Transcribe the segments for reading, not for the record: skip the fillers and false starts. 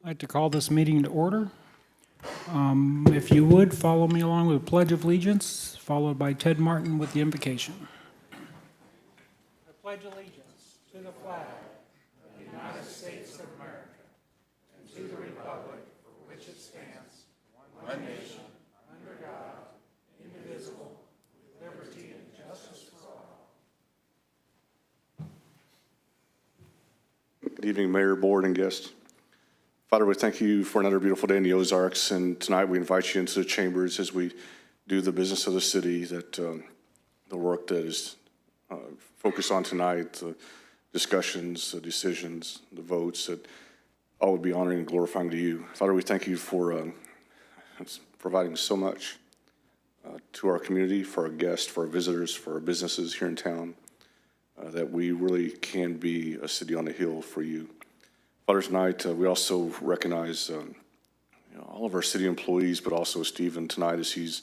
I'd like to call this meeting to order. If you would, follow me along with the Pledge of Allegiance, followed by Ted Martin with the invocation. I pledge allegiance to the flag of the United States of America and to the republic for which it stands, one nation, under God, indivisible, with liberty and justice for all. Good evening, Mayor, Board, and guests. Father, we thank you for another beautiful day in the Ozarks, and tonight we invite you into the chambers as we do the business of the city, that the work that is focused on tonight, the discussions, the decisions, the votes, that all would be honoring and glorifying to you. Father, we thank you for providing so much to our community, for our guests, for our visitors, for our businesses here in town, that we really can be a city on a hill for you. Father, tonight we also recognize all of our city employees, but also Stephen tonight, as he's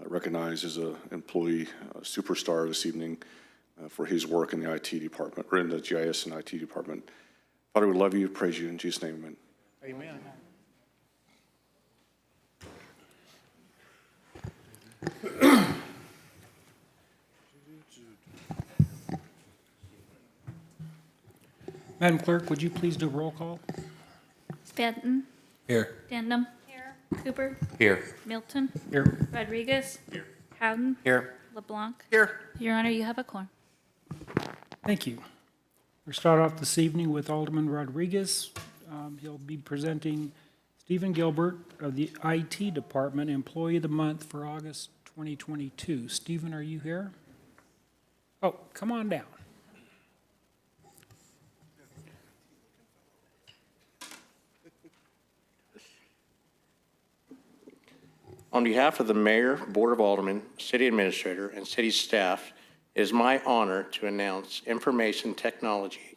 recognized as an employee superstar this evening for his work in the IT department, or in the GIS and IT department. Father, we love you, praise you, in Jesus' name, amen. Amen. Madam Clerk, would you please do a roll call? Benton. Here. Dandum. Here. Cooper. Here. Milton. Here. Rodriguez. Here. Howden. Here. LeBlanc. Here. Your Honor, you have a quorum. Thank you. We'll start off this evening with Alderman Rodriguez. He'll be presenting Stephen Gilbert of the IT Department, Employee of the Month for August 2022. Stephen, are you here? Oh, come on down. On behalf of the Mayor, Board of Aldermen, City Administrator, and City staff, it is my honor to announce Information Technology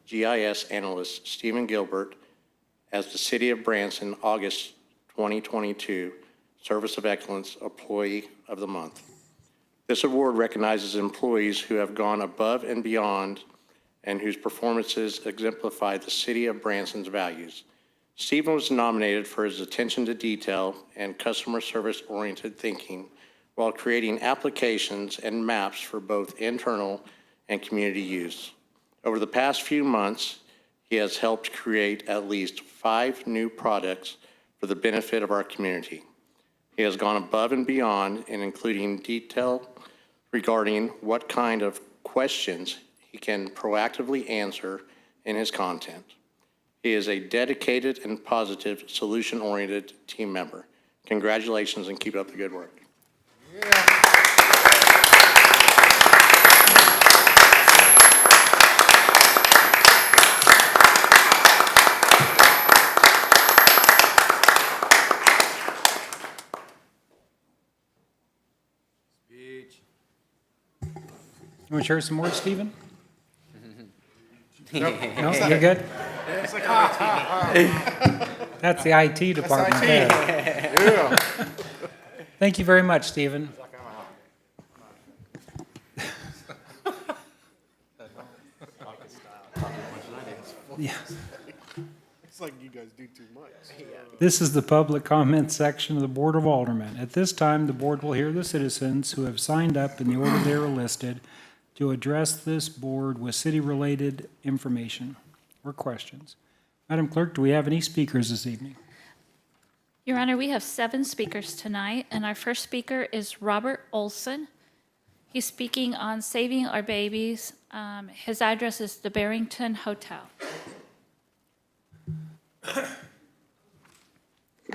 GIS Analyst Stephen Gilbert as the City of Branson August 2022 Service of Excellence Employee of the Month. This award recognizes employees who have gone above and beyond and whose performances exemplify the City of Branson's values. Stephen was nominated for his attention to detail and customer service-oriented thinking while creating applications and maps for both internal and community use. Over the past few months, he has helped create at least 5 new products for the benefit of our community. He has gone above and beyond in including detail regarding what kind of questions he can proactively answer in his content. He is a dedicated and positive, solution-oriented team member. Congratulations and keep up the good work. You want to share some more, Stephen? No, you're good? That's the IT department there. Yeah. Thank you very much, Stephen. Yeah. It's like you guys do too much. This is the public comment section of the Board of Aldermen. At this time, the board will hear the citizens who have signed up in the order they are listed to address this board with city-related information or questions. Madam Clerk, do we have any speakers this evening? Your Honor, we have 7 speakers tonight, and our first speaker is Robert Olson. He's speaking on saving our babies. His address is the Barrington Hotel.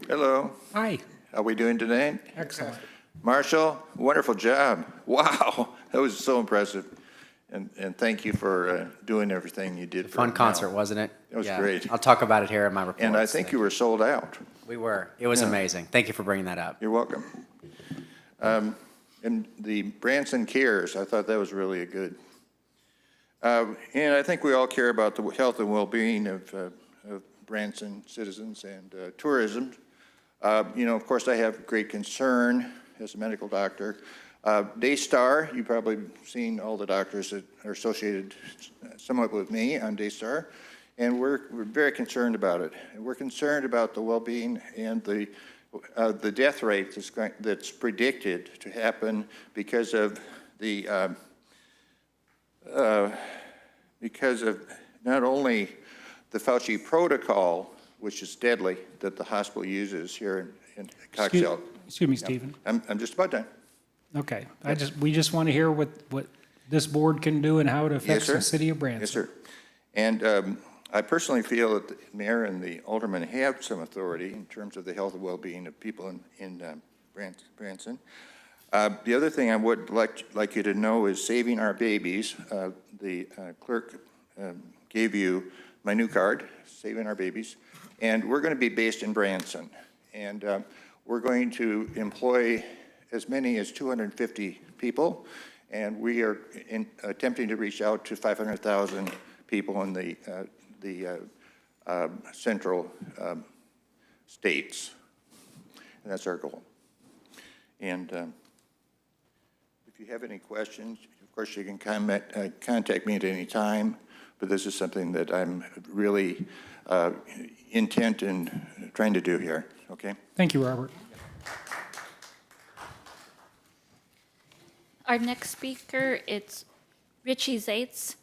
Hello. Hi. How are we doing today? Excellent. Marshall, wonderful job. Wow, that was so impressive. And thank you for doing everything you did. Fun concert, wasn't it? It was great. I'll talk about it here in my report. And I think you were sold out. We were. It was amazing. Thank you for bringing that up. You're welcome. And the Branson Cares, I thought that was really a good. And I think we all care about the health and well-being of Branson citizens and tourism. Of course, I have great concern as a medical doctor. Daystar, you've probably seen all the doctors that are associated somewhat with me on Daystar. and we're very concerned about it. And we're concerned about the well-being and the death rate that's predicted to happen because of not only the Fauci protocol, which is deadly, that the hospital uses here in Coxsackie. Excuse me, Stephen. I'm just about done. Okay, we just want to hear what this board can do and how it affects sir. the city of Branson. Yes, sir. And I personally feel that the mayor and the aldermen have some authority in terms of the health and well-being of people in Branson. The other thing I would like you to know is saving our babies. The clerk gave you my new card, Saving Our Babies, and we're going to be based in Branson. And we're going to employ as many as 250 people, and we are attempting to reach out to 500,000 people in the central states, and that's our goal. And if you have any questions, of course, you can contact me at any time, but this is something that I'm really intent in trying to do here, okay? Thank you, Robert. Our next speaker, it's Richie Zates.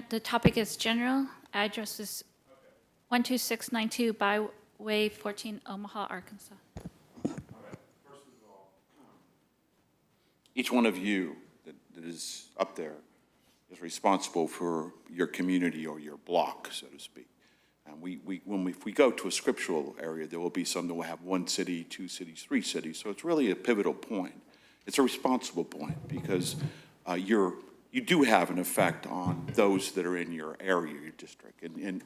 The topic is general. Address is 12692 Byway 14, Omaha, Arkansas. Each one of you that is up there is responsible for your community or your block, so to speak. And if we go to a scriptural area, there will be some that will have 1 city, 2 cities, 3 cities. So it's really a pivotal point. It's a responsible point because you do have an effect on those that are in your area, your district. And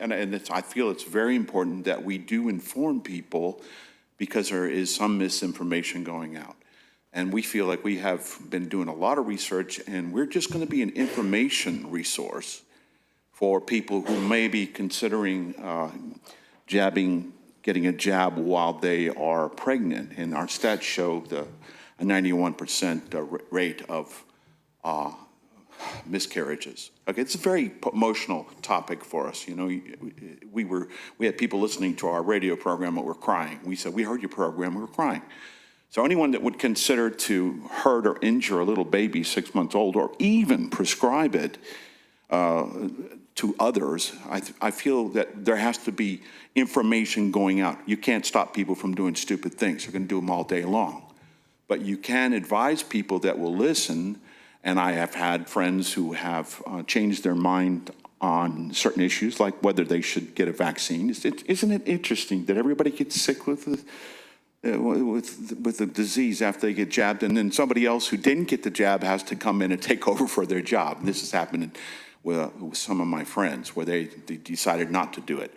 I feel it's very important that we do inform people because there is some misinformation going out. And we feel like we have been doing a lot of research, and we're just going to be an information resource for people who may be considering getting a jab while they are pregnant. And our stats show a 91% rate of miscarriages. Okay, it's a very emotional topic for us. You know, we had people listening to our radio program that were crying. We said, we heard your program, we were crying. So anyone that would consider to hurt or injure a little baby 6 months old, or even prescribe it to others, I feel that there has to be information going out. You can't stop people from doing stupid things. You're going to do them all day long. But you can advise people that will listen, and I have had friends who have changed their mind on certain issues, like whether they should get a vaccine. Isn't it interesting that everybody gets sick with the disease after they get jabbed, and then somebody else who didn't get the jab has to come in and take over for their job? This has happened with some of my friends where they decided not to do it.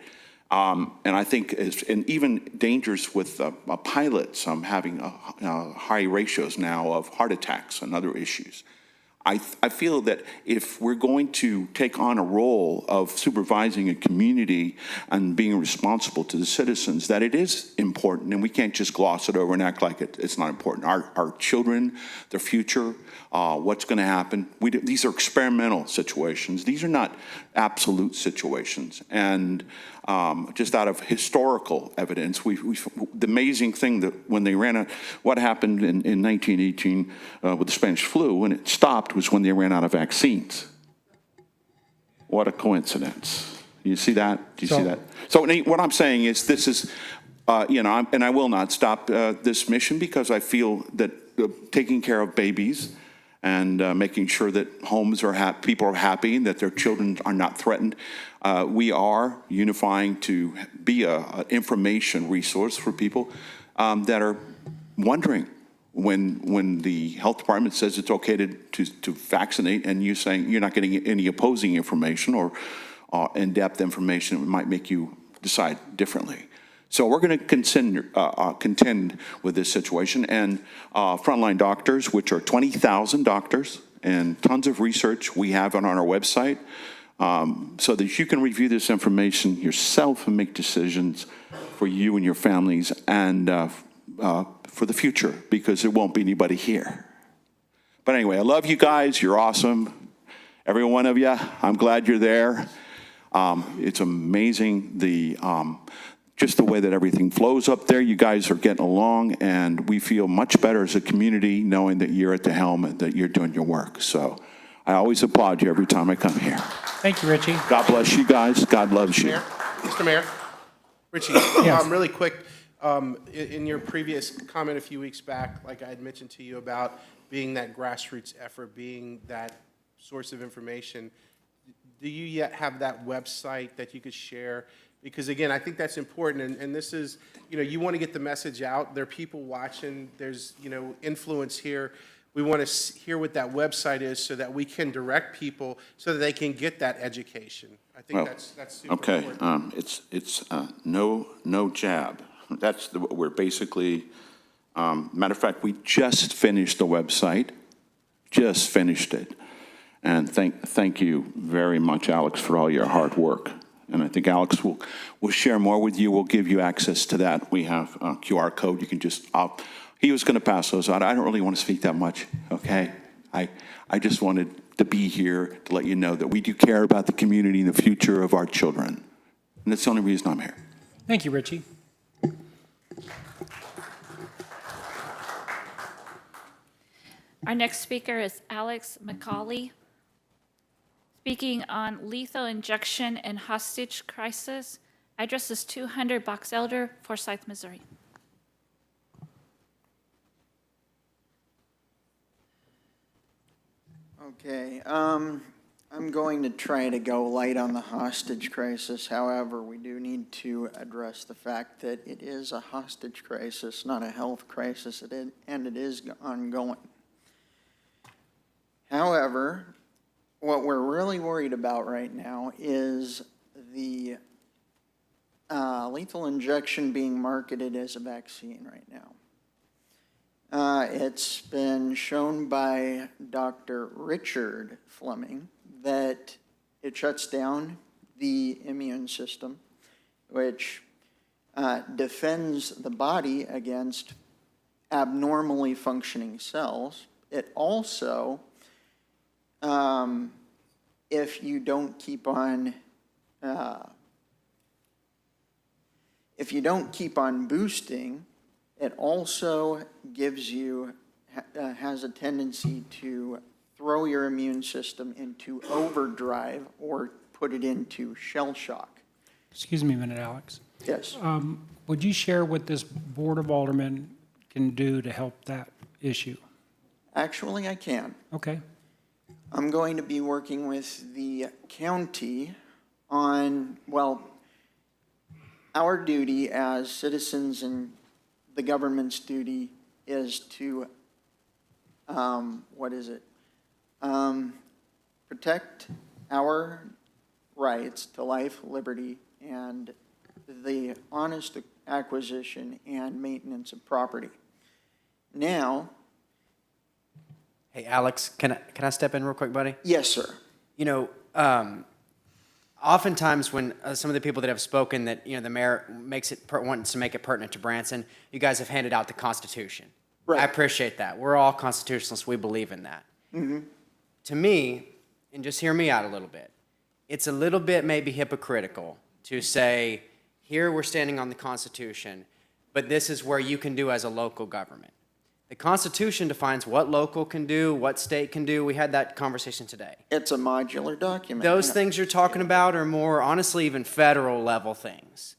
And I think, and even dangers with pilots having high ratios now of heart attacks and other issues. I feel that if we're going to take on a role of supervising a community and being responsible to the citizens, that it is important, and we can't just gloss it over and act like it's not important. Our children, their future, what's going to happen. These are experimental situations. These are not absolute situations. And just out of historical evidence, the amazing thing that when they what happened in 1918 with the Spanish flu, when it stopped, was when they ran out of vaccines. What a coincidence. You see that? Do you see that? So what I'm saying is this is, and I will not stop this mission because I feel that taking care of babies and making sure that homes are people are happy and that their children are not threatened. We are unifying to be an information resource for people that are wondering when the health department says it's okay to vaccinate, and you saying you're not getting any opposing information or in-depth information that might make you decide differently. So we're going to contend with this situation, and frontline doctors, which are 20,000 doctors and tons of research we have on our website, so that you can review this information yourself and make decisions for you and your families and for the future, because there won't be anybody here. But anyway, I love you guys. You're awesome. Every one of you. I'm glad you're there. It's amazing just the way that everything flows up there. You guys are getting along, and we feel much better as a community knowing that you're at the helm and that you're doing your work. So I always applaud you every time I come here. Thank you, Richie. God bless you guys. God loves you. Mr. Mayor? Richie, Yes. really quick, in your previous comment a few weeks back, like I had mentioned to you about being that grassroots effort, being that source of information, do you yet have that website that you could share? Because again, I think that's important, and this is, you want to get the message out. There are people watching, there's, influence here. We want to hear what that website is so that we can direct people so that they can get that education. I think Well, that's super Okay, important. it's no jab. We're basically, matter of fact, we just finished the website, just finished it. And thank you very much, Alex, for all your hard work. And I think Alex will share more with you. We'll give you access to that. We have a QR code. You can just, he was going to pass those out. I don't really want to speak that much, okay? I just wanted to be here to let you know that we do care about the community and the future of our children. And that's the only reason I'm here. Thank you, Richie. Our next speaker is Alex McCauley, speaking on lethal injection and hostage crisis. Address is 200 Box Elder, Forsyth, Missouri. Okay, I'm going to try to go light on the hostage crisis. However, we do need to address the fact that it is a hostage crisis, not a health crisis, and it is ongoing. However, what we're really worried about right now is the lethal injection being marketed as a vaccine right now. It's been shown by Dr. Richard Fleming that it shuts down the immune system, which defends the body against abnormally functioning cells. It also, if you don't keep on boosting, it also gives you, has a tendency to throw your immune system into overdrive or put it into shell shock. Excuse me a minute, Alex. Yes. Would you share what this Board of Aldermen can do to help that issue? Actually, I can. Okay. I'm going to be working with the county on, well, our duty as citizens and the government's duty is to, protect our rights to life, liberty, and the honest acquisition and maintenance of property. Now, Hey, Alex, can I step in real quick, buddy? yes, sir. You know, oftentimes when some of the people that have spoken that, the mayor wants to make it pertinent to Branson, you guys have handed out the Constitution. Right. I appreciate that. We're all constitutionalists. We believe in that. Mm-hmm. To me, and just hear me out a little bit, it's a little bit maybe hypocritical to say, here we're standing on the Constitution, but this is where you can do as a local government. The Constitution defines what local can do, what state can do. We had that conversation today. It's a modular document. Those things you're talking about are more, honestly, even federal level things.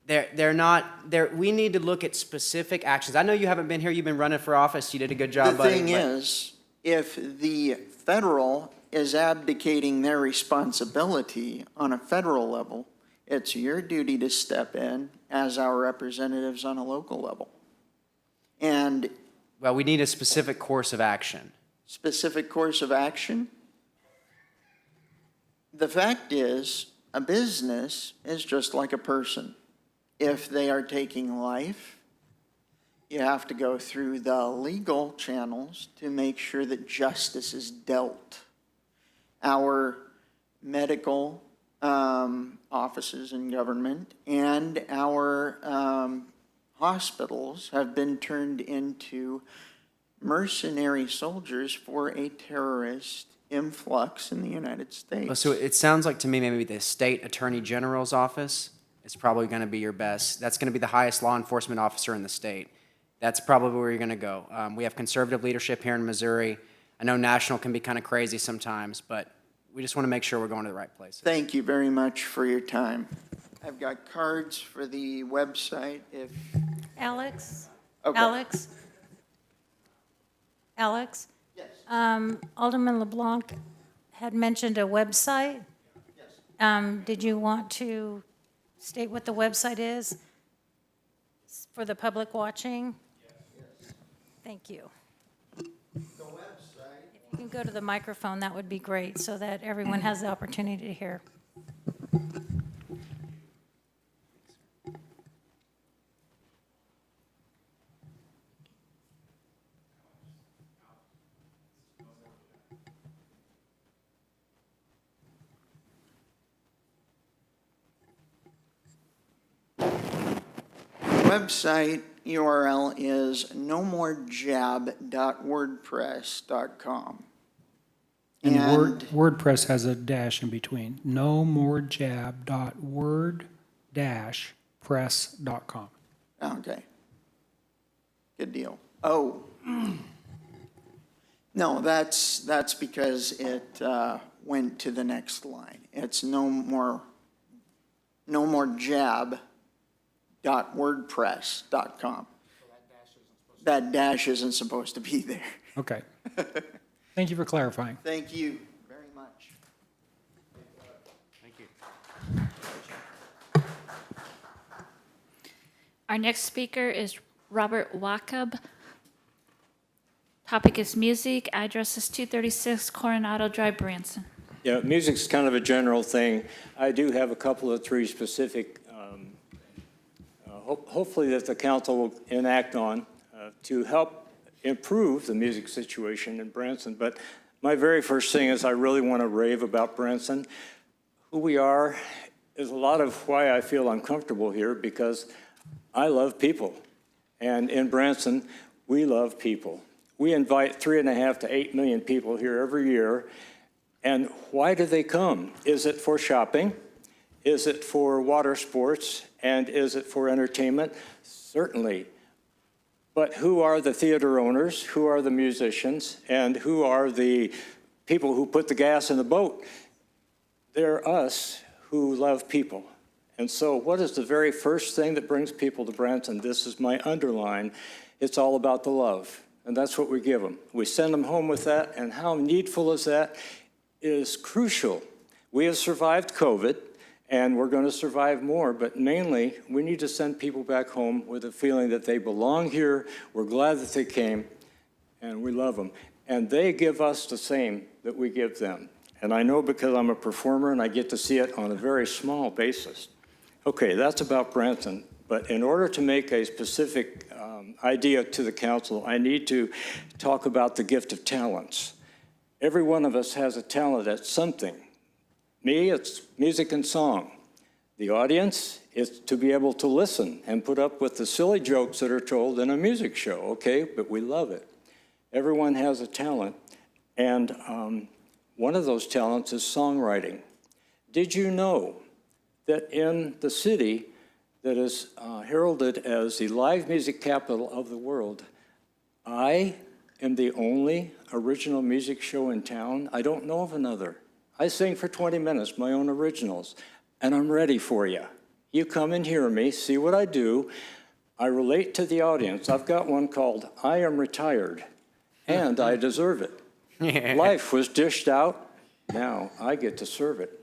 They're not. We need to look at specific actions. I know you haven't been here. You've been running for office. You did a good job, The buddy. thing is, if the federal is abdicating their responsibility on a federal level, it's your duty to step in as our representatives on a local level. And Well, we need a specific course of action. specific course of action, the fact is, a business is just like a person. If they are taking life, you have to go through the legal channels to make sure that justice is dealt. Our medical offices in government and our hospitals have been turned into mercenary soldiers for a terrorist influx in the United States. So it sounds like to me maybe the state attorney general's office is probably going to be your best. That's going to be the highest law enforcement officer in the state. That's probably where you're going to go. We have conservative leadership here in Missouri. I know national can be kind of crazy sometimes, but we just want to make sure we're going to the right places. Thank you very much for your time. I've got cards for the website if, Alex? Okay. Alex? Alex? yes, Alderman LeBlanc had mentioned a website. yes. Did you want to state what the website is for the public watching? Yes. Thank you. The website, If you can go to the microphone, that would be great, so that everyone has the opportunity to hear. website URL is nomorejab.wordpress.com. And WordPress has a dash in between. nomorejab.word-press.com. Okay. Good deal. Oh. No, that's because it went to the next line. It's nomorejab.wordpress.com. That dash isn't supposed to be there. Okay. Thank you for clarifying. Thank you very much. Thank you. Our next speaker is Robert Wacob. Topic is music. Address is 236 Coronado Drive, Branson. Yeah, music's kind of a general thing. I do have a couple of three specific, hopefully that the council will enact on to help improve the music situation in Branson. But my very first thing is I really want to rave about Branson. Who we are is a lot of why I feel uncomfortable here, because I love people. And in Branson, we love people. We invite 3.5 to 8 million people here every year. And why do they come? Is it for shopping? Is it for water sports? And is it for entertainment? Certainly. But who are the theater owners? Who are the musicians? And who are the people who put the gas in the boat? They're us who love people. And so what is the very first thing that brings people to Branson? This is my underline. It's all about the love. And that's what we give them. We send them home with that. And how needful is that is crucial. We have survived COVID, and we're going to survive more, but mainly we need to send people back home with a feeling that they belong here, we're glad that they came, and we love them. And they give us the same that we give them. And I know because I'm a performer and I get to see it on a very small basis. Okay, that's about Branson, but in order to make a specific idea to the council, I need to talk about the gift of talents. Every one of us has a talent at something. Me, it's music and song. The audience is to be able to listen and put up with the silly jokes that are told in a music show, okay? But we love it. Everyone has a talent, and one of those talents is songwriting. Did you know that in the city that is heralded as the live music capital of the world, I am the only original music show in town? I don't know of another. I sing for 20 minutes, my own originals, and I'm ready for you. You come and hear me, see what I do. I relate to the audience. I've got one called I Am Retired, and I Deserve It. Life was dished out, now I get to serve it.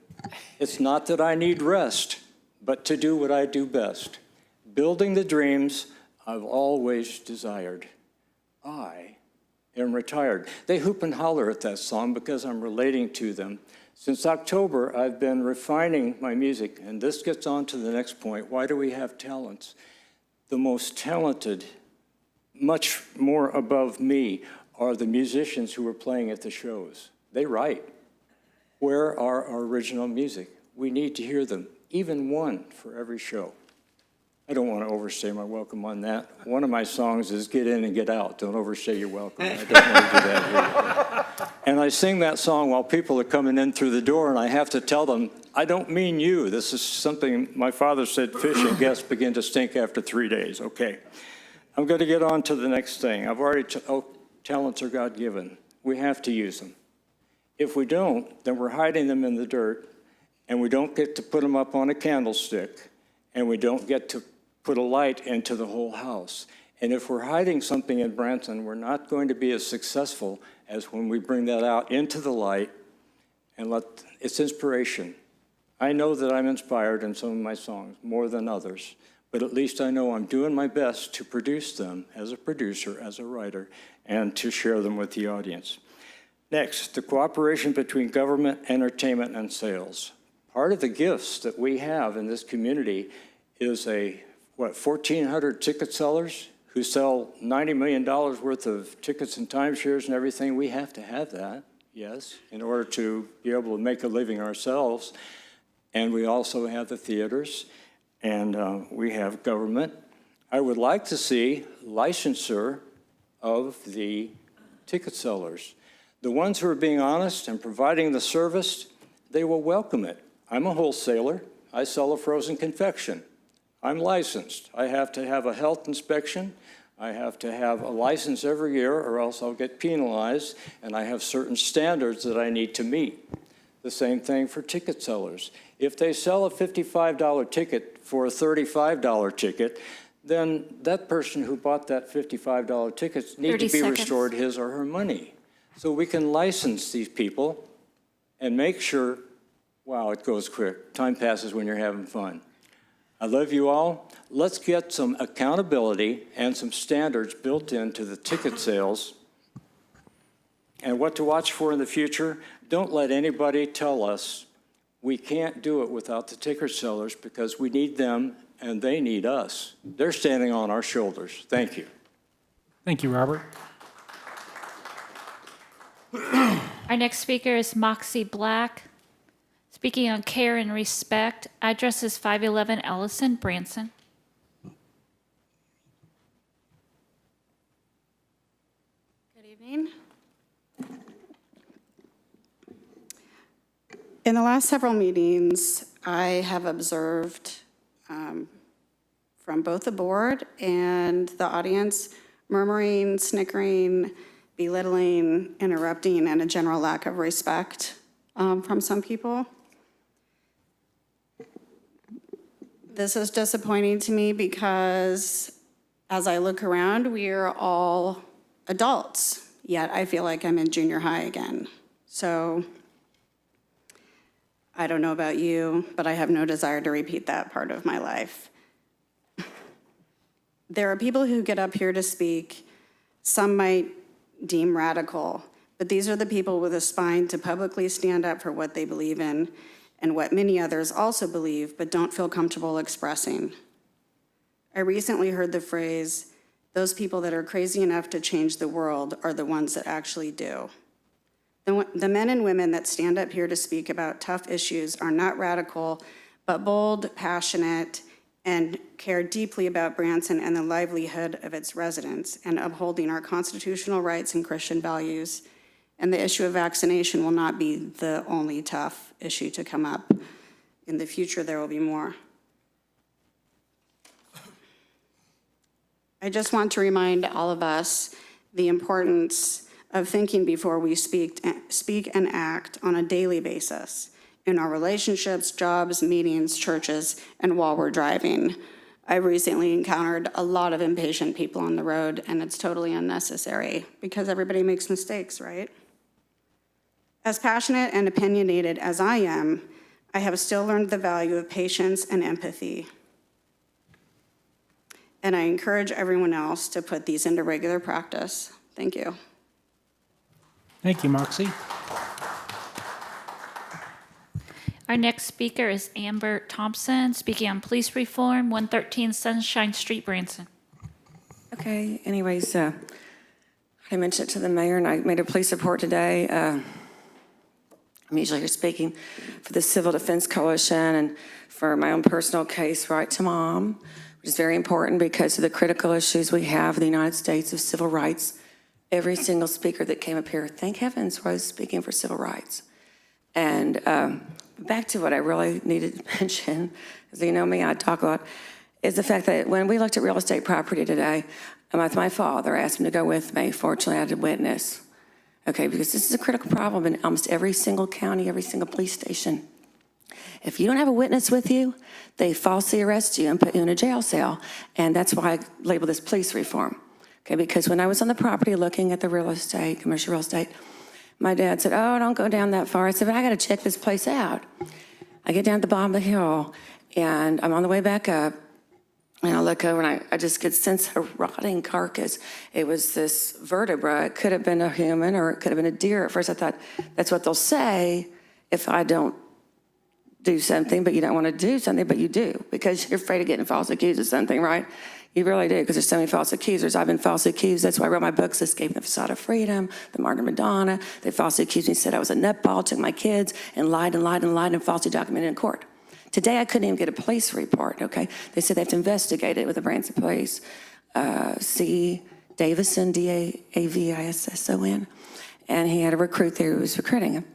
It's not that I need rest, but to do what I do best, building the dreams I've always desired. I am retired. They hoop and holler at that song because I'm relating to them. Since October, I've been refining my music, and this gets on to the next point. Why do we have talents? The most talented, much more above me, are the musicians who are playing at the shows. They write. Where are our original music? We need to hear them, even one for every show. I don't want to overstay my welcome on that. One of my songs is Get In and Get Out. Don't overstay your welcome. I don't want to do that here. And I sing that song while people are coming in through the door, and I have to tell them, I don't mean you. This is something my father said, fish and guests begin to stink after 3 days. Okay. I'm going to get on to the next thing. I've already, talents are God-given. We have to use them. If we don't, then we're hiding them in the dirt, and we don't get to put them up on a candlestick, and we don't get to put a light into the whole house. And if we're hiding something in Branson, we're not going to be as successful as when we bring that out into the light and let its inspiration. I know that I'm inspired in some of my songs more than others, but at least I know I'm doing my best to produce them as a producer, as a writer, and to share them with the audience. Next, the cooperation between government, entertainment, and sales. Part of the gifts that we have in this community is 1,400 ticket sellers who sell $90 million worth of tickets and timeshares and everything. We have to have that, yes, in order to be able to make a living ourselves. And we also have the theaters, and we have government. I would like to see licensure of the ticket sellers. The ones who are being honest and providing the service, they will welcome it. I'm a wholesaler. I sell a frozen confection. I'm licensed. I have to have a health inspection. I have to have a license every year or else I'll get penalized, and I have certain standards that I need to meet. The same thing for ticket sellers. If they sell a $55 ticket for a $35 ticket, then that person who bought that $55 ticket needs to be 30 seconds. restored his or her money. So we can license these people and make sure, wow, it goes quick. Time passes when you're having fun. I love you all. Let's get some accountability and some standards built into the ticket sales. And what to watch for in the future, don't let anybody tell us we can't do it without the ticket sellers, because we need them and they need us. They're standing on our shoulders. Thank you. Thank you, Robert. Our next speaker is Moxie Black, speaking on care and respect. Address is 511 Ellison, Branson. Good evening. In the last several meetings, I have observed from both the board and the audience murmuring, snickering, belittling, interrupting, and a general lack of respect from some people. This is disappointing to me because as I look around, we are all adults, yet I feel like I'm in junior high again. So I don't know about you, but I have no desire to repeat that part of my life. There are people who get up here to speak, some might deem radical, but these are the people with a spine to publicly stand up for what they believe in and what many others also believe but don't feel comfortable expressing. I recently heard the phrase, those people that are crazy enough to change the world are the ones that actually do. The men and women that stand up here to speak about tough issues are not radical, but bold, passionate, and care deeply about Branson and the livelihood of its residents and upholding our constitutional rights and Christian values. And the issue of vaccination will not be the only tough issue to come up. In the future, there will be more. I just want to remind all of us the importance of thinking before we speak and act on a daily basis in our relationships, jobs, meetings, churches, and while we're driving. I recently encountered a lot of impatient people on the road, and it's totally unnecessary because everybody makes mistakes, right? As passionate and opinionated as I am, I have still learned the value of patience and empathy. And I encourage everyone else to put these into regular practice. Thank you. Thank you, Moxie. Our next speaker is Amber Thompson, speaking on police reform, 113 Sunshine Street, Branson. Okay, anyways, I mentioned it to the mayor, and I made a police report today. I'm usually here speaking for the Civil Defense Coalition and for my own personal case, Right to Mom, which is very important because of the critical issues we have in the United States of civil rights. Every single speaker that came up here, thank heavens, was speaking for civil rights. And back to what I really needed to mention, as you know me, I talk a lot, is the fact that when we looked at real estate property today, my father asked me to go with me. Fortunately, I had a witness. Okay, because this is a critical problem in almost every single county, every single police station. If you don't have a witness with you, they falsely arrest you and put you in a jail cell. And that's why I label this police reform. Okay, because when I was on the property looking at the real estate, commercial real estate, my dad said, oh, don't go down that far. I said, but I got to check this place out. I get down at the bottom of the hill, and I'm on the way back up, and I look over, and I just could sense a rotting carcass. It was this vertebra. It could have been a human, or it could have been a deer. At first, I thought, that's what they'll say if I don't do something, but you don't want to do something, but you do, because you're afraid of getting falsely accused of something, right? You really do, because there's so many false accusers. I've been falsely accused. That's why I wrote my books, Escaping the Facade of Freedom, The Martyr Madonna. They falsely accused me, said I was a nutball, took my kids, and lied and lied and lied and falsely documented in court. Today, I couldn't even get a police report, okay? They said they have to investigate it with the Branson police. C. Davison, D-A-V-I-S-S-O-N. And he had a recruit there who was recruiting him.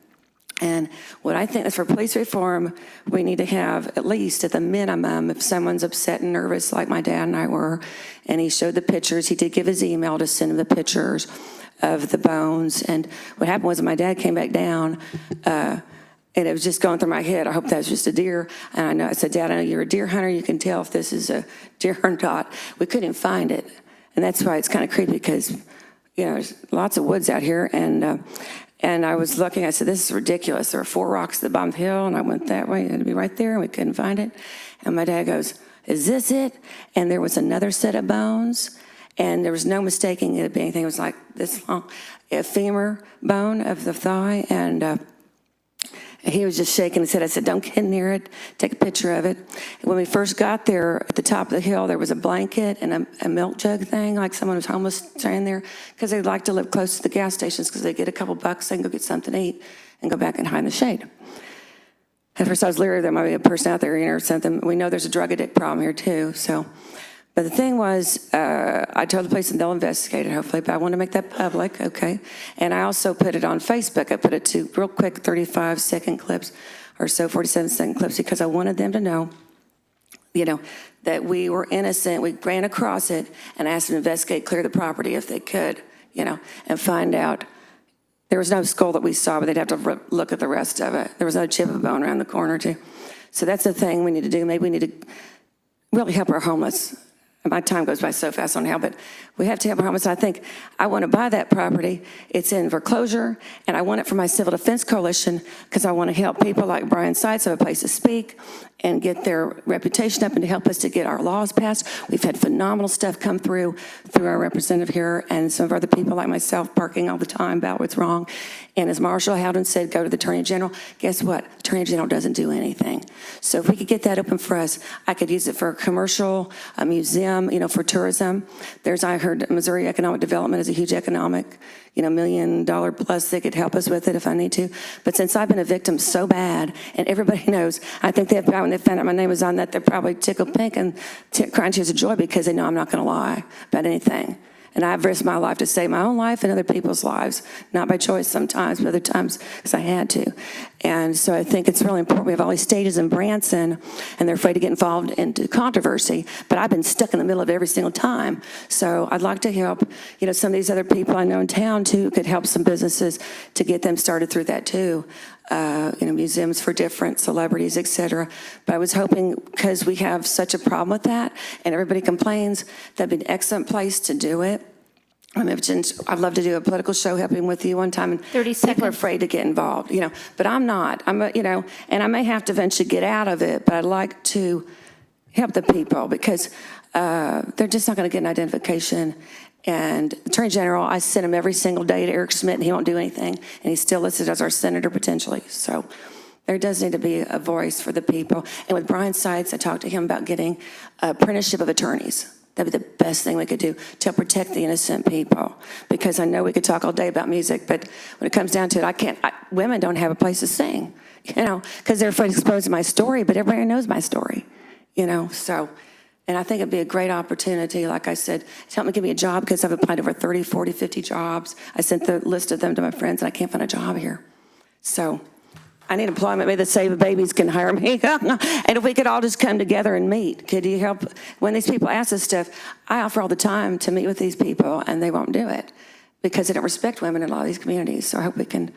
And what I think is for police reform, we need to have at least at the minimum, if someone's upset and nervous like my dad and I were, and he showed the pictures, he did give his email to send him the pictures of the bones. And what happened was my dad came back down, and it was just going through my head, I hope that's just a deer. And I said, Dad, I know you're a deer hunter, you can tell if this is a deer or not. We couldn't even find it. And that's why it's kind of creepy, because, you know, there's lots of woods out here, and I was looking, I said, this is ridiculous. There are 4 rocks at the bottom of the hill, and I went that way, it had to be right there, and we couldn't find it. And my dad goes, is this it? And there was another set of bones, and there was no mistaking it being anything. It was like this long, a femur bone of the thigh, and he was just shaking his head. I said, don't get near it. Take a picture of it. And when we first got there, at the top of the hill, there was a blanket and a milk jug thing, like someone was homeless standing there, because they'd like to live close to the gas stations because they get a couple bucks, they can go get something to eat and go back and hide in the shade. At first, I was leery there might be a person out there, you know, or something. We know there's a drug addict problem here, too, so. But the thing was, I told the police and they'll investigate it, hopefully, but I want to make that public, okay? And I also put it on Facebook. I put it to real quick 35-second clips or so, 47-second clips, because I wanted them to know, you know, that we were innocent. We ran across it and asked them to investigate, clear the property if they could, you know, and find out. There was no skull that we saw, but they'd have to look at the rest of it. There was no chip of bone around the corner, too. So that's the thing we need to do. Maybe we need to really help our homeless. My time goes by so fast on how, but we have to help our homeless. I think I want to buy that property. It's in foreclosure, and I want it for my civil defense coalition because I want to help people like Brian Seitz have a place to speak and get their reputation up and to help us to get our laws passed. We've had phenomenal stuff come through our representative here and some of other people like myself barking all the time about what's wrong. And as Marshall Howden said, go to the Attorney General. Guess what? The Attorney General doesn't do anything. So if we could get that open for us, I could use it for a commercial, a museum, you know, for tourism. I heard Missouri Economic Development is a huge economic, you know, $1 million plus. They could help us with it if I need to. But since I've been a victim so bad, and everybody knows, I think when they found out my name was on that, they're probably tickled pink and crying tears of joy because they know I'm not going to lie about anything. And I've risked my life to save my own life and other people's lives, not by choice sometimes, but other times because I had to. And so I think it's really important. We have all these stages in Branson, and they're afraid to get involved into controversy, but I've been stuck in the middle of every single time. So I'd like to help, you know, some of these other people I know in town, too, could help some businesses to get them started through that, too. You know, museums for different celebrities, et cetera. But I was hoping, because we have such a problem with that, and everybody complains, that'd be an excellent place to do it. I'd love to do a political show helping with you one time. And 30 people are seconds. afraid to get involved, you know. But I'm not. You know, and I may have to eventually get out of it, but I'd like to help the people because they're just not going to get an identification. And the Attorney General, I send him every single day to Eric Schmidt, and he won't do anything. And he's still listed as our senator potentially. So there does need to be a voice for the people. And with Brian Seitz, I talked to him about getting an apprenticeship of attorneys. That'd be the best thing we could do to protect the innocent people. Because I know we could talk all day about music, but when it comes down to it, women don't have a place to sing, you know, because they're afraid to expose my story, but everybody knows my story, you know, so And I think it'd be a great opportunity, like I said, to help me give me a job because I've applied over 30, 40, 50 jobs. I sent the list of them to my friends and I can't find a job here. So I need employment. Maybe the Save Babies can hire me. And if we could all just come together and meet, could you help? When these people ask us stuff, I offer all the time to meet with these people and they won't do it because they don't respect women in a lot of these communities. So I hope we can,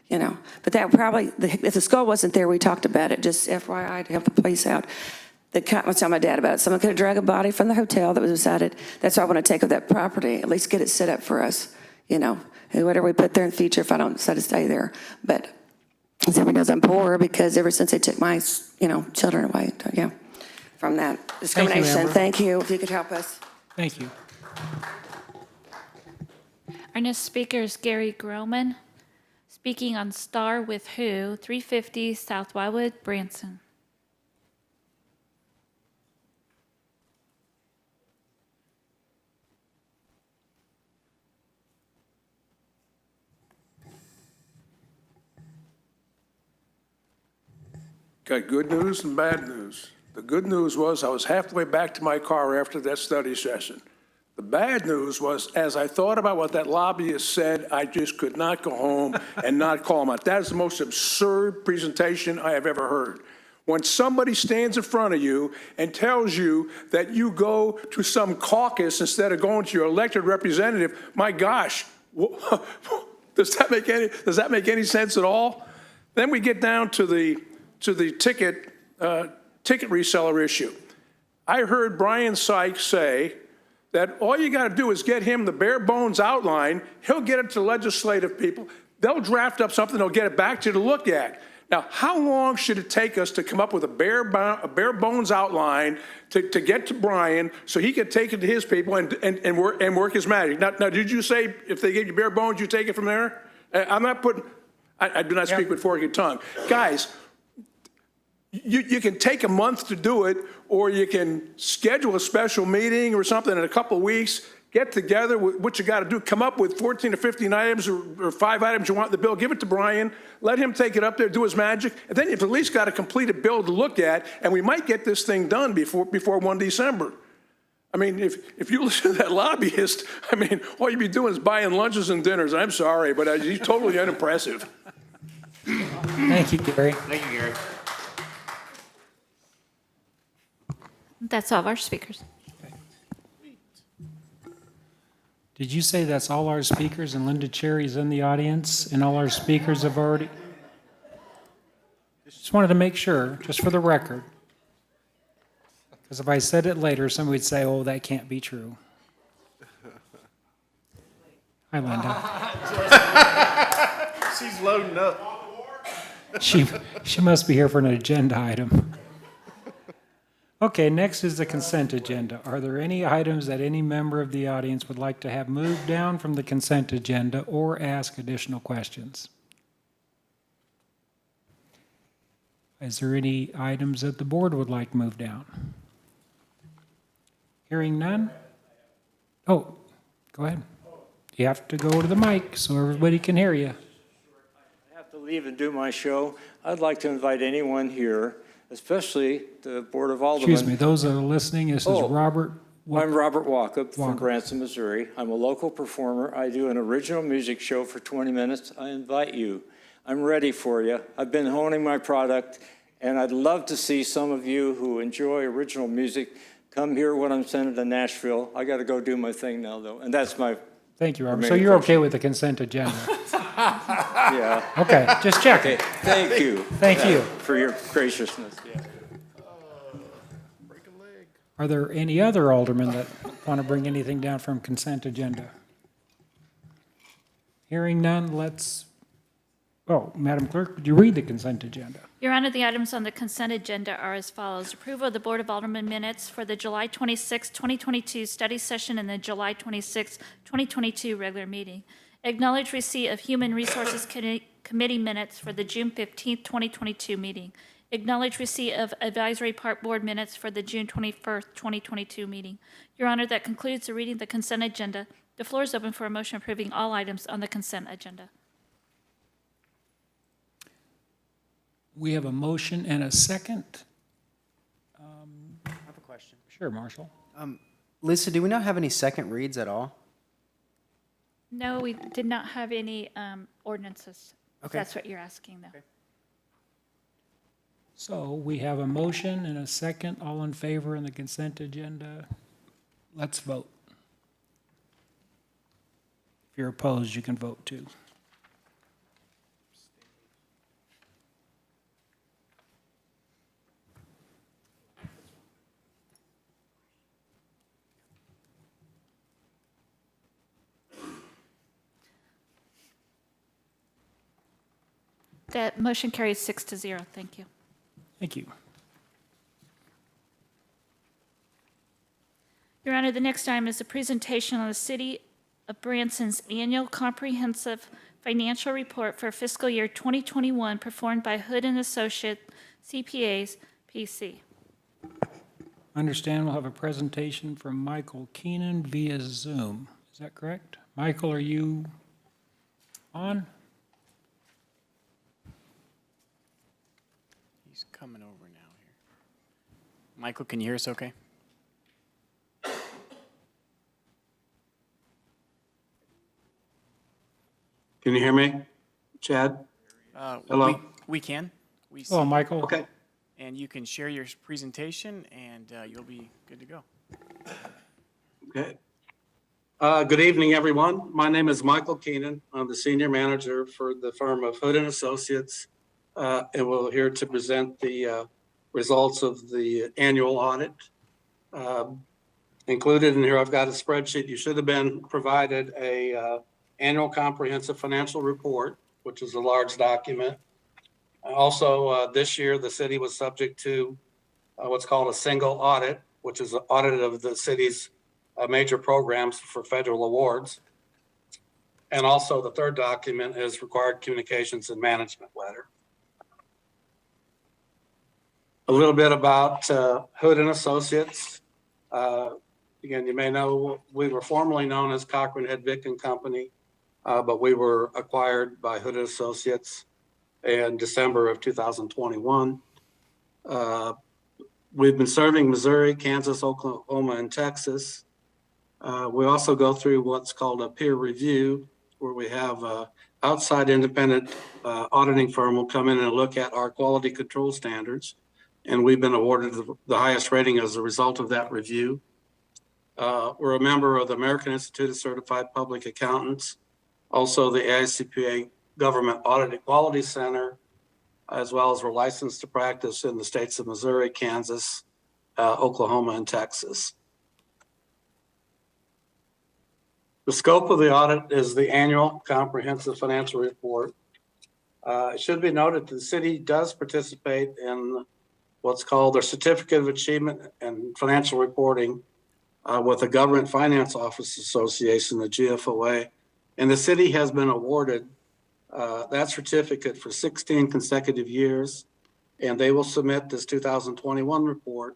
but that probably, if the skull wasn't there, we talked about it, just FYI to help the police out. I was telling my dad about it. Someone could have dragged a body from the hotel that was beside it. That's why I want to take over that property, at least get it set up for us, and whatever we put there in the future if I don't decide to stay there. But everybody knows I'm poor because ever since they took my, children away, from that discrimination. Amber. Thank you, if you could help us. Thank you. Our next speaker is Gary Groman, speaking on Star with Who, 350 South Wildwood, Branson. Got good news and bad news. The good news was I was halfway back to my car after that study session. The bad news was, as I thought about what that lobbyist said, I just could not go home and not call him out. That is the most absurd presentation I have ever heard. When somebody stands in front of you and tells you that you go to some caucus instead of going to your elected representative, my gosh, does that make any sense at all? Then we get down to the ticket reseller issue. I heard Brian Sykes say that all you got to do is get him the bare bones outline. He'll get it to legislative people. They'll draft up something. They'll get it back to you to look at. Now, how long should it take us to come up with a bare bones outline to get to Brian so he can take it to his people and work his magic? Now, did you say if they give you bare bones, you take it from there? I'm not putting. I do not speak with forked tongue, guys. You can take a month to do it, or you can schedule a special meeting or something in a couple of weeks, get together with what you got to do, come up with 14 or 15 items or 5 items you want in the bill, give it to Brian, let him take it up there, do his magic, and then you've at least got a completed bill to look at, and we might get this thing done before 1 December. I mean, if you listen to that lobbyist, all you'd be doing is buying lunches and dinners. I'm sorry, but he's totally unimpressive. Thank you, Gary. Thank you, Gary. That's all of our speakers. Did you say that's all our speakers and Linda Cherry's in the audience and all our speakers have already? Just wanted to make sure, just for the record. Because if I said it later, somebody would say, oh, that can't be true. Hi, Linda. She's loading up. She must be here for an agenda item. Okay, next is the consent agenda. Are there any items that any member of the audience would like to have moved down from the consent agenda or ask additional questions? Is there any items that the board would like moved down? Hearing none? Oh, go ahead. You have to go to the mic so everybody can hear you. I have to leave and do my show. I'd like to invite anyone here, especially the Board of Aldermen. Excuse me, those that are listening, this is Robert. I'm Robert Walkup from Walkup. Branson, Missouri. I'm a local performer. I do an original music show for 20 minutes. I invite you. I'm ready for you. I've been honing my product, and I'd love to see some of you who enjoy original music come here when I'm sending to Nashville. I got to go do my thing now, though, and that's my. Thank you, Robert. So you're okay with the consent agenda? Yeah. Okay, just check it. Thank you. Thank you. For your graciousness. Yeah. Are there any other aldermen that want to bring anything down from consent agenda? Hearing none, Madam Clerk, would you read the consent agenda? Your Honor, the items on the consent agenda are as follows. Approval of the Board of Aldermen minutes for the July 26, 2022 study session and the July 26, 2022 regular meeting. Acknowledge receipt of Human Resources Committee minutes for the June 15, 2022 meeting. Acknowledge receipt of Advisory Part Board minutes for the June 21, 2022 meeting. Your Honor, that concludes the reading of the consent agenda. The floor is open for a motion approving all items on the consent agenda. We have a motion and a second. I have a question. Sure, Marshall. Lisa, do we not have any second reads at all? No, we did not have any ordinances. If Okay. that's what you're asking, though. Okay. So we have a motion and a second. All in favor on the consent agenda? Let's vote. If you're opposed, you can vote too. That motion carries 6-0. Thank you. Thank you. Your Honor, the next item is a presentation on the City of Branson's annual comprehensive financial report for fiscal year 2021 performed by Hood and Associate CPAs, PC. Understand we'll have a presentation from Michael Keenan via Zoom. Is that correct? Michael, are you on? He's coming over now here. Michael, can you hear us okay? Can you hear me, Chad? Hello? We can. We see Hello, you. Michael. Okay. And you can share your presentation, and you'll be good to go. Okay. Good evening, everyone. My name is Michael Keenan. I'm the senior manager for the firm of Hood and Associates, and we're here to present the results of the annual audit. Included in here, I've got a spreadsheet. You should have been provided a annual comprehensive financial report, which is a large document. Also, this year, the city was subject to what's called a single audit, which is an audit of the city's major programs for federal awards. And also the third document is required communications and management letter. A little bit about Hood and Associates. Again, you may know we were formerly known as Cochran Head Vick and Company, but we were acquired by Hood and Associates in December of 2021. We've been serving Missouri, Kansas, Oklahoma, and Texas. We also go through what's called a peer review, where we have an outside independent auditing firm will come in and look at our quality control standards. And we've been awarded the highest rating as a result of that review. We're a member of the American Institute of Certified Public Accountants, also the AICPA Government Audit Equality Center, as well as we're licensed to practice in the states of Missouri, Kansas, Oklahoma, and Texas. The scope of the audit is the annual comprehensive financial report. It should be noted that the city does participate in what's called their Certificate of Achievement and Financial Reporting with the Government Finance Office Association, the GFOA, and the city has been awarded that certificate for 16 consecutive years, and they will submit this 2021 report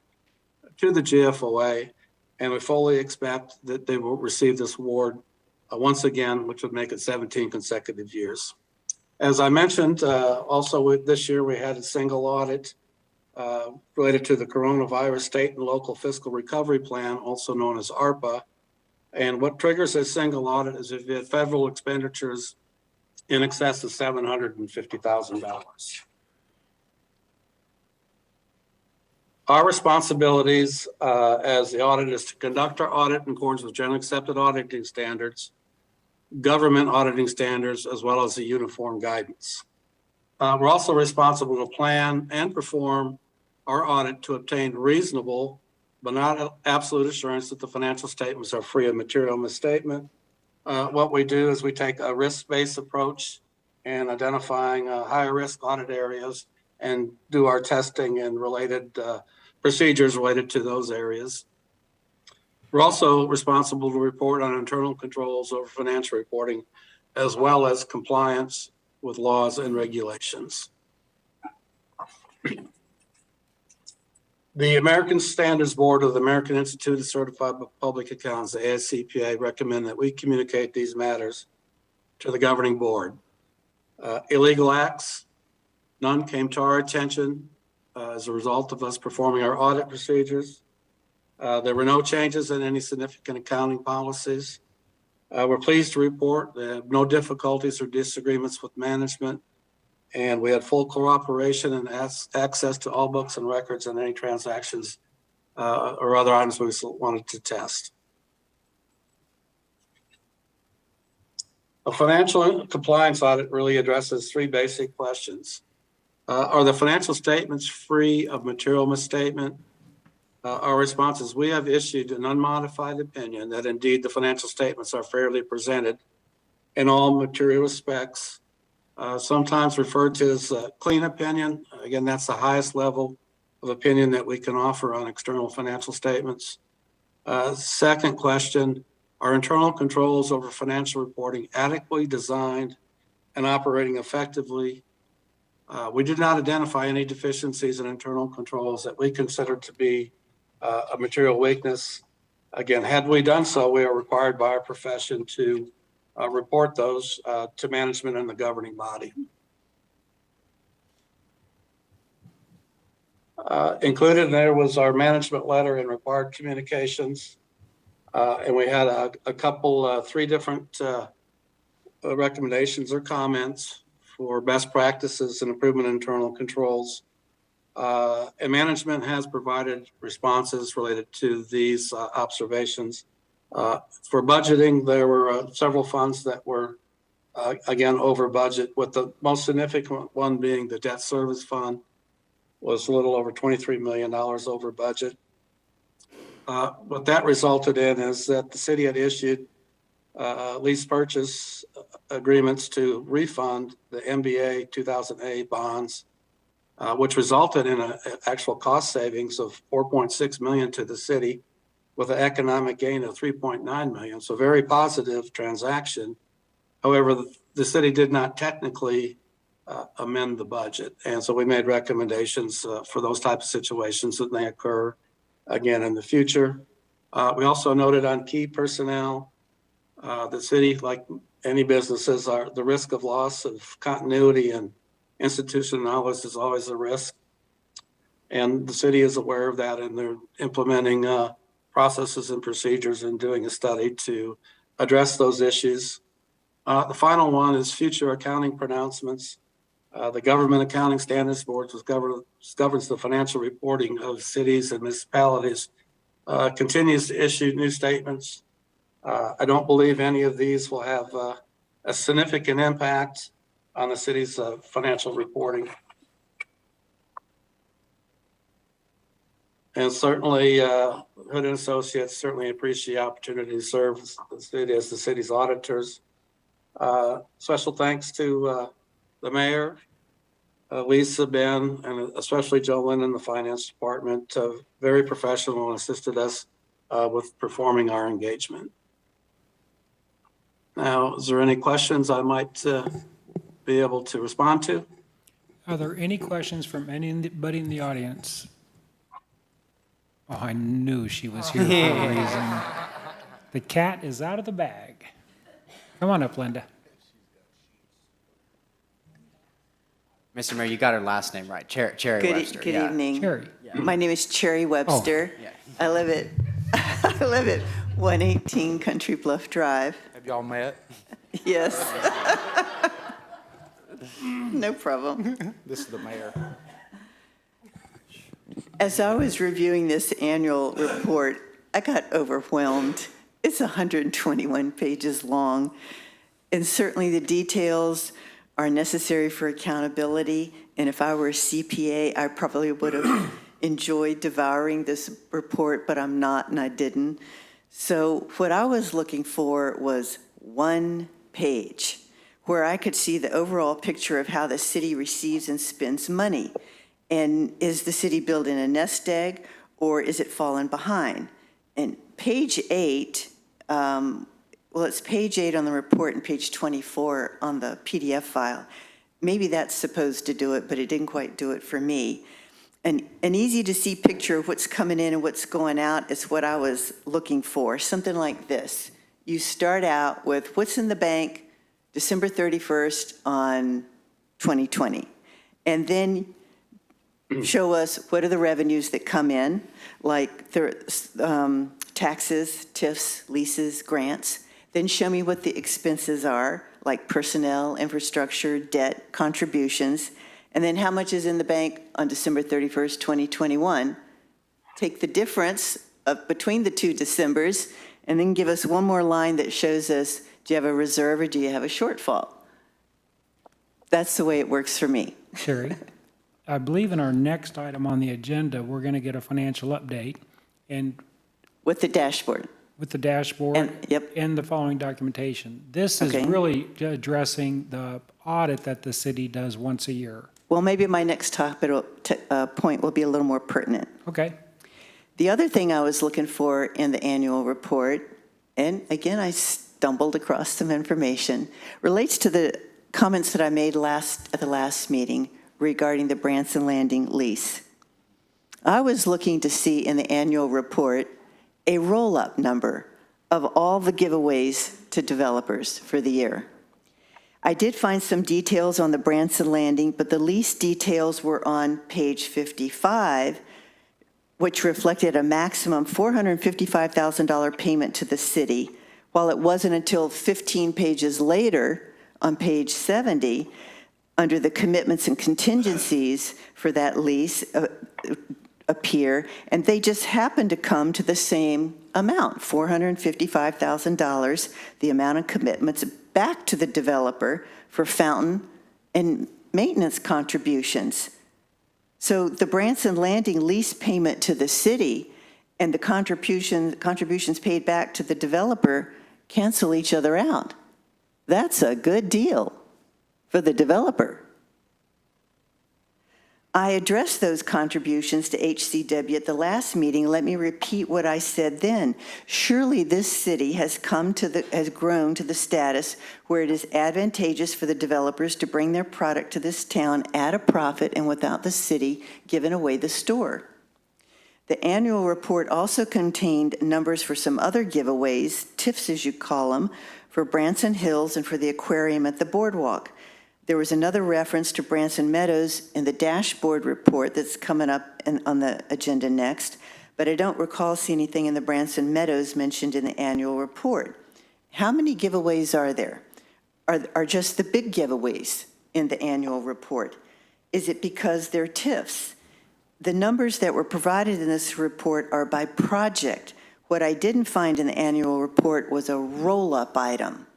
to the GFOA, and we fully expect that they will receive this award once again, which would make it 17 consecutive years. As I mentioned, also this year we had a single audit related to the coronavirus state and local fiscal recovery plan, also known as ARPA. And what triggers a single audit is if you have federal expenditures in excess of $750,000. Our responsibilities as the audit is to conduct our audit in accordance with generally accepted auditing standards, government auditing standards, as well as the uniform guidance. We're also responsible to plan and perform our audit to obtain reasonable but not absolute assurance that the financial statements are free of material misstatement. What we do is we take a risk-based approach in identifying higher risk audit areas and do our testing and related procedures related to those areas. We're also responsible to report on internal controls over financial reporting, as well as compliance with laws and regulations. The American Standards Board of the American Institute of Certified Public Accountants, the AICPA, recommend that we communicate these matters to the governing board. Illegal acts, none came to our attention as a result of us performing our audit procedures. There were no changes in any significant accounting policies. We're pleased to report that no difficulties or disagreements with management, and we had full cooperation and access to all books and records and any transactions or other items we wanted to test. A financial compliance audit really addresses three basic questions. Are the financial statements free of material misstatement? Our response is we have issued an unmodified opinion that indeed the financial statements are fairly presented in all material respects, sometimes referred to as a clean opinion. Again, that's the highest level of opinion that we can offer on external financial statements. Second question, are internal controls over financial reporting adequately designed and operating effectively? We did not identify any deficiencies in internal controls that we considered to be a material weakness. Again, had we done so, we are required by our profession to report those to management and the governing body. Included in there was our management letter and required communications. And we had a couple, three different recommendations or comments for best practices and improvement in internal controls. And management has provided responses related to these observations. For budgeting, there were several funds that were, again, over budget, with the most significant one being the debt service fund was a little over $23 million over budget. What that resulted in is that the city had issued lease purchase agreements to refund the MBA 2008 bonds, which resulted in an actual cost savings of $4.6 million to the city with an economic gain of $3.9 million. So very positive transaction. However, the city did not technically amend the budget. And so we made recommendations for those types of situations that may occur again in the future. We also noted on key personnel, the city, like any businesses, the risk of loss of continuity and institutional knowledge is always a risk. And the city is aware of that, and they're implementing processes and procedures and doing a study to address those issues. The final one is future accounting pronouncements. The Government Accounting Standards Board, which governs the financial reporting of cities and municipalities, continues to issue new statements. I don't believe any of these will have a significant impact on the city's financial reporting. And certainly, Hood and Associates certainly appreciate the opportunity to serve the city as the city's auditors. Special thanks to the mayor, Lisa, Ben, and especially Joe Lynn in the finance department, very professional and assisted us with performing our engagement. Now, is there any questions I might be able to respond to? Are there any questions from anybody in the audience? Oh, I knew she was here for a reason. The cat is out of the bag. Come on up, Linda. Mr. Mayor, you got her last name right, Cherry Webster. Good evening. Cherry. My name is Cherry Webster. Yeah. I live at 118 Country Bluff Drive. Have y'all met? Yes. No problem. This is the mayor. As I was reviewing this annual report, I got overwhelmed. It's 121 pages long, and certainly the details are necessary for accountability. And if I were a CPA, I probably would have enjoyed devouring this report, but I'm not, and I didn't. So what I was looking for was one page where I could see the overall picture of how the city receives and spends money. And is the city building a nest egg, or is it falling behind? And page 8, well, it's page 8 on the report and page 24 on the PDF file. Maybe that's supposed to do it, but it didn't quite do it for me. And an easy to see picture of what's coming in and what's going out is what I was looking for, something like this. You start out with what's in the bank December 31st on 2020. And then show us what are the revenues that come in, like taxes, TIFs, leases, grants. Then show me what the expenses are, like personnel, infrastructure, debt, contributions, and then how much is in the bank on December 31st, 2021. Take the difference between the two Decembers, and then give us one more line that shows us, do you have a reserve or do you have a shortfall? That's the way it works for me. Sherry, I believe in our next item on the agenda, we're going to get a financial update and With the dashboard. with the dashboard and the following documentation. This is Okay. really addressing the audit that the city does once a year. Well, maybe my next point will be a little more pertinent. Okay. The other thing I was looking for in the annual report, and again, I stumbled across some information, relates to the comments that I made at the last meeting regarding the Branson Landing lease. I was looking to see in the annual report a roll-up number of all the giveaways to developers for the year. I did find some details on the Branson Landing, but the lease details were on page 55, which reflected a maximum $455,000 payment to the city, while it wasn't until 15 pages later, on page 70, under the commitments and contingencies for that lease appear, and they just happen to come to the same amount, $455,000, the amount of commitments back to the developer for fountain and maintenance contributions. So the Branson Landing lease payment to the city and the contributions paid back to the developer cancel each other out. That's a good deal for the developer. I addressed those contributions to HCW at the last meeting. Let me repeat what I said then. Surely this city has grown to the status where it is advantageous for the developers to bring their product to this town at a profit and without the city giving away the store. The annual report also contained numbers for some other giveaways, TIFs as you call them, for Branson Hills and for the aquarium at the boardwalk. There was another reference to Branson Meadows in the dashboard report that's coming up on the agenda next, but I don't recall seeing anything in the Branson Meadows mentioned in the annual report. How many giveaways are there? Are just the big giveaways in the annual report? Is it because they're TIFs? The numbers that were provided in this report are by project. What I didn't find in the annual report was a roll-up item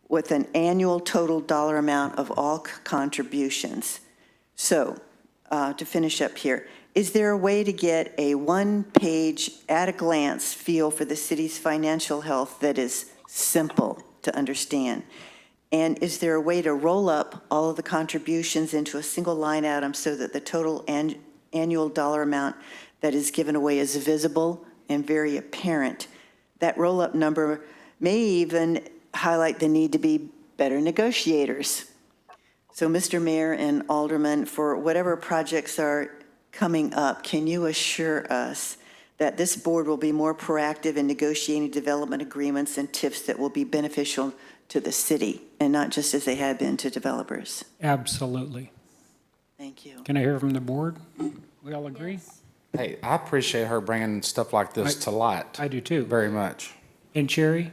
with an annual total dollar amount of all contributions. So, to finish up here, is there a way to get a one-page, at-a-glance feel for the city's financial health that is simple to understand? And is there a way to roll up all of the contributions into a single line item so that the total annual dollar amount that is given away is visible and very apparent? That roll-up number may even highlight the need to be better negotiators. So, Mr. Mayor and Aldermen, for whatever projects are coming up, can you assure us that this board will be more proactive in negotiating development agreements and TIFs that will be beneficial to the city and not just as they have been to developers? Absolutely. Thank you. Can I hear from the board? We all agree? Hey, I appreciate her bringing stuff like this to light. I do too. Very much. And Sherry,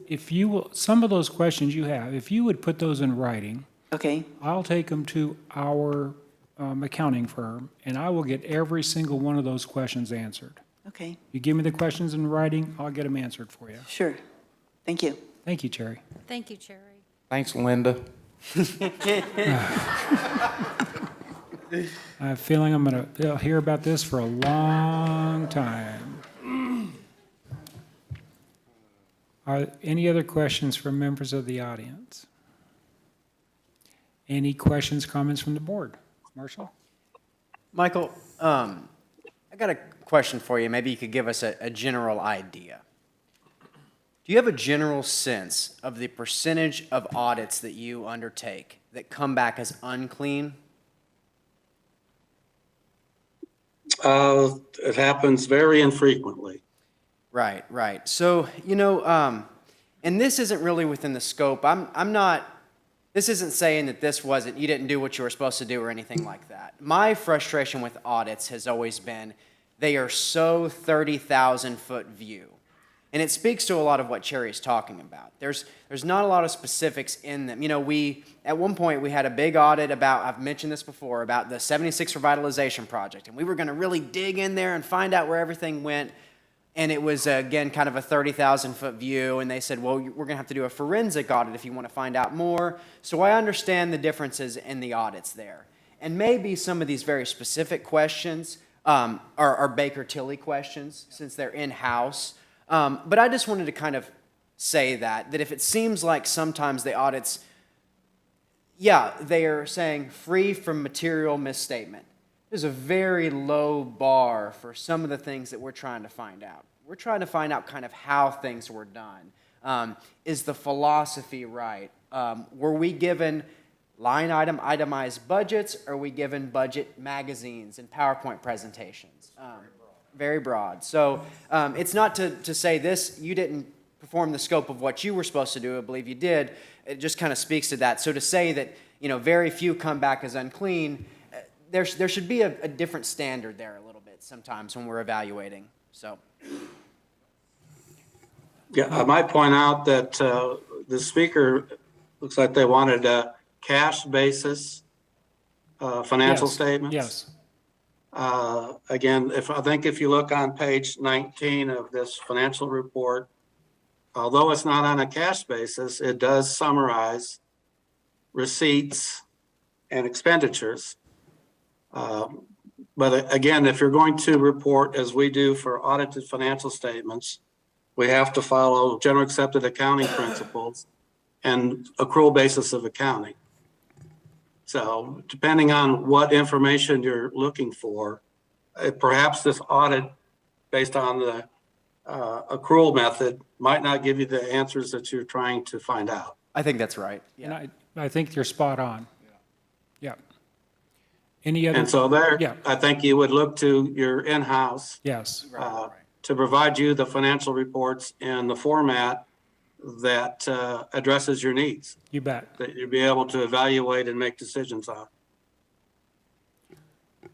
if you will, some of those questions you have, if you would put those in writing, okay, I'll take them to our accounting firm, and I will get every single one of those questions answered. Okay. You give me the questions in writing, I'll get them answered for you. Sure. Thank you. Thank you, Cherry. Thank you, Cherry. Thanks, Linda. I have a feeling I'm going to hear about this for a long time. Are any other questions from members of the audience? Any questions, comments from the board? Marshall? Michael, I got a question for you. Maybe you could give us a general idea. Do you have a general sense of the percentage of audits that you undertake that come back as unclean? It happens very infrequently. Right, right. So, and this isn't really within the scope. This This isn't saying that you didn't do what you were supposed to do or anything like that. My frustration with audits has always been they are so 30,000-foot view. And it speaks to a lot of what Cherry's talking about. There's not a lot of specifics in them. You know, at one point we had a big audit about, I've mentioned this before, about the 76 revitalization project. And we were going to really dig in there and find out where everything went. And it was, again, kind of a 30,000-foot view. And they said, well, we're going to have to do a forensic audit if you want to find out more. So I understand the differences in the audits there. And maybe some of these very specific questions are Baker-Tilly questions, since they're in-house. But I just wanted to kind of say that if it seems like sometimes the audits, yeah, they are saying free from material misstatement. There's a very low bar for some of the things that we're trying to find out. We're trying to find out kind of how things were done. Is the philosophy right? Were we given line item itemized budgets, or are we given budget magazines and PowerPoint presentations? Very broad. So it's not to say this, you didn't perform the scope of what you were supposed to do. I believe you did. It just kind of speaks to that. So to say that, you know, very few come back as unclean, there should be a different standard there a little bit sometimes when we're evaluating. So. Yeah, I might point out that the speaker looks like they wanted a cash basis financial statements. Yes. Again, if you look on page 19 of this financial report, although it's not on a cash basis, it does summarize receipts and expenditures. But again, if you're going to report, as we do for audited financial statements, we have to follow general accepted accounting principles and accrual basis of accounting. So depending on what information you're looking for, perhaps this audit based on the accrual method might not give you the answers that you're trying to find out. I think that's right. And I think you're spot on. Yeah. Any other? And so there, Yeah. I think you would look to your in-house Yes. to provide you the financial reports in the format that addresses your needs, You bet. that you'll be able to evaluate and make decisions on.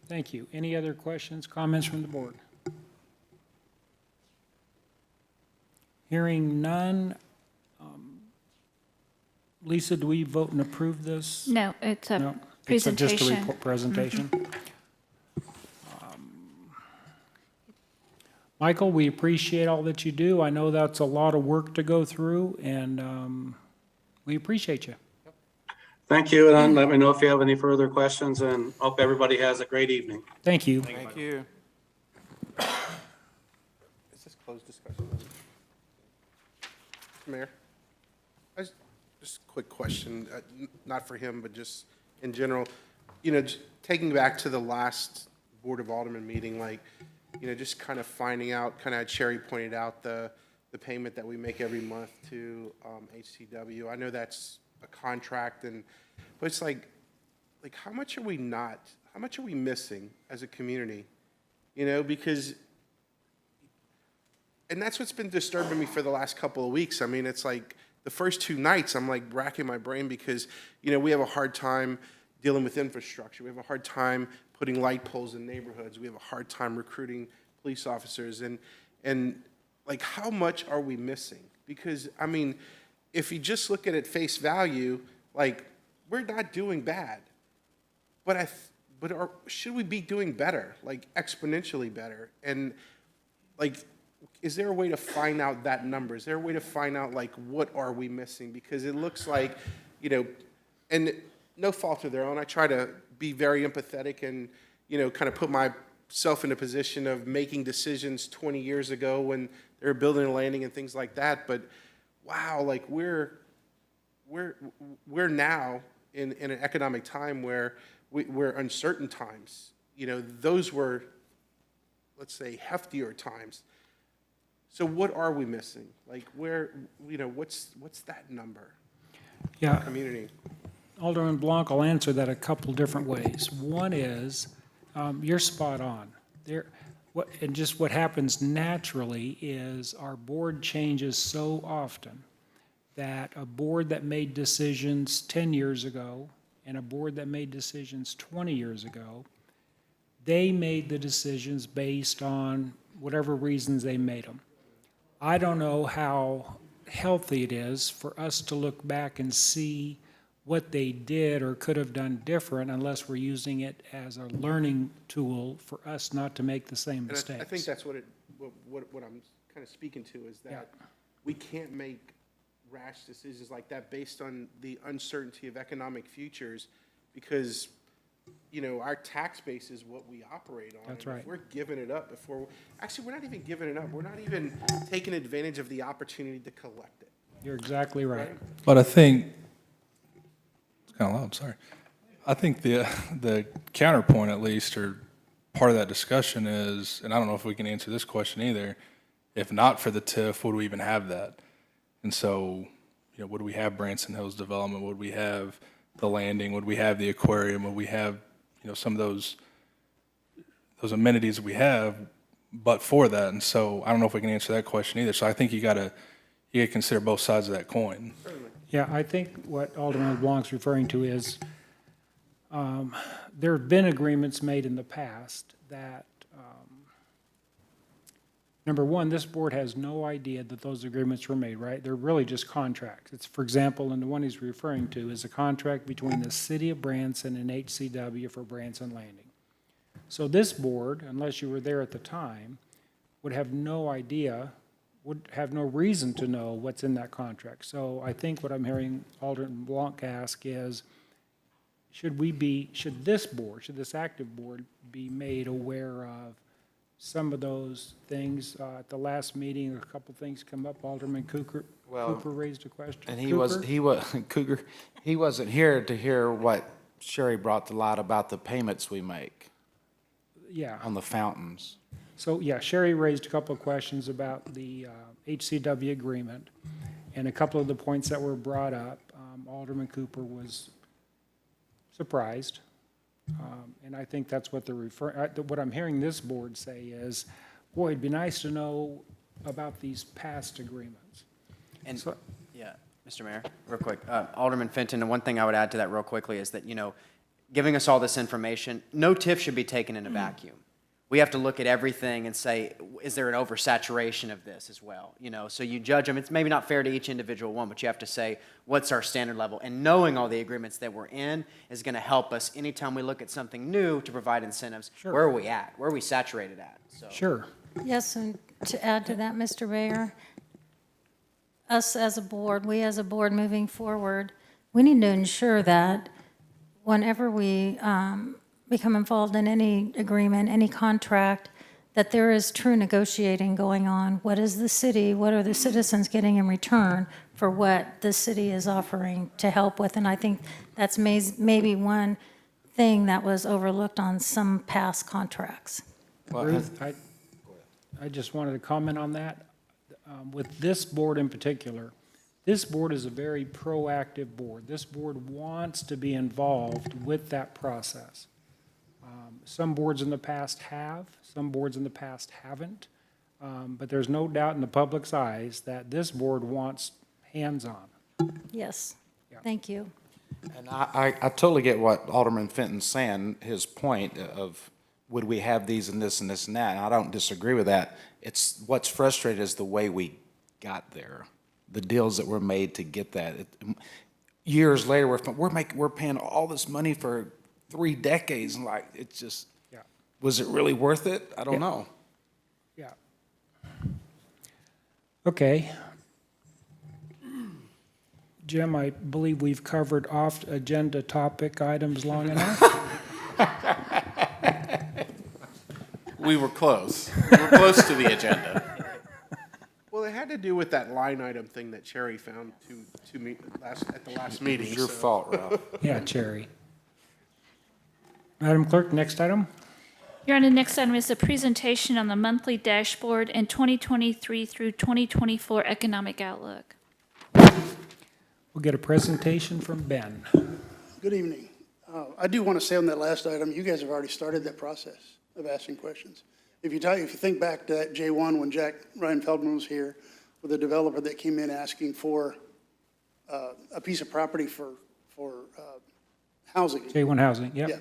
Thank you. Any other questions, comments from the board? Hearing none. Lisa, do we vote and approve this? No, it's a No, it's just a presentation. report presentation. Michael, we appreciate all that you do. I know that's a lot of work to go through, and we appreciate you. Thank you, and let me know if you have any further questions, and hope everybody has a great evening. Thank you. Thank you. Is this closed discussion? Mayor, just a quick question, not for him, but just in general. You know, taking back to the last Board of Aldermen meeting, like, you know, just kind of finding out, kind of Sherry pointed out the payment that we make every month to HCW. I know that's a contract, but it's like how much are we missing as a community? You know, because, and that's what's been disturbing me for the last couple of weeks. I mean, it's like the first 2 nights I'm like racking my brain because, you know, we have a hard time dealing with infrastructure. We have a hard time putting light poles in neighborhoods. We have a hard time recruiting police officers. And like, how much are we missing? Because, I mean, if you just look at it face value, like, we're not doing bad. But should we be doing better, like exponentially better? And like, is there a way to find out that number? Is there a way to find out, like, what are we missing? Because it looks like, you know, and no fault of their own. I try to be very empathetic and, you know, kind of put myself in a position of making decisions 20 years ago when they were building a landing and things like that. But wow, like we're now in an economic time where we're uncertain times. You know, those were, let's say, heftier times. So what are we missing? Like, where, you know, what's that number? Yeah. Community. Alderman Blanc, I'll answer that a couple different ways. One is, you're spot on. And just what happens naturally is our board changes so often that a board that made decisions 10 years ago and a board that made decisions 20 years ago, they made the decisions based on whatever reasons they made them. I don't know how healthy it is for us to look back and see what they did or could have done different unless we're using it as a learning tool for us not to make the same And mistakes. I think that's what I'm kind of speaking to, is that we can't make rash decisions like that based on the uncertainty of economic futures, because, you know, our tax base is what we operate on. That's And right. if we're giving it up actually, we're not even giving it up. We're not even taking advantage of the opportunity to collect it. You're exactly right. But I think, it's kind of loud, sorry. I think the counterpoint, at least, or part of that discussion is, and I don't know if we can answer this question either, if not for the TIF, would we even have that? And so, you know, would we have Branson Hills development? Would we have the landing? Would we have the aquarium? Would we have, you know, some of those amenities we have, but for that? And so I don't know if we can answer that question either. So I think you gotta consider both sides of that coin. Yeah, I think what Alderman LeBlanc's referring to is, there have been agreements made in the past that, number one, this board has no idea that those agreements were made, right? They're really just contracts. It's, for example, and the one he's referring to is a contract between the city of Branson and HCW for Branson Landing. So this board, unless you were there at the time, would have no idea, would have no reason to know what's in that contract. So I think what I'm hearing Alderman Blanc ask is, should this active board be made aware of some of those things? At the last meeting, a couple things come up. Alderman Cooper raised a question. And he wasn't here to hear what Sherry brought to light about the payments we make Yeah. on the fountains. So, yeah, Sherry raised a couple of questions about the HCW agreement, and a couple of the points that were brought up, Alderman Cooper was surprised. And I think that's what what I'm hearing this board say is, boy, it'd be nice to know about these past agreements. And, yeah, Mr. Mayor, real quick, Alderman Fenton, and one thing I would add to that real quickly is that, you know, giving us all this information, no TIF should be taken in a vacuum. We have to look at everything and say, is there an oversaturation of this as well? You know, so you judge them. It's maybe not fair to each individual one, but you have to say, what's our standard level? And knowing all the agreements that we're in is going to help us anytime we look at something new to provide incentives. Sure. Where are we at? Where are we saturated at? So. Sure. Yes, and to add to that, Mr. Mayor, us as a board, we as a board moving forward, we need to ensure that whenever we become involved in any agreement, any contract, that there is true negotiating going on. What is the city, what are the citizens getting in return for what the city is offering to help with? And I think that's maybe one thing that was overlooked on some past contracts. Ruth, I just wanted to comment on that. With this board in particular, this board is a very proactive board. This board wants to be involved with that process. Some boards in the past have, some boards in the past haven't, but there's no doubt in the public's eyes that this board wants hands-on. Yes, thank you. And I totally get what Alderman Fenton's saying, his point of would we have these and this and this and that, and I don't disagree with that. It's what's frustrating is the way we got there, the deals that were made to get that. Years later, we're paying all this money for 3 decades, and like, it's just, was it really worth it? I don't know. Yeah. Okay. Jim, I believe we've covered off-agenda topic items long enough. We were close. We were close to the agenda. Well, it had to do with that line item thing that Cherry found to me at the last meeting. It was your fault, Ralph. Yeah, Cherry. Madam Clerk, next item. Your Honor, the next item is a presentation on the monthly dashboard and 2023 through 2024 economic outlook. We'll get a presentation from Ben. Good evening. I do want to say on that last item, you guys have already started that process of asking questions. If you think back to that J1 when Ryan Feldman was here, with a developer that came in asking for a piece of property for housing. J1 housing, yep. Yeah.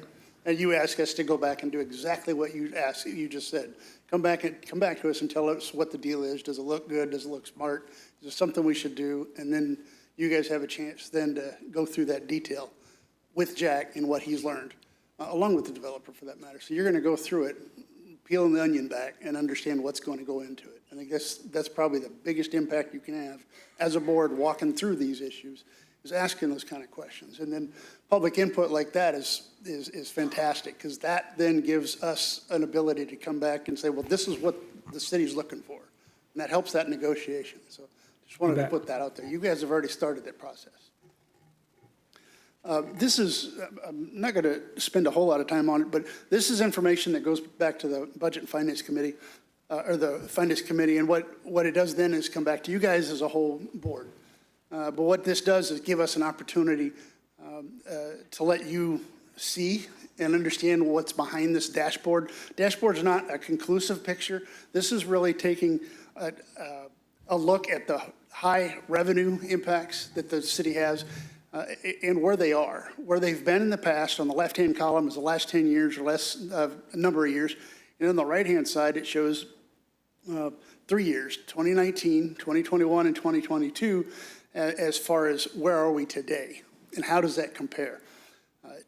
And you ask us to go back and do exactly what you just said. Come back to us and tell us what the deal is. Does it look good? Does it look smart? Is it something we should do? And then you guys have a chance then to go through that detail with Jack and what he's learned, along with the developer for that matter. So you're going to go through it, peeling the onion back and understand what's going to go into it. I think that's probably the biggest impact you can have as a board walking through these issues, is asking those kind of questions. And then public input like that is fantastic, because that then gives us an ability to come back and say, well, this is what the city's looking for. And that helps that negotiation. So just wanted to put that out there. You guys have already started that process. This is, I'm not going to spend a whole lot of time on it, but this is information that goes back to the Budget and Finance Committee, or the Finance Committee, and what it does then is come back to you guys as a whole board. But what this does is give us an opportunity to let you see and understand what's behind this dashboard. Dashboard's not a conclusive picture. This is really taking a look at the high revenue impacts that the city has and where they are, where they've been in the past. On the left-hand column is the last 10 years or less, a number of years. And on the right-hand side, it shows 3 years, 2019, 2021, and 2022, as far as where are we today and how does that compare.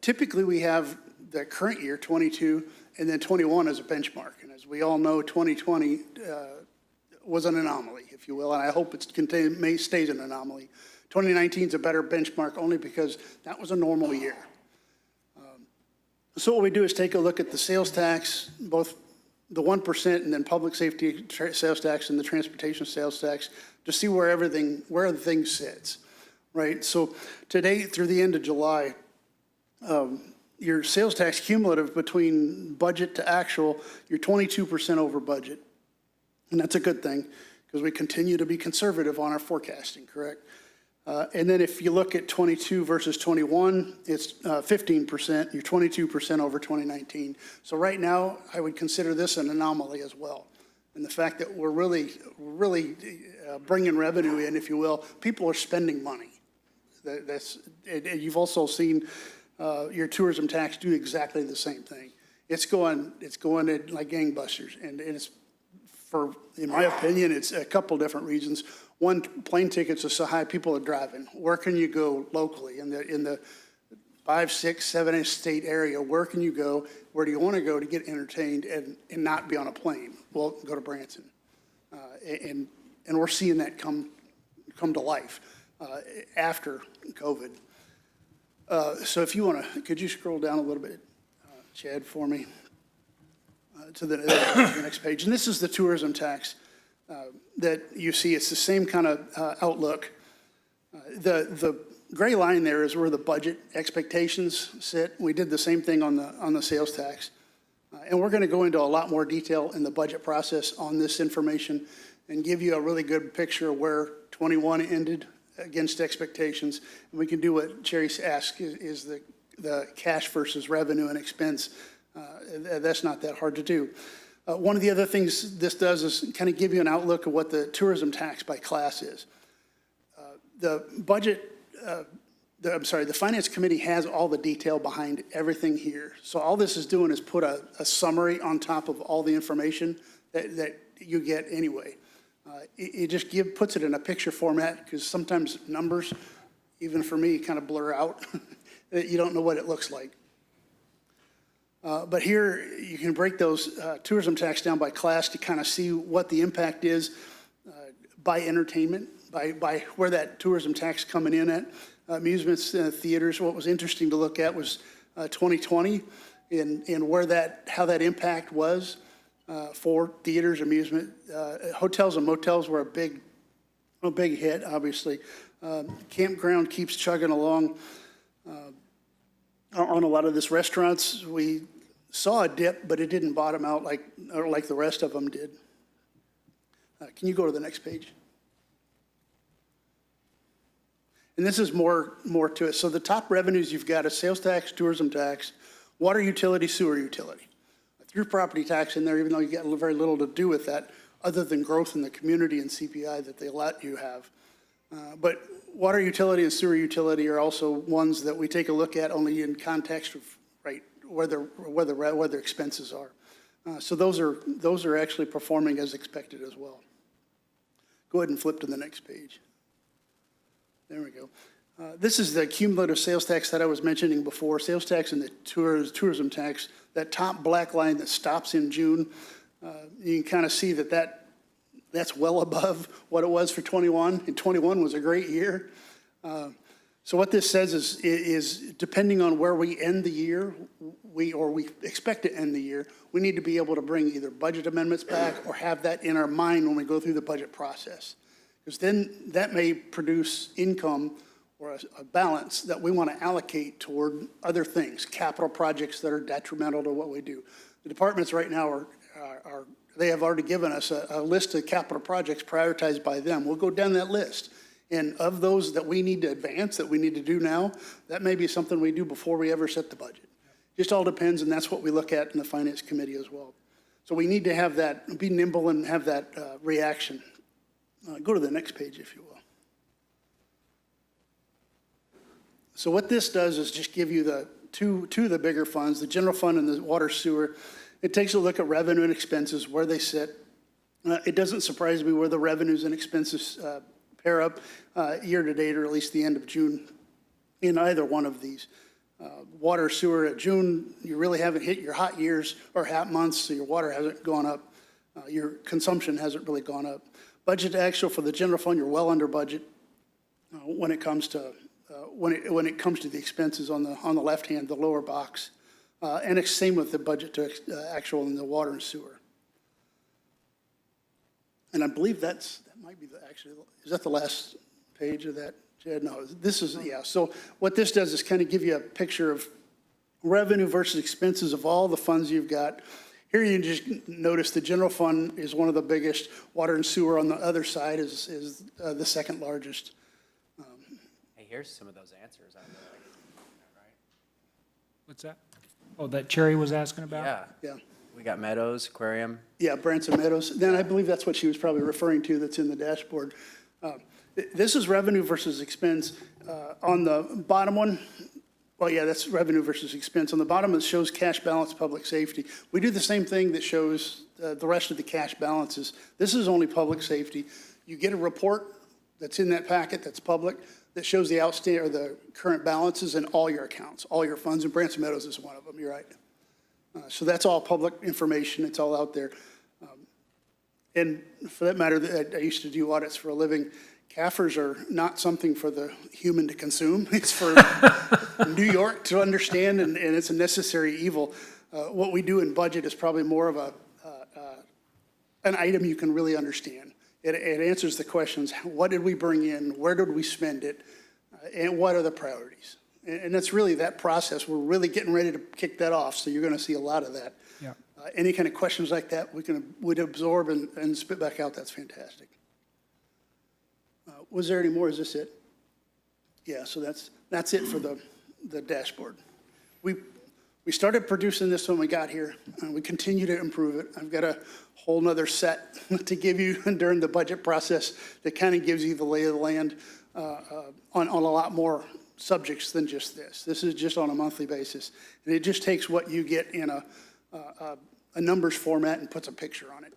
Typically, we have the current year, 22, and then 21 as a benchmark. And as we all know, 2020 was an anomaly, if you will, and I hope it stays an anomaly. 2019 is a better benchmark only because that was a normal year. So what we do is take a look at the sales tax, both the 1% and then public safety sales tax and the transportation sales tax, to see where everything sits, right? So today, through the end of July, your sales tax cumulative between budget to actual, you're 22% over budget. And that's a good thing, because we continue to be conservative on our forecasting, correct? And then if you look at 22 versus 21, it's 15%. You're 22% over 2019. So right now, I would consider this an anomaly as well. And the fact that we're really bringing revenue in, if you will, people are spending money. You've also seen your tourism tax do exactly the same thing. It's going like gangbusters, and it's in my opinion, it's a couple different reasons. One, plane tickets are so high, people are driving. Where can you go locally in the 5, 6, 7 state area? Where can you go? Where do you want to go to get entertained and not be on a plane? Well, go to Branson, and we're seeing that come to life after COVID. So if you want to, could you scroll down a little bit, Chad, for me, to the next page? And this is the tourism tax that you see. It's the same kind of outlook. The gray line there is where the budget expectations sit. We did the same thing on the sales tax. And we're going to go into a lot more detail in the budget process on this information and give you a really good picture of where 21 ended against expectations. And we can do what Cherry asked, is the cash versus revenue and expense. That's not that hard to do. One of the other things this does is kind of give you an outlook of what the tourism tax by class is. The Finance Committee has all the detail behind everything here. So all this is doing is put a summary on top of all the information that you get anyway. It just puts it in a picture format, because sometimes numbers, even for me, kind of blur out. You don't know what it looks like. But here you can break those tourism tax down by class to kind of see what the impact is by entertainment, by where that tourism tax coming in at. Amusements, theaters. What was interesting to look at was 2020 and how that impact was for theaters, amusement. Hotels and motels were a big hit, obviously. Campground keeps chugging along. On a lot of this restaurants, we saw a dip, but it didn't bottom out like the rest of them did. Can you go to the next page? And this is more to it. So the top revenues you've got is sales tax, tourism tax, water utility, sewer utility. Your property tax in there, even though you get very little to do with that, other than growth in the community and CPI that they let you have. But water utility and sewer utility are also ones that we take a look at only in context of, right, where their expenses are. So those are actually performing as expected as well. Go ahead and flip to the next page. There we go. This is the cumulative sales tax that I was mentioning before, sales tax and the tourism tax. That top black line that stops in June, you can kind of see that's well above what it was for 21, and 21 was a great year. So what this says is depending on where we end the year, we expect to end the year, we need to be able to bring either budget amendments back or have that in our mind when we go through the budget process. Because then that may produce income or a balance that we want to allocate toward other things, capital projects that are detrimental to what we do. The departments right now they have already given us a list of capital projects prioritized by them. We'll go down that list. And of those that we need to advance, that we need to do now, that may be something we do before we ever set the budget. Just all depends, and that's what we look at in the Finance Committee as well. So we need to have that, be nimble and have that reaction. Go to the next page, if you will. So what this does is just give you the two of the bigger funds, the general fund and the water sewer. It takes a look at revenue and expenses, where they sit. It doesn't surprise me where the revenues and expenses pair up year to date, or at least the end of June, in either one of these. Water, sewer at June, you really haven't hit your hot years or hot months, so your water hasn't gone up. Your consumption hasn't really gone up. Budget to actual for the general fund, you're well under budget when it comes to the expenses on the left hand, the lower box, and it's same with the budget to actual in the water and sewer. And I believe that might be is that the last page of that, Jed? No, this is, yeah. So what this does is kind of give you a picture of revenue versus expenses of all the funds you've got. Here you just notice the general fund is one of the biggest. Water and sewer on the other side is the second largest. Hey, here's some of those answers. I know. Right? What's that? Oh, that Cherry was asking about? Yeah. Yeah. We got Meadows, Aquarium. Yeah, Branson Meadows. Then I believe that's what she was probably referring to that's in the dashboard. This is revenue versus expense. On the bottom one, well, yeah, that's revenue versus expense. On the bottom, it shows cash balance, public safety. We do the same thing that shows the rest of the cash balances. This is only public safety. You get a report that's in that packet that's public that shows the outstanding or the current balances in all your accounts, all your funds, and Branson Meadows is one of them, you're right. So that's all public information, it's all out there. And for that matter, I used to do audits for a living. CAFRs are not something for the human to consume. It's for New York to understand, and it's a necessary evil. What we do in budget is probably more of an item you can really understand. It answers the questions, what did we bring in, where did we spend it, and what are the priorities? And that's really that process. We're really getting ready to kick that off, so you're going to see a lot of that. Yeah. Any kind of questions like that, we'd absorb and spit back out. That's fantastic. Was there any more? Is this it? Yeah, so that's it for the dashboard. We started producing this when we got here, and we continue to improve it. I've got a whole nother set to give you during the budget process that kind of gives you the lay of the land on a lot more subjects than just this. This is just on a monthly basis. And it just takes what you get in a numbers format and puts a picture on it.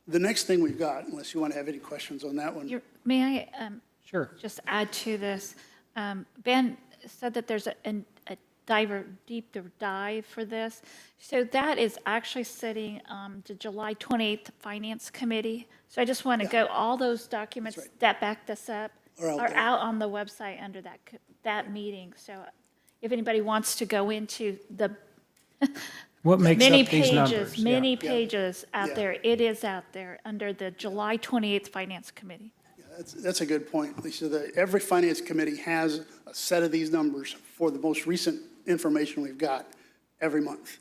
The next thing we've got, unless you want to have any questions on that one. May I Sure. just add to this? Ben said that there's a deeper dive for this. So that is actually sitting the July 28th Finance Committee. So I just want to go, all those documents that back this up are out on the website under that meeting. So if anybody wants to go into the What makes many up these numbers? pages, many pages out there, it is out there under the July 28th Finance Committee. That's a good point, Lisa. Every finance committee has a set of these numbers for the most recent information we've got every month.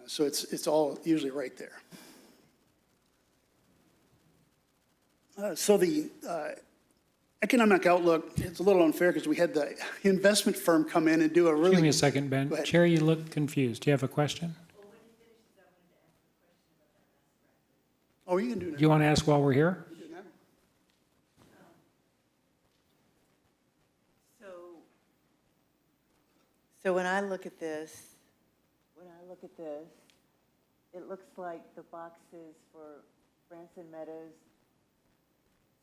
So it's all usually right there. So the economic outlook, it's a little unfair because we had the investment firm come in and do a really... Excuse me a second, Ben. Cherry, you look confused. Do you have a question? Oh, you can do that. Do you want to ask while we're here? So when I look at this, it looks like the boxes for Branson Meadows.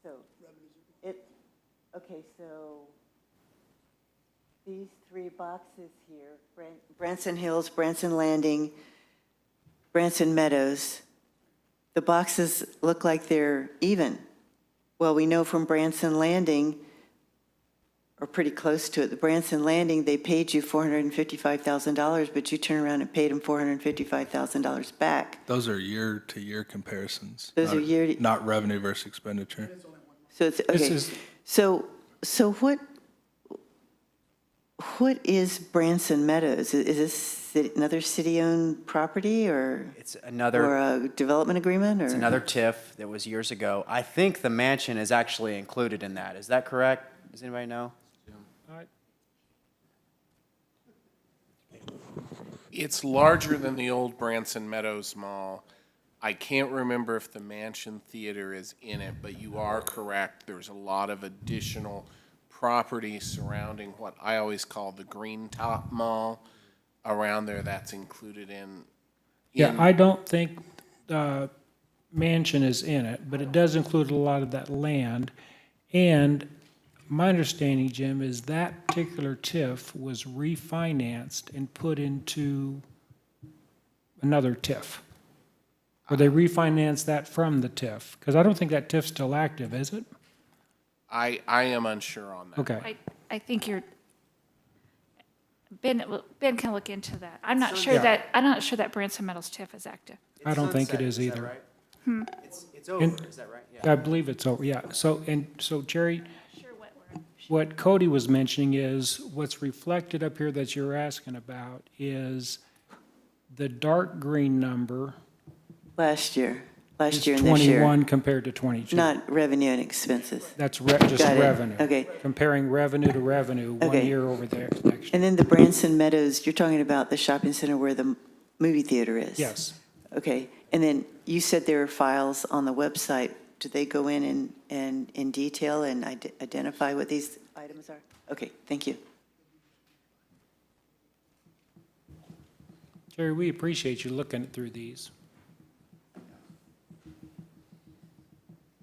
So okay, so these three boxes here, Branson Hills, Branson Landing, Branson Meadows, the boxes look like they're even. Well, we know from Branson Landing, or pretty close to it, the Branson Landing, they paid you $455,000, but you turn around and paid them $455,000 back. Those are year-to-year comparisons. Those are not revenue versus expenditure. So it's, okay, so what is Branson Meadows? Is this another city-owned property, or? It's another. Or a development agreement, or? It's another TIF that was years ago. I think the mansion is actually included in that. Is that correct? Does anybody know? It's larger than the old Branson Meadows Mall. I can't remember if the Mansion Theater is in it, but you are correct. There's a lot of additional property surrounding what I always call the Green Top Mall around there that's included in. Yeah, I don't think Mansion is in it, but it does include a lot of that land. And my understanding, Jim, is that particular TIF was refinanced and put into another TIF. Or they refinanced that from the TIF? Because I don't think that TIF's still active, is it? I am unsure on that. Okay. I think Ben can look into that. I'm not sure Yeah. that Branson Meadows TIF is active. I don't think it sunset, is that either. right? It's over, is that right? Yeah. I believe it's over, yeah. So Jerry, what Cody was mentioning is, what's reflected up here that you're asking about is the dark green number. Last year is and this year. 21 compared to 22. Not revenue and expenses. That's just Got it. revenue. Okay. Comparing revenue to revenue, one Okay. year over there next year. And then the Branson Meadows, you're talking about the shopping center where the movie theater is? Yes. Okay, and then you said there are files on the website. Do they go in and in detail and identify what these items are? Okay, thank you. Jerry, we appreciate you looking through these.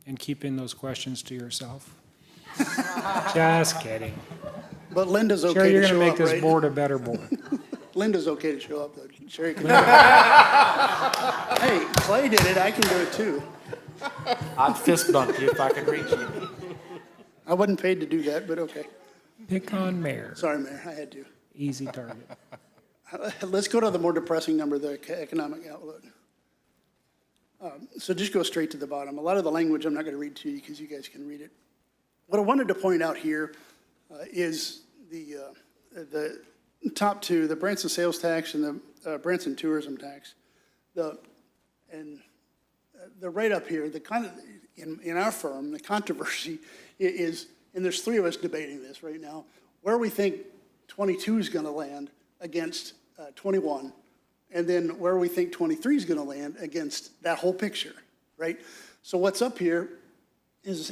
And keeping those questions to yourself. Just kidding. But Linda's okay Jerry, you're to going show to up, make this right? board a better board. Linda's okay to show up, though. Sherry can. Hey, Clay did it, I can do it too. I'd fist bump you if I could reach you. I wasn't paid to do that, but okay. Pick on Mayor. Sorry, Mayor, I had to. Easy target. Let's go to the more depressing number, the economic outlook. So just go straight to the bottom. A lot of the language I'm not going to read to you because you guys can read it. What I wanted to point out here is the top two, the Branson sales tax and the Branson tourism tax. The right up here, the kind of in our firm, the controversy is, and there's three of us debating this right now, where we think 22 is going to land against 21. And then where we think 23 is going to land against that whole picture, right? So what's up here is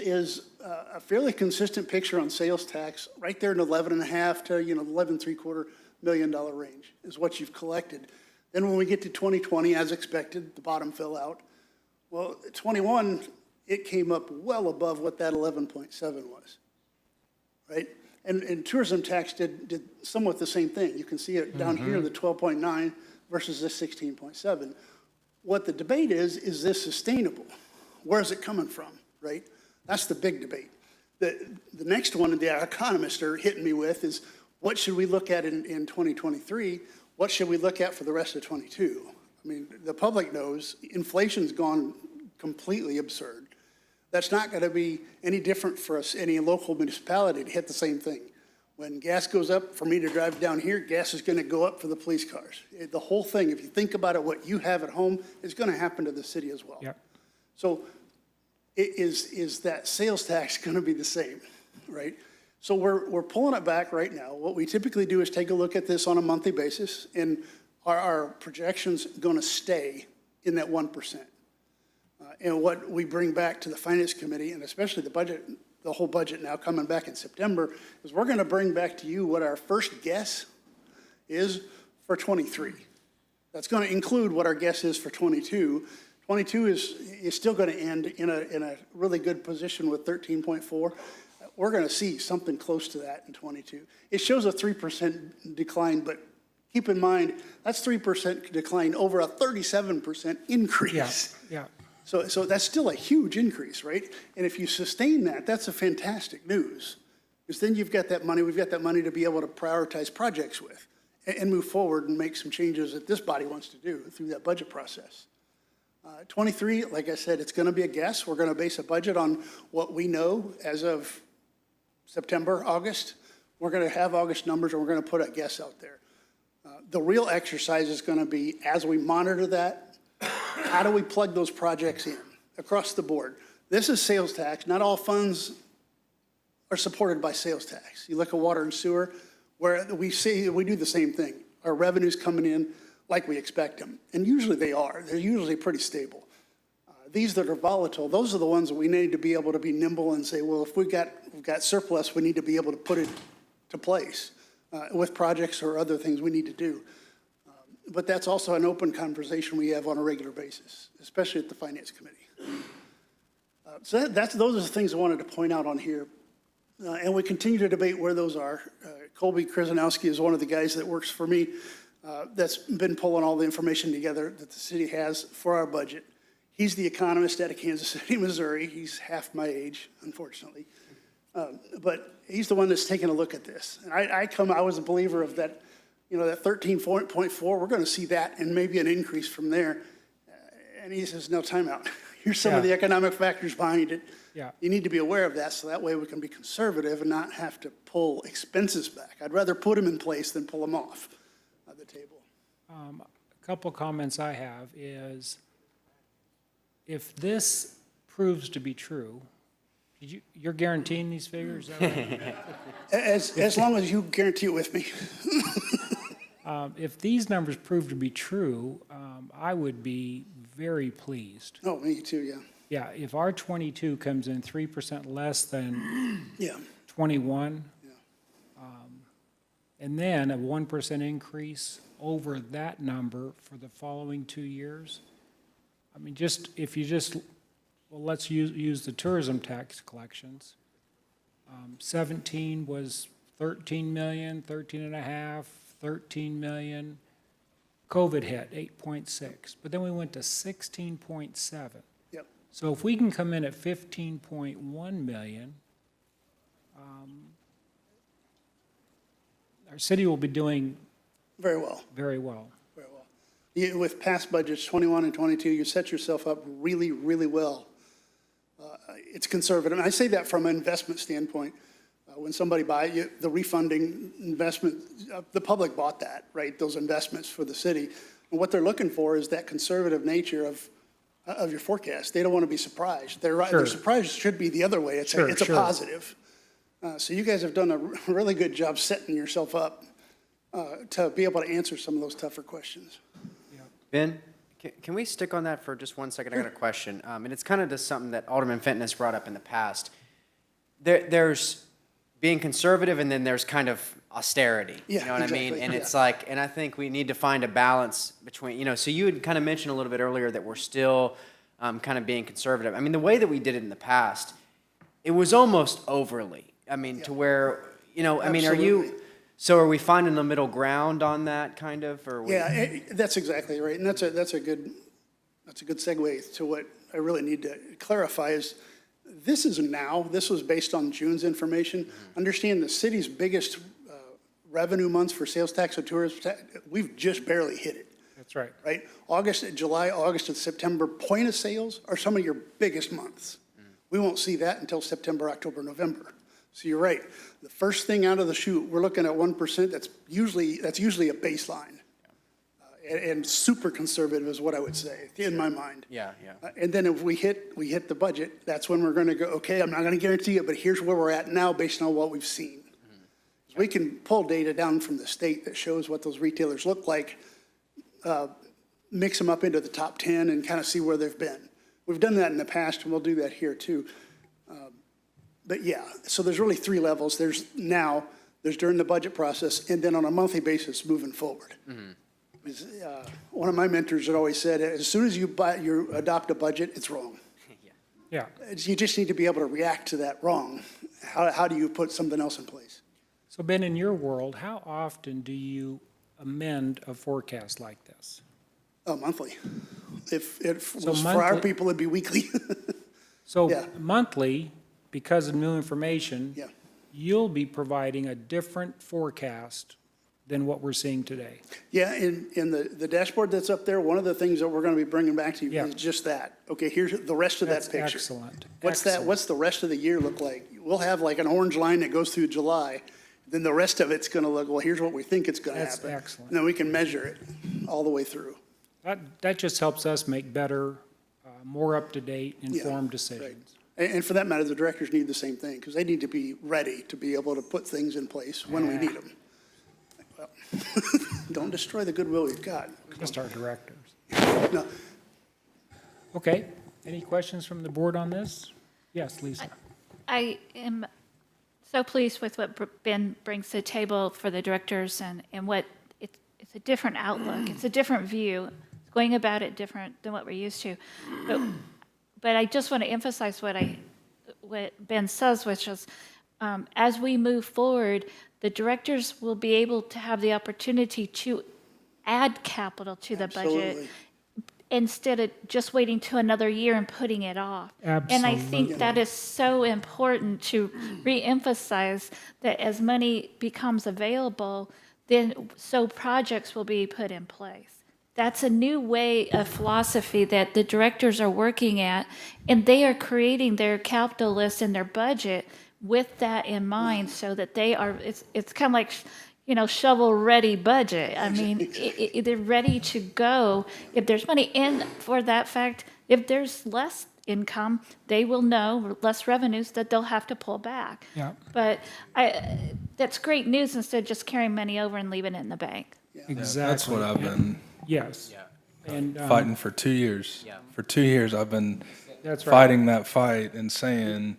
a fairly consistent picture on sales tax, right there in 11.5 to 11.75 million dollar range is what you've collected. Then when we get to 2020, as expected, the bottom fell out. Well, 21, it came up well above what that 11.7 was, right? And tourism tax did somewhat the same thing. You can see it down here, the 12.9 versus the 16.7. What the debate is this sustainable? Where is it coming from, right? That's the big debate. The next one the economists are hitting me with is, what should we look at in 2023? What should we look at for the rest of 22? I mean, the public knows inflation's gone completely absurd. That's not going to be any different for us, any local municipality to hit the same thing. When gas goes up, for me to drive down here, gas is going to go up for the police cars. The whole thing, if you think about it, what you have at home is going to happen to the city as well. Yep. So is that sales tax going to be the same, right? So we're pulling it back right now. What we typically do is take a look at this on a monthly basis, and our projections going to stay in that 1%. And what we bring back to the Finance Committee, and especially the budget, the whole budget now coming back in September, is we're going to bring back to you what our first guess is for '23. That's going to include what our guess is for '22. '22 is still going to end in a really good position with 13.4. We're going to see something close to that in '22. It shows a 3% decline, but keep in mind, that's 3% decline over a 37% increase. Yeah. So that's still a huge increase, right? And if you sustain that, that's a fantastic news. Because then we've got that money to be able to prioritize projects with and move forward and make some changes that this body wants to do through that budget process. 23, like I said, it's going to be a guess. We're going to base a budget on what we know as of September, August. We're going to have August numbers, and we're going to put a guess out there. The real exercise is going to be, as we monitor that, how do we plug those projects in across the board? This is sales tax. Not all funds are supported by sales tax. You look at water and sewer, where we do the same thing. Our revenue's coming in like we expect them, and usually they are. They're usually pretty stable. These that are volatile, those are the ones that we need to be able to be nimble and say, well, if we've got surplus, we need to be able to put it to place with projects or other things we need to do. But that's also an open conversation we have on a regular basis, especially at the Finance Committee. So those are the things I wanted to point out on here. And we continue to debate where those are. Colby Krasnowski is one of the guys that works for me that's been pulling all the information together that the city has for our budget. He's the economist out of Kansas City, Missouri. He's half my age, unfortunately. But he's the one that's taking a look at this. And I was a believer of that, that 13.4, we're going to see that and maybe an increase from there. And he says, no, time out. Here's some of the economic factors behind it. Yeah. You need to be aware of that, so that way we can be conservative and not have to pull expenses back. I'd rather put them in place than pull them off the table. A couple comments I have is, if this proves to be true, you're guaranteeing these figures? Is that right? As long as you guarantee it with me. If these numbers prove to be true, I would be very pleased. Oh, me too, yeah. Yeah, if our 22 comes in 3% less than 21, and then a 1% increase over that number for the following 2 years, I mean, let's use the tourism tax collections. 17 was 13 million, 13 and a half, 13 million. COVID hit, 8.6, but then we went to 16.7. Yep. So if we can come in at 15.1 million, our city will be doing Very well. very well. Very well. With past budgets, 21 and 22, you set yourself up really, really well. It's conservative. And I say that from an investment standpoint. When somebody buys the refunding investment, the public bought that, right? Those investments for the city. And what they're looking for is that conservative nature of your forecast. They don't want to be surprised. Their surprise should be the other way. It's a positive. So you guys have done a really good job setting yourself up to be able to answer some of those tougher questions. Ben, can we stick on that for just 1 second? I got a question. And it's kind of just something that Alderman Fenton has brought up in the past. There's being conservative, and then there's kind of austerity. Yeah, you know what exactly. I mean? And Yeah. it's like, and I think we need to find a balance between, so you had kind of mentioned a little bit earlier that we're still kind of being conservative. I mean, the way that we did it in the past, it was almost overly. I mean, to where, I mean, are we finding the middle ground on that kind of, or? Yeah, that's exactly right. And that's a good segue to what I really need to clarify is, this was based on June's information. Understand the city's biggest revenue months for sales tax and tourism tax, we've just barely hit it. That's right. Right? July, August, and September point of sales are some of your biggest months. We won't see that until September, October, November. So you're right. The first thing out of the chute, we're looking at 1%. That's usually a baseline. And super conservative is what I would say, in my mind. Yeah. And then if we hit the budget, that's when we're going to go, okay, I'm not going to guarantee it, but here's where we're at now based on what we've seen. We can pull data down from the state that shows what those retailers look like, mix them up into the top 10 and kind of see where they've been. We've done that in the past, and we'll do that here too. But yeah, so there's really three levels. There's there's during the budget process, and then on a monthly basis moving forward. One of my mentors had always said, as soon as you adopt a budget, it's wrong. Yeah. You just need to be able to react to that wrong. How do you put something else in place? So Ben, in your world, how often do you amend a forecast like this? Oh, monthly. If it So was for our monthly- people, it'd be weekly. So Yeah. monthly, because of new information, Yeah. you'll be providing a different forecast than what we're seeing today. Yeah, in the dashboard that's up there, one of the things that we're going to be bringing back to you Yeah. is just that. Okay, here's the rest of That's that picture. excellent. What's the rest of the year look like? We'll have like an orange line that goes through July, then the rest of it's going to look, well, here's what we think it's going to That's happen. excellent. And then we can measure it all the way through. That just helps us make better, more up-to-date, Yeah, informed right. decisions. And for that matter, the directors need the same thing, because they need to be ready to be able to put things in place when we need them. Well, don't destroy the goodwill we've got. Just our directors. No, Okay, any questions from the board on this? Yes, Lisa. I am so pleased with what Ben brings to the table for the directors and what, it's a different outlook, it's a different view, it's going about it different than what we're used to. But I just want to emphasize what Ben says, which is, as we move forward, the directors will be able to have the opportunity to add capital to the budget Absolutely. instead of just waiting to another year and putting it off. And I think that is so important to reemphasize that as money becomes available, then so projects will be put in place. That's a new way of philosophy that the directors are working at, and they are creating their capital list and their budget with that in mind, so that they are, it's kind of like, shovel-ready budget. I mean, they're ready to go if there's money. And for that fact, if there's less income, they will know, less revenues, that they'll have to pull back. Yeah. But that's great news instead of just carrying money over and leaving it in the bank. Exactly. That's what I've been Yes. And, fighting for 2 years. Yeah. For 2 years, I've been That's right. fighting that fight and saying,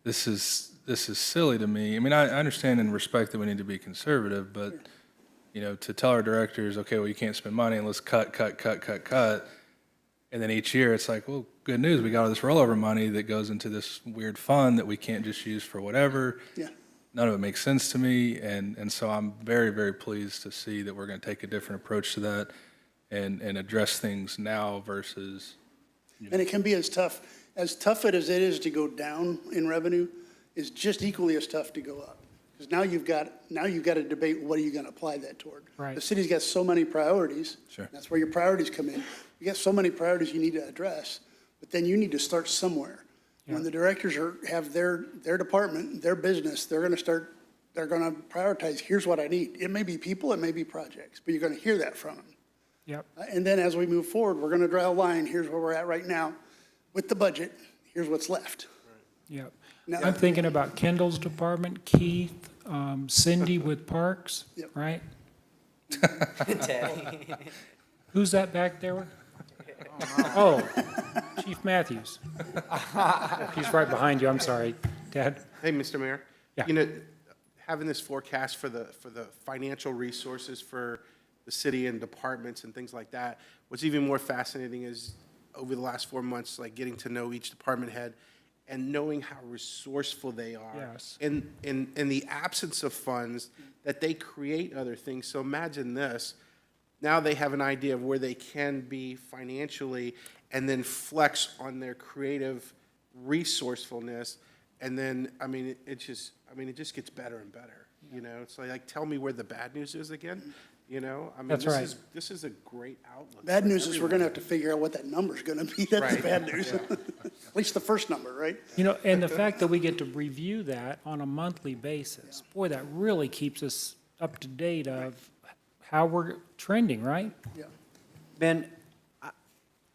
this is silly to me. I mean, I understand and respect that we need to be conservative, but, to tell our directors, okay, well, you can't spend money and let's cut. And then each year, it's like, well, good news, we got all this rollover money that goes into this weird fund that we can't just use for whatever. Yeah. None of it makes sense to me, and so I'm very, very pleased to see that we're going to take a different approach to that and address things now versus. And it can be as tough as it is to go down in revenue, is just equally as tough to go up. Because now you've got to debate, what are you going to apply that toward? Right. The city's got so many priorities. Sure. That's where your priorities come in. You got so many priorities you need to address, but then you need to start somewhere. When the directors have their department, their business, they're going to prioritize, here's what I need. It may be people, it may be projects, but you're going to hear that from them. Yep. And then as we move forward, we're going to draw a line, here's where we're at right now with the budget, here's what's left. Yep. Now- I'm thinking about Kendall's department, Keith, Cindy with Parks, Yep. right? Who's that back there? Oh, Chief Matthews. He's right behind you, I'm sorry. Ted? Hey, Mr. Mayor. Yeah. Having this forecast for the financial resources for the city and departments and things like that, what's even more fascinating is over the last 4 months, like getting to know each department head and knowing how resourceful they are. Yes. In the absence of funds, that they create other things. So imagine this. Now they have an idea of where they can be financially and then flex on their creative resourcefulness. And then, it just gets better and better. It's like, tell me where the bad news is again. That's right. This is a great outlook. Bad for news is we're going to everyone. have to figure out what that number's going to be. That's Right. bad news. At least the first number, right? And the fact that we get to review that on a monthly basis, boy, that really keeps us up to date of how we're trending, right? Yeah. Ben,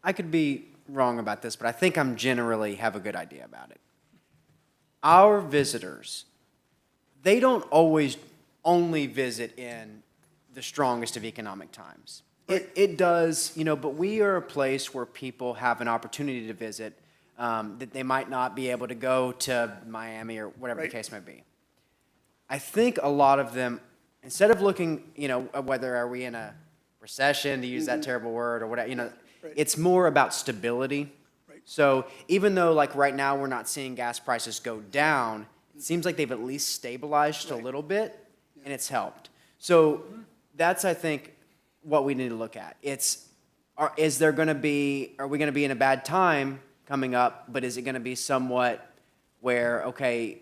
I could be wrong about this, but I think I'm generally have a good idea about it. Our visitors, they don't always only visit in the strongest of economic times. It does, but we are a place where people have an opportunity to visit that they might not be able to go to Miami or whatever the case may be. I think a lot of them, instead of looking, whether are we in a recession, to use that terrible word, or whatever, it's more about stability. So even though like right now we're not seeing gas prices go down, it seems like they've at least stabilized a little bit, and it's helped. So that's, I think, what we need to look at. Are we going to be in a bad time coming up, but is it going to be somewhat where, okay,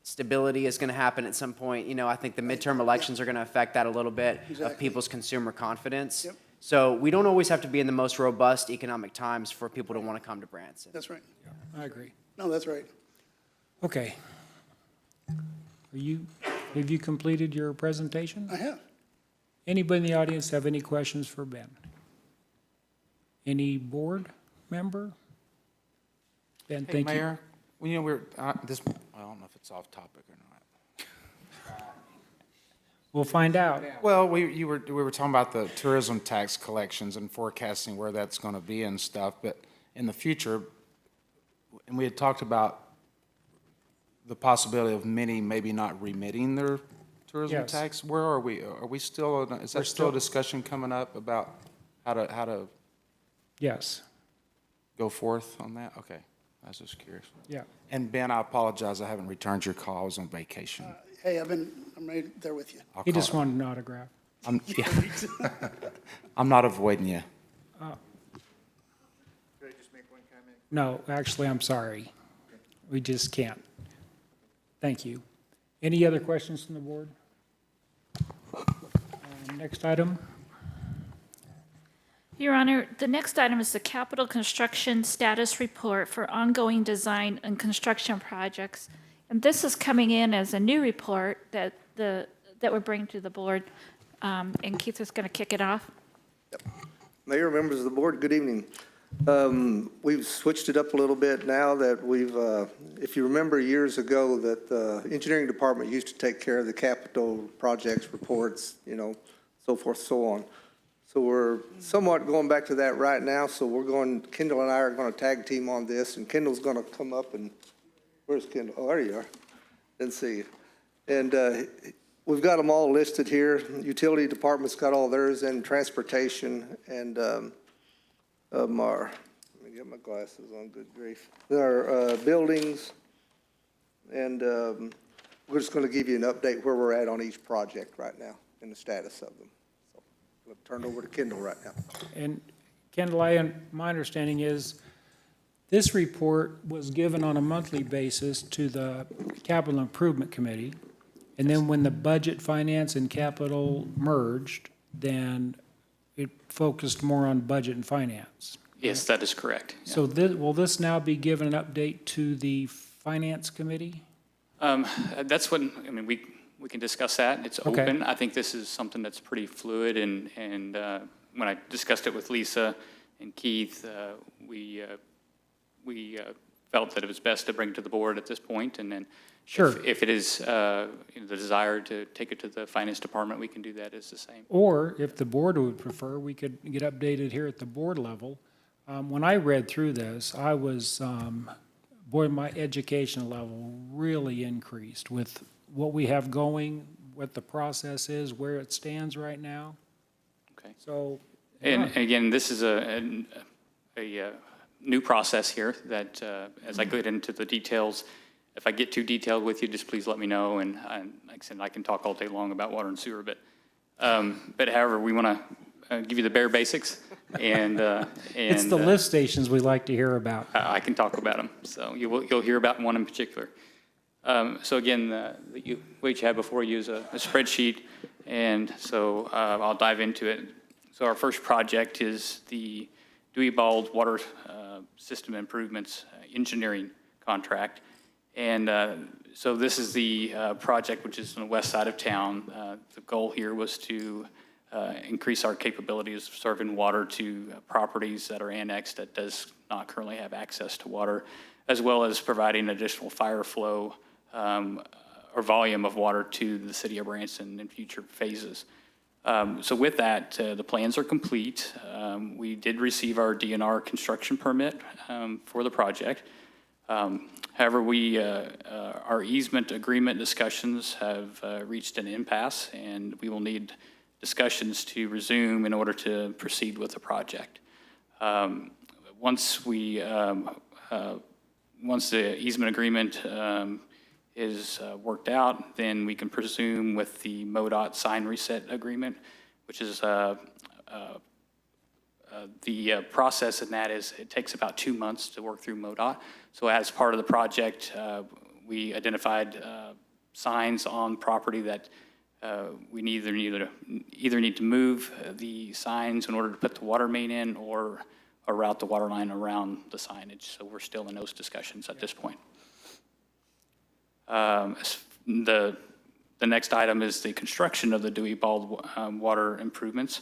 stability is going to happen at some point? I think the midterm elections are going to affect that a little bit of people's consumer confidence. Yep. So we don't always have to be in the most robust economic times for people to want to come to Branson. That's right. I agree. No, that's right. Okay. Have you completed your presentation? I have. Anybody in the audience have any questions for Ben? Any board member? Ben, thank you. Mayor, we're, I don't know if it's off topic or not. We'll find out. Well, we were talking about the tourism tax collections and forecasting where that's going to be and stuff, but in the future, and we had talked about the possibility of many maybe not remitting their tourism Yes. tax. Where are we? Are we still, is that still a discussion coming up about how to Yes. go forth on that? Okay, I was just curious. Yeah. And Ben, I apologize, I haven't returned your call, I was on vacation. Hey, I'm right there with you. He just wanted an autograph. I'm not avoiding you. Could I just make one comment? No, actually, I'm sorry. We just can't. Thank you. Any other questions from the board? Next item. Your Honor, the next item is the capital construction status report for ongoing design and construction projects. And this is coming in as a new report that we're bringing to the board. And Keith is going to kick it off. Mayor, members of the board, good evening. We've switched it up a little bit now that if you remember years ago that the engineering department used to take care of the capital projects reports, so forth, so on. So we're somewhat going back to that right now. So Kendall and I are going to tag team on this, and Kendall's going to come up and, where's Kendall? Oh, there you are. Didn't see you. And we've got them all listed here. Utility department's got all theirs, and transportation, and let me get my glasses on, good grief. There are buildings, and we're just going to give you an update where we're at on each project right now and the status of them. So I'll turn it over to Kendall right now. And Kendall, my understanding is this report was given on a monthly basis to the Capital Improvement Committee. And then when the budget, finance, and capital merged, then it focused more on budget and finance. Yes, that is correct. Yeah. So will this now be given an update to the Finance Committee? That's what, we can discuss that. It's Okay. open. I think this is something that's pretty fluid, and when I discussed it with Lisa and Keith, we felt that it was best to bring it to the board at this point, and then Sure. if it is the desire to take it to the finance department, we can do that as the same. Or if the board would prefer, we could get updated here at the board level. When I read through this, I was, my education level really increased with what we have going, what the process is, where it stands right now. Okay. So. And again, this is a new process here that, as I get into the details, if I get too detailed with you, just please let me know. And like I said, I can talk all day long about water and sewer, but however, we want to give you the bare basics. And It's the lift stations we like to hear about. I can talk about them. So you'll hear about one in particular. So again, what you have before you is a spreadsheet. And so I'll dive into it. So our first project is the Dewey water system improvements engineering contract. And so this is the project which is on the west side of town. The goal here was to increase our capabilities of serving water to properties that are annexed that does not currently have access to water, as well as providing additional fire flow or volume of water to the city of Branson in future phases. So with that, the plans are complete. We did receive our DNR construction permit for the project. However, our easement agreement discussions have reached an impasse, and we will need discussions to resume in order to proceed with the project. Once the easement agreement is worked out, then we can presume with the MoDOT sign reset agreement, which is the process in that is it takes about 2 months to work through MoDOT. So as part of the project, we identified signs on property that we either need to move the signs in order to put the water main in or route the water line around the signage. So we're still in those discussions at this point. The next item is the construction of the Dewey Bald water improvements.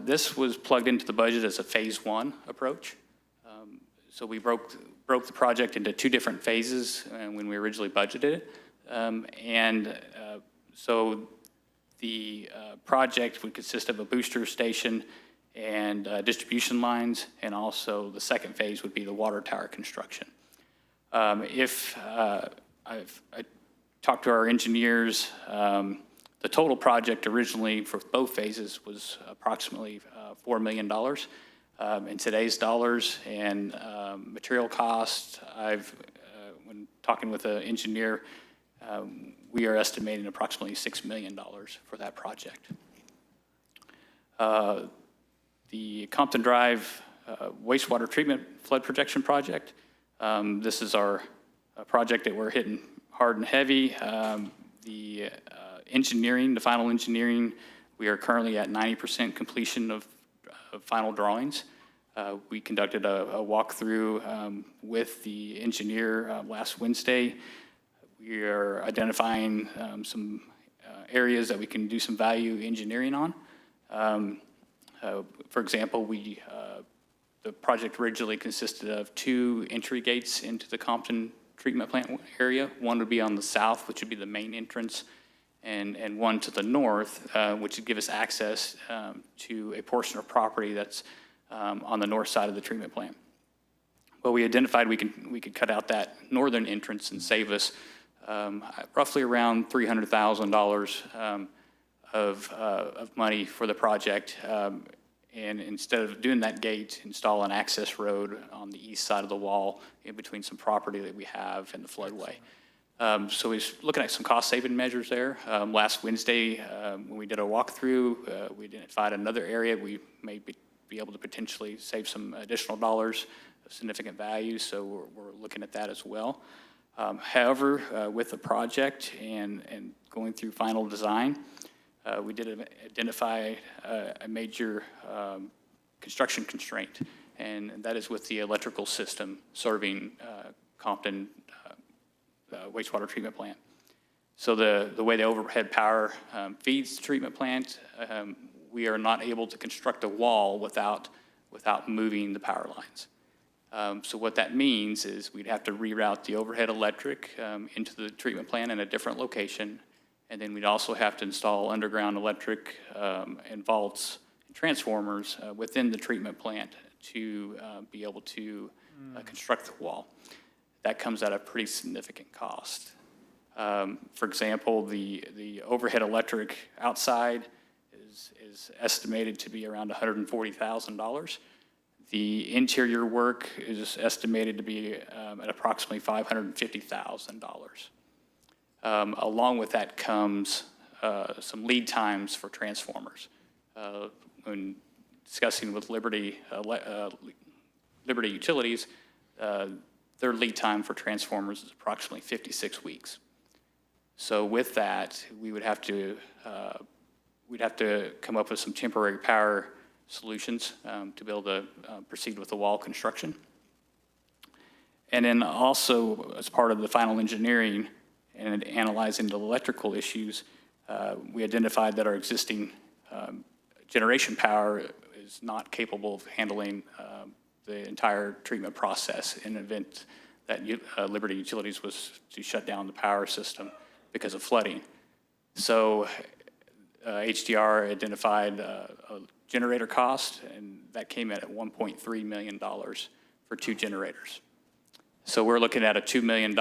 This was plugged into the budget as a phase 1 approach. So we broke the project into 2 different phases when we originally budgeted it. So the project would consist of a booster station and distribution lines, and also the second phase would be the water tower construction. I talked to our engineers. The total project originally for both phases was approximately $4 million. In today's dollars and material costs, when talking with an engineer, we are estimating approximately $6 million for that project. The Compton Drive wastewater treatment flood protection project. This is our project that we're hitting hard and heavy. The final engineering, we are currently at 90% completion of final drawings. We conducted a walkthrough with the engineer last Wednesday. We are identifying some areas that we can do some value engineering on. For example, the project originally consisted of 2 entry gates into the Compton treatment plant area. One would be on the south, which would be the main entrance, and one to the north, which would give us access to a portion of property that's on the north side of the treatment plant. Well, we identified we could cut out that northern entrance and save us roughly around $300,000 of money for the project. And instead of doing that gate, install an access road on the east side of the wall in between some property that we have in the floodway. So we're looking at some cost-saving measures there. Last Wednesday, when we did a walkthrough, we identified another area we may be able to potentially save some additional dollars of significant value, so we're looking at that as well. However, with the project and going through final design, we did identify a major construction constraint, and that is with the electrical system serving Compton wastewater treatment plant. So the way the overhead power feeds the treatment plant, we are not able to construct a wall without moving the power lines. So what that means is we'd have to reroute the overhead electric into the treatment plant in a different location, and then we'd also have to install underground electric and vaults and transformers within the treatment plant to be able to construct the wall. That comes at a pretty significant cost. For example, the overhead electric outside is estimated to be around $140,000. The interior work is estimated to be at approximately $550,000. Along with that comes some lead times for transformers. When discussing with Liberty Utilities, their lead time for transformers is approximately 56 weeks. So with that, we'd have to come up with some temporary power solutions to be able to proceed with the wall construction. And then also, as part of the final engineering and analyzing the electrical issues, we identified that our existing generation power is not capable of handling the entire treatment process in the event that Liberty Utilities was to shut down the power system because of flooding. So HDR identified a generator cost, and that came in at $1.3 million for 2 generators. So we're looking at a $2 million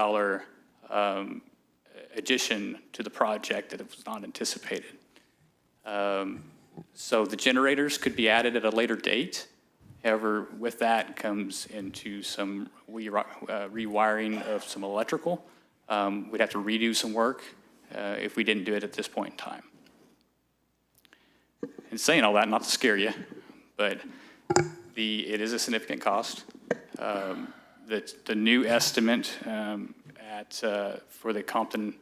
addition to the project that was not anticipated. So the generators could be added at a later date. However, with that comes into some rewiring of some electrical. We'd have to redo some work if we didn't do it at this point in time. And saying all that, not to scare you, but it is a significant cost. The new estimate for the Compton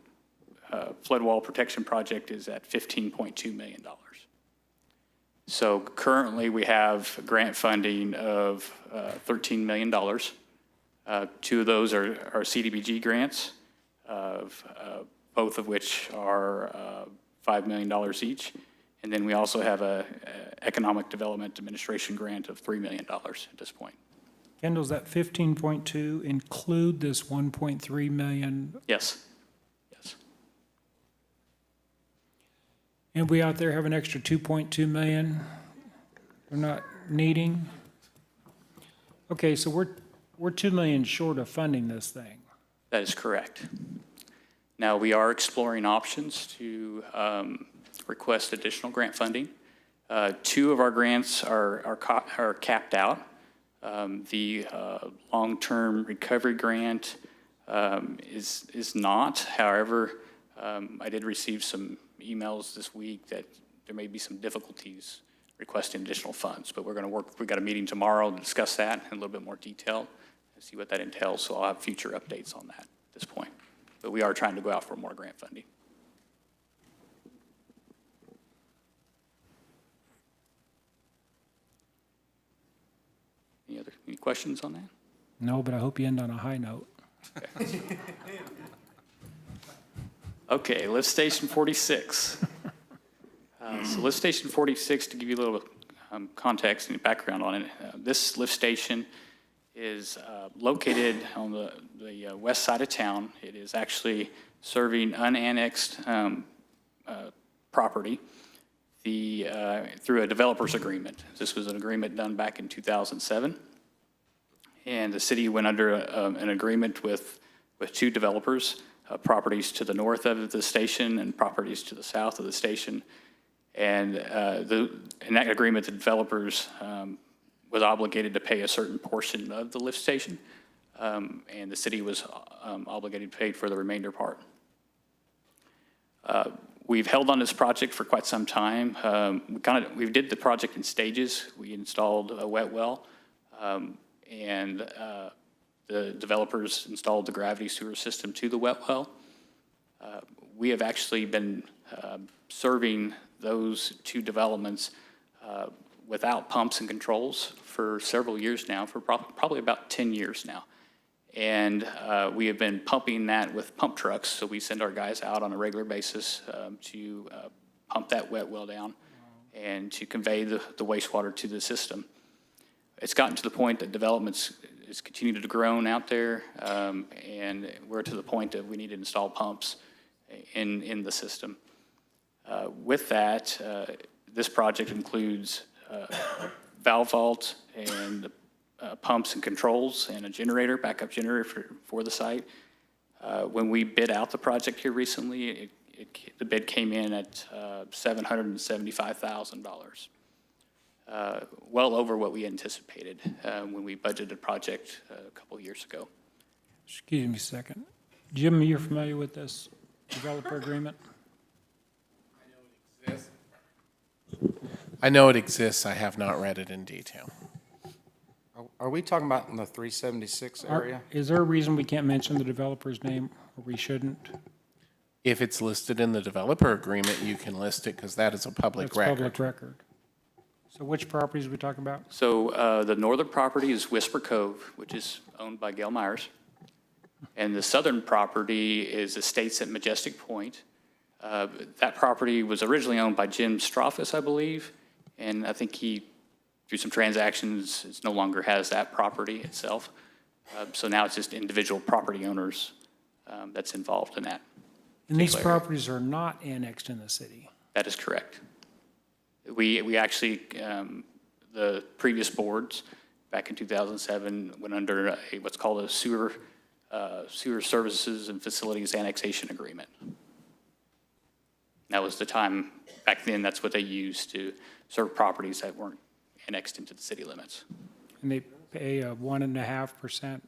flood wall protection project is at $15.2 million. So currently we have grant funding of $13 million. Two of those are CDBG grants, both of which are $5 million each. And then we also have a Economic Development Administration grant of $3 million at this point. Kendall, does that 15.2 include this 1.3 million? Yes. Yes. And we out there have an extra 2.2 million we're not needing? Okay, so we're 2 million short of funding this thing. That is correct. Now, we are exploring options to request additional grant funding. Two of our grants are capped out. The long-term recovery grant is not. However, I did receive some emails this week that there may be some difficulties requesting additional funds, but we're going to work. We've got a meeting tomorrow to discuss that in a little bit more detail and see what that entails. So I'll have future updates on that at this point. But we are trying to go out for more grant funding. Any questions on that? No, but I hope you end on a high note. Okay, lift station 46. So lift station 46, to give you a little context and background on it, this lift station is located on the west side of town. It is actually serving unannexed property through a developer's agreement. This was an agreement done back in 2007. And the city went under an agreement with two developers, properties to the north of the station and properties to the south of the station. And in that agreement, the developers was obligated to pay a certain portion of the lift station, and the city was obligated to pay for the remainder part. We've held on this project for quite some time. We did the project in stages. We installed a wet well, and the developers installed the gravity sewer system to the wet well. We have actually been serving those two developments without pumps and controls for several years now, for probably about 10 years now. And we have been pumping that with pump trucks, so we send our guys out on a regular basis to pump that wet well down and to convey the wastewater to the system. It's gotten to the point that developments is continuing to grow out there, and we're to the point that we need to install pumps in the system. With that, this project includes valve vault and pumps and controls and a generator, backup generator for the site. When we bid out the project here recently, the bid came in at $775,000, well over what we anticipated when we budgeted the project a couple of years ago. Excuse me a second. Jim, you're familiar with this developer agreement? I know it exists. I have not read it in detail. Are we talking about in the 376 area? Is there a reason we can't mention the developer's name, or we shouldn't? If it's listed in the developer agreement, you can list it because that is a public record. That's public record. So which properties are we talking about? So the northern property is Whisper Cove, which is owned by Gail Myers. And the southern property is Estates at Majestic Point. That property was originally owned by Jim Stroffus, I believe. And I think he, through some transactions, it no longer has that property itself. So now it's just individual property owners that's involved in that. And these properties are not annexed in the city? That is correct. We actually, the previous boards back in 2007 went under what's called a sewer sewer services and facilities annexation agreement. That was the time, back then, that's what they used to serve properties that weren't annexed into the city limits. And they pay a 1.5%,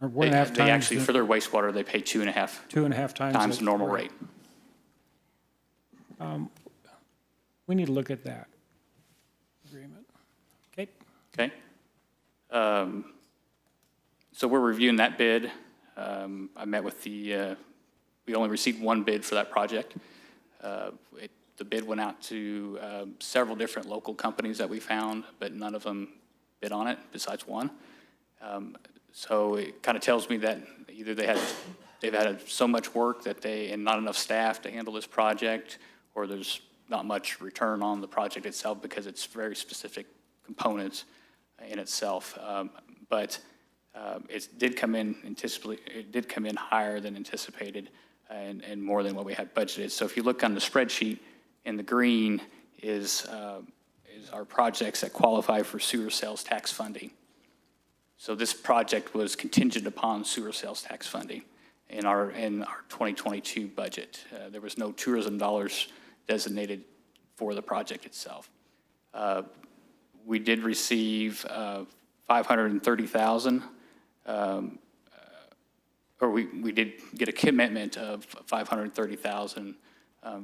or They 1.5 times. they actually, for their wastewater, they pay 2.5 times the normal rate. We need to look at that agreement. Okay? Okay? So we're reviewing that bid. I met with we only received one bid for that project. The bid went out to several different local companies that we found, but none of them bid on it besides one. So it kind of tells me that either they've had so much work and not enough staff to handle this project, or there's not much return on the project itself because it's very specific components in itself. But it did come in higher than anticipated and more than what we had budgeted. So if you look on the spreadsheet, in the green is our projects that qualify for sewer sales tax funding. So this project was contingent upon sewer sales tax funding in our 2022 budget. There was no tourism dollars designated for the project itself. We did receive $530,000, or we did get a commitment of $530,000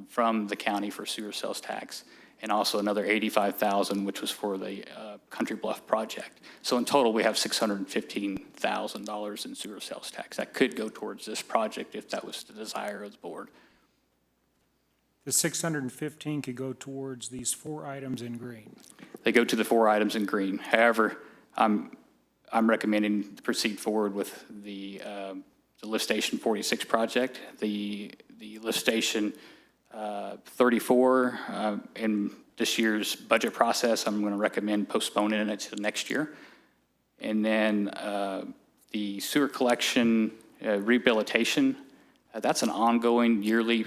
from the county for sewer sales tax, and also another $85,000, which was for the Country Bluff project. So in total, we have $615,000 in sewer sales tax that could go towards this project if that was the desire of the board. The 615 could go towards these 4 items in green. They go to the 4 items in green. However, I'm recommending to proceed forward with the lift station 46 project. The lift station 34 in this year's budget process, I'm going to recommend postponing it to next year. And then the sewer collection rehabilitation, that's an ongoing yearly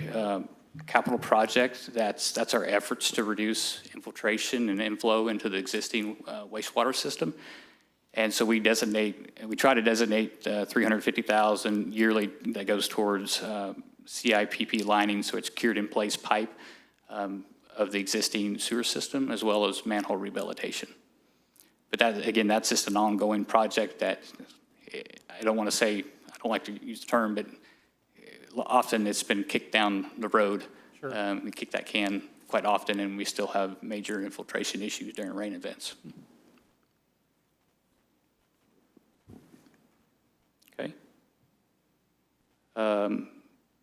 capital project. That's our efforts to reduce infiltration and inflow into the existing wastewater system. And so we try to designate $350,000 yearly that goes towards CIPP lining, so it's cured in place pipe of the existing sewer system, as well as manhole rehabilitation. But that, again, that's just an ongoing project that I don't like to use the term, but often it's been kicked down the road. Sure. We kick that can quite often, and we still have major infiltration issues during rain events. Okay.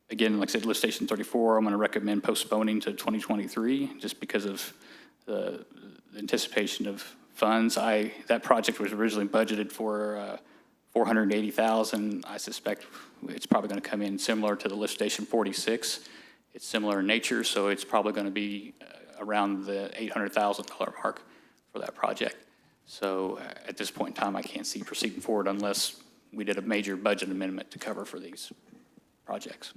Again, like I said, lift station 34, I'm going to recommend postponing to 2023 just because of the anticipation of funds. That project was originally budgeted for $480,000. I suspect it's probably going to come in similar to the lift station 46. It's similar in nature, so it's probably going to be around the $800,000 mark for that project. So at this point in time, I can't see proceeding forward unless we did a major budget amendment to cover for these projects.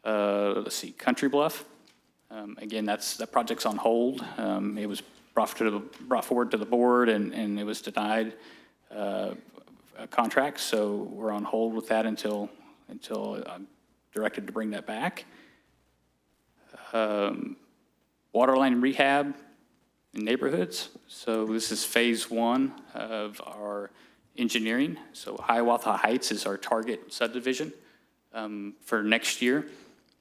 Let's see, Country Bluff. Again, that project's on hold. It was brought forward to the board, and it was denied a contract. So we're on hold with that until I'm directed to bring that back. Waterline rehab in neighborhoods. So this is phase 1 of our engineering. So Hiawatha Heights is our target subdivision for next year.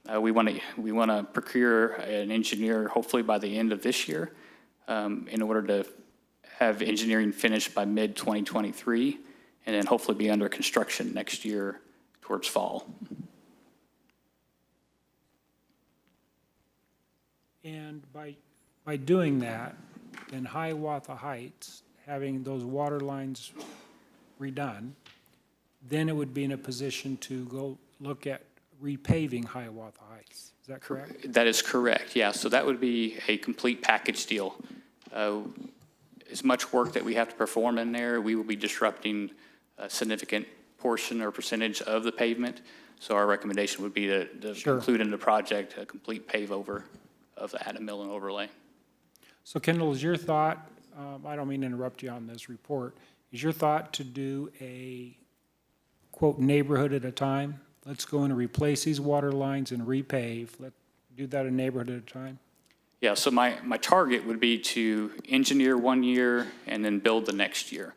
We want to procure an engineer hopefully by the end of this year in order to have engineering finished by mid-2023 and then hopefully be under construction next year towards fall. And by doing that, in Hiawatha Heights, having those water lines redone, then it would be in a position to go look at repaving Hiawatha Heights. Is that correct? That is correct, yeah. So that would be a complete package deal. As much work that we have to perform in there, we will be disrupting a significant portion or percentage of the pavement. So our recommendation would be to Sure. include in the project a complete pave over of the Adam Mill and overlay. So Kendall, is your thought I don't mean to interrupt you on this report. Is your thought to do a, quote, neighborhood at a time? Let's go in and replace these water lines and repave. Let's do that a neighborhood at a time? Yeah, so my target would be to engineer 1 year and then build the next year.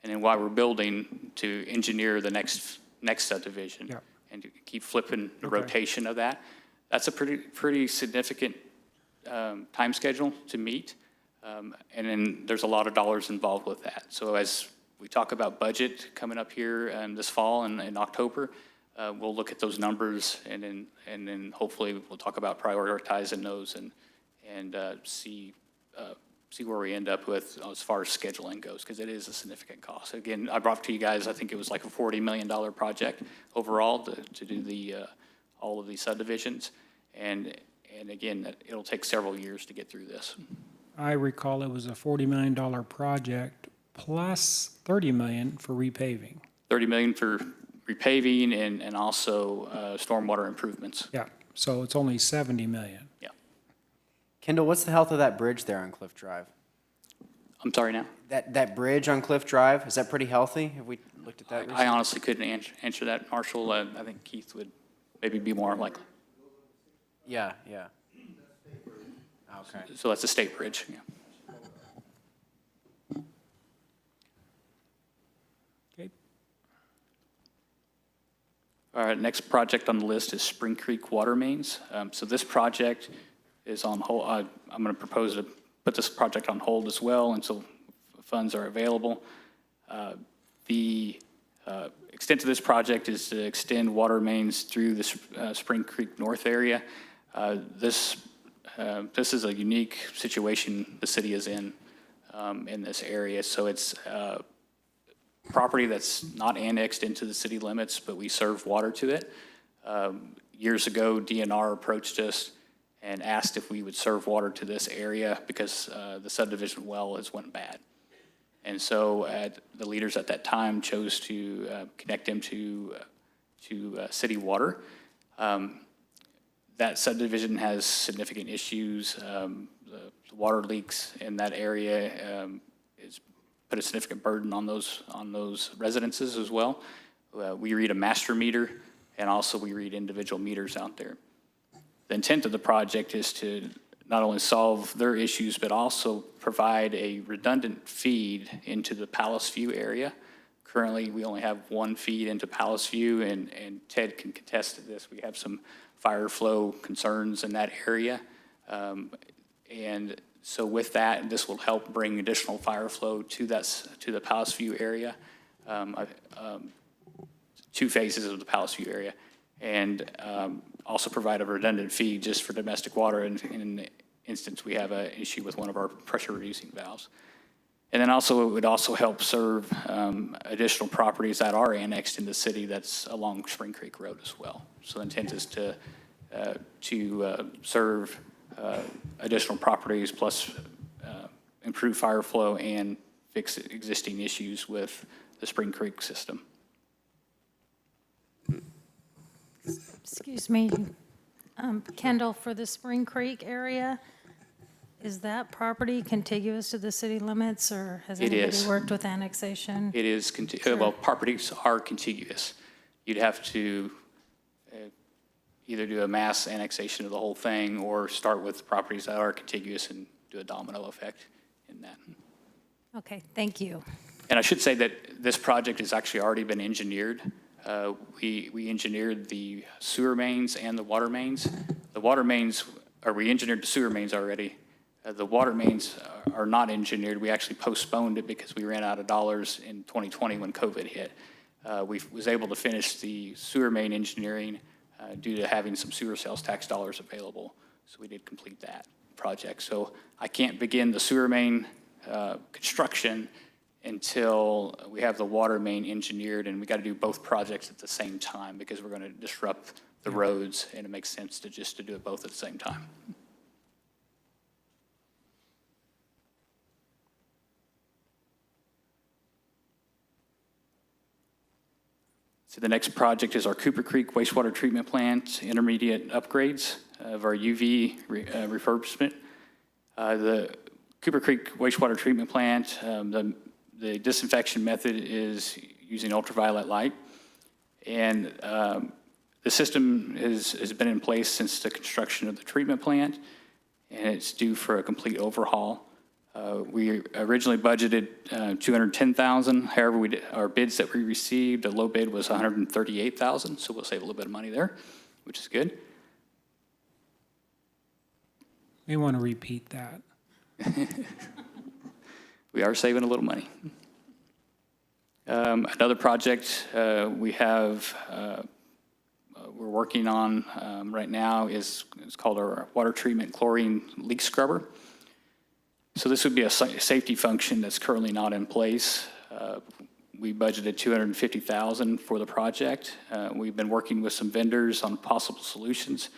And then while we're building, to engineer the next subdivision. Yeah. And to keep flipping the Okay. rotation of that. That's a pretty significant time schedule to meet. And then there's a lot of dollars involved with that. So as we talk about budget coming up here this fall and in October, we'll look at those numbers and then hopefully we'll talk about prioritizing those and see where we end up with as far as scheduling goes, because it is a significant cost. Again, I brought to you guys, I think it was like a $40 million project overall to do all of these subdivisions. And again, it'll take several years to get through this. I recall it was a $40 million project plus $30 million for repaving. 30 million for repaving and also stormwater improvements. Yeah, so it's only 70 million. Yeah. Kendall, what's the health of that bridge there on Cliff Drive? I'm sorry now? That bridge on Cliff Drive, is that pretty healthy? Have we looked at that recently? I honestly couldn't answer that, Marshall. I think Keith would maybe be more likely. Yeah. Okay. So that's a state bridge, yeah. Okay. All right, next project on the list is Spring Creek Water Mains. So this project is on hold. I'm going to propose to put this project on hold as well until funds are available. The extent of this project is to extend water mains through the Spring Creek North area. This is a unique situation the city is in this area. So it's property that's not annexed into the city limits, but we serve water to it. Years ago, DNR approached us and asked if we would serve water to this area because the subdivision well has went bad. And so the leaders at that time chose to connect them to city water. That subdivision has significant issues. The water leaks in that area has put a significant burden on those residences as well. We read a master meter, and also we read individual meters out there. The intent of the project is to not only solve their issues, but also provide a redundant feed into the Palace View area. Currently, we only have one feed into Palace View, and Ted can contest to this. We have some fire flow concerns in that area. And so with that, this will help bring additional fire flow to the Palace View area, 2 phases of the Palace View area, and also provide a redundant feed just for domestic water in the instance we have an issue with one of our pressure reducing valves. And then also, it would also help serve additional properties that are annexed in the city that's along Spring Creek Road as well. So the intent is to serve additional properties plus improve fire flow and fix existing issues with the Spring Creek system. Excuse me, Kendall, for the Spring Creek area, is that property contiguous to the city limits, or has It anybody is. worked with annexation? It is, well, properties are contiguous. You'd have to either do a mass annexation of the whole thing or start with properties that are contiguous and do a domino effect in that. Okay, thank you. And I should say that this project has actually already been engineered. We engineered the sewer mains and the water mains. The water mains, or we engineered the sewer mains already. The water mains are not engineered. We actually postponed it because we ran out of dollars in 2020 when COVID hit. We was able to finish the sewer main engineering due to having some sewer sales tax dollars available. So we did complete that project. So I can't begin the sewer main construction until we have the water main engineered, and we got to do both projects at the same time because we're going to disrupt the roads, and it makes sense to do it both at the same time. So the next project is our Cooper Creek wastewater treatment plant intermediate upgrades of our UV refurbishment. The Cooper Creek wastewater treatment plant, the disinfection method is using ultraviolet light. And the system has been in place since the construction of the treatment plant, and it's due for a complete overhaul. We originally budgeted $210,000. However, our bids that we received, the low bid was $138,000, so we'll save a little bit of money there, which is good. We want to repeat that. We are saving a little money. Another project we have, we're working on right now is called our water treatment chlorine leak scrubber. So this would be a safety function that's currently not in place. We budgeted $250,000 for the project. We've been working with some vendors on possible solutions.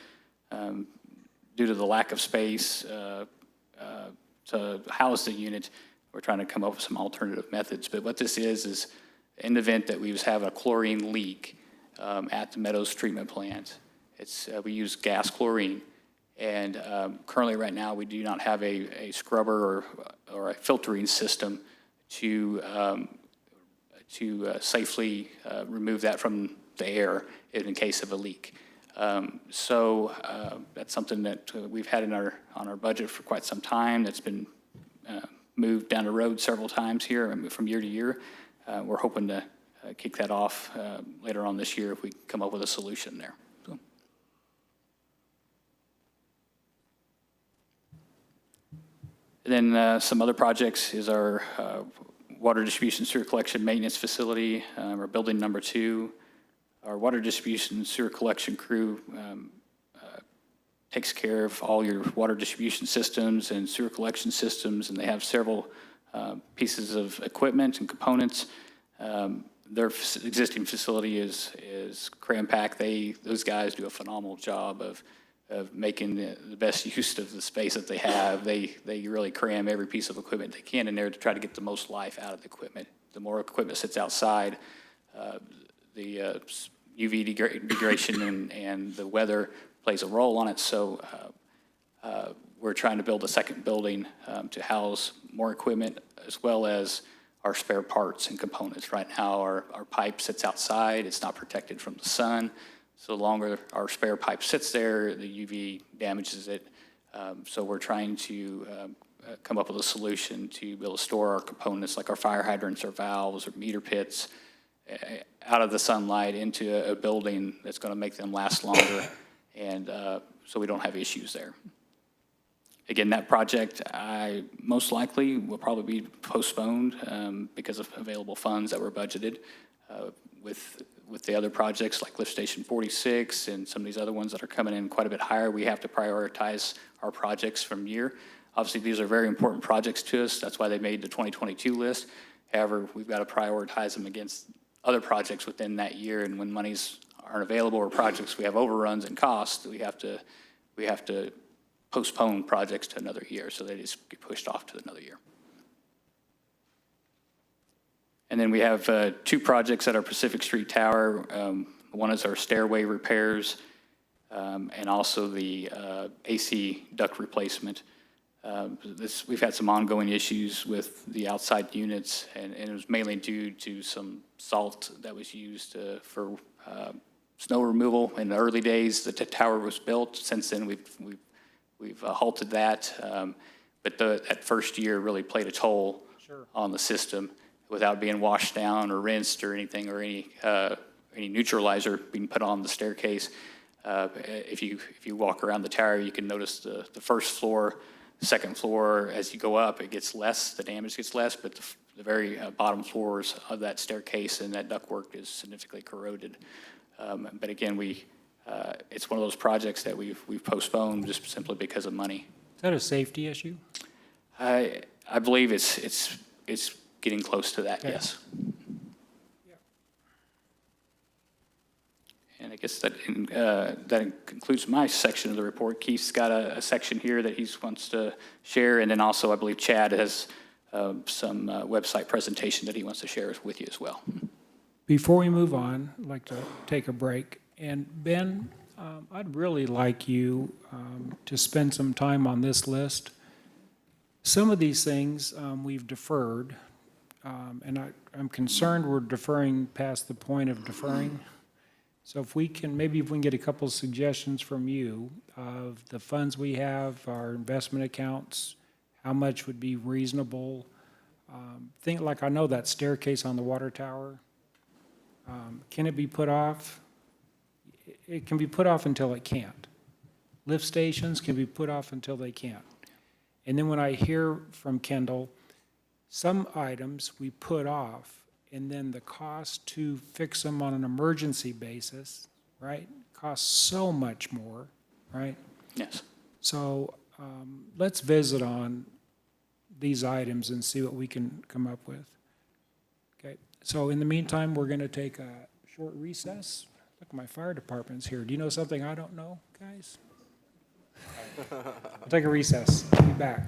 Due to the lack of space to house the unit, we're trying to come up with some alternative methods. But what this is in the event that we have a chlorine leak at the Meadows treatment plant, we use gas chlorine. And currently right now, we do not have a scrubber or a filtering system to safely remove that from the air in case of a leak. So that's something that we've had on our budget for quite some time. That's been moved down the road several times here from year to year. We're hoping to kick that off later on this year if we come up with a solution there. So. And then some other projects is our water distribution sewer collection maintenance facility, our building number 2. Our water distribution sewer collection crew takes care of all your water distribution systems and sewer collection systems, and they have several pieces of equipment and components. Their existing facility is cram-packed. Those guys do a phenomenal job of making the best use of the space that they have. They really cram every piece of equipment they can in there to try to get the most life out of the equipment. The more equipment sits outside, the UV degradation and the weather plays a role on it. So we're trying to build a second building to house more equipment as well as our spare parts and components. Right now, our pipe sits outside. It's not protected from the sun. So the longer our spare pipe sits there, the UV damages it. So we're trying to come up with a solution to be able to store our components like our fire hydrants or valves or meter pits out of the sunlight into a building that's going to make them last longer, and so we don't have issues there. Again, that project, most likely will probably be postponed because of available funds that were budgeted. With the other projects like Lift Station 46 and some of these other ones that are coming in quite a bit higher, we have to prioritize our projects from year. Obviously, these are very important projects to us. That's why they made the 2022 list. However, we've got to prioritize them against other projects within that year, and when monies aren't available or projects we have overruns and costs, we have to postpone projects to another year, so they just get pushed off to another year. And then we have 2 projects at our Pacific Street Tower. One is our stairway repairs and also the AC duct replacement. We've had some ongoing issues with the outside units, and it was mainly due to some salt that was used for snow removal in the early days that the tower was built. Since then, we've halted that, but that first year really played a toll on the system without being washed down or rinsed or anything, or any neutralizer being put on the staircase. If you walk around the tower, you can notice the first floor, second floor, as you go up, it gets less, the damage gets less, but the very bottom floors of that staircase and that ductwork is significantly corroded. But again, it's one of those projects that we've postponed just simply because of money. Is that a safety issue? I believe it's getting close to that, okay. Yes. And I guess that concludes my section of the report. Keith's got a section here that he wants to share, and then also I believe Chad has some website presentation that he wants to share with you as well. Before we move on, I'd like to take a break. And Ben, I'd really like you to spend some time on this list, Some of these things we've deferred, and I'm concerned we're deferring past the point of deferring. So if we can, maybe if we can get a couple of suggestions from you of the funds we have, our investment accounts, how much would be reasonable. Think like I know that staircase on the water tower. Can it be put off? It can be put off until it can't. Lift stations can be put off until they can't. And then when I hear from Kendall, some items we put off, and then the cost to fix them on an emergency basis, right, costs so much more, right? Yes. So let's visit on these items and see what we can come up with. Okay, so in the meantime, we're going to take a short recess. Look, my fire department's here. Do you know something I don't know, guys? I'll take a recess. I'll be back.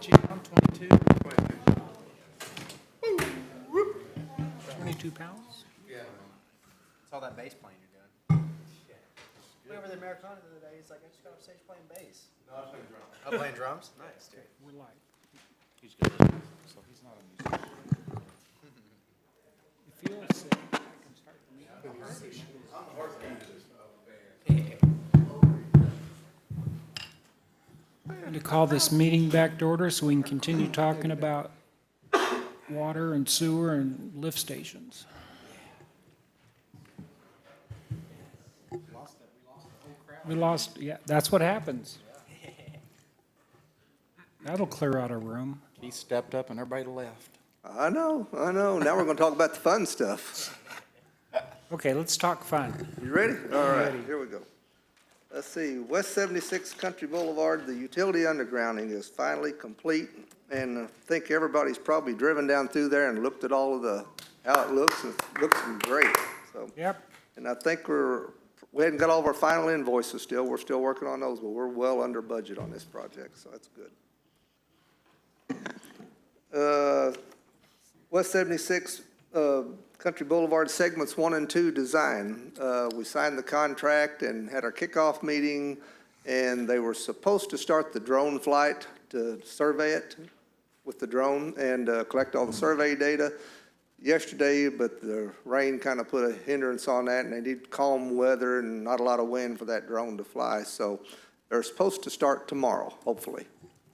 get you down 22. 22 pounds? It's all that bass playing you're doing. Went over the Americana the other day, he's like, I just got off stage playing bass. No, I was playing drums. Oh, playing drums? Nice, dude. We're live. He's good, so he's not a musician. If you're sick, I can start the meeting. I'm going to call this meeting back to order so we can continue talking about water and sewer and lift stations. We lost, yeah, that's what happens. That'll clear out a room. He stepped up and everybody left. I know. Now we're going to talk about the fun stuff. Okay, let's talk fun. You ready? All right, Ready. here we go. Let's see, West 76 Country Boulevard, the utility undergrounding is finally complete. And I think everybody's probably driven down through there and looked at all of how it looks, and it looks great. So, Yep. and I think we hadn't got all of our final invoices still. We're still working on those, but we're well under budget on this project, so that's good. West 76 Country Boulevard segments 1 and 2 design. We signed the contract and had our kickoff meeting, and they were supposed to start the drone flight to survey it with the drone and collect all the survey data yesterday, but the rain kind of put a hindrance on that, and they need calm weather and not a lot of wind for that drone to fly. So they're supposed to start tomorrow, hopefully,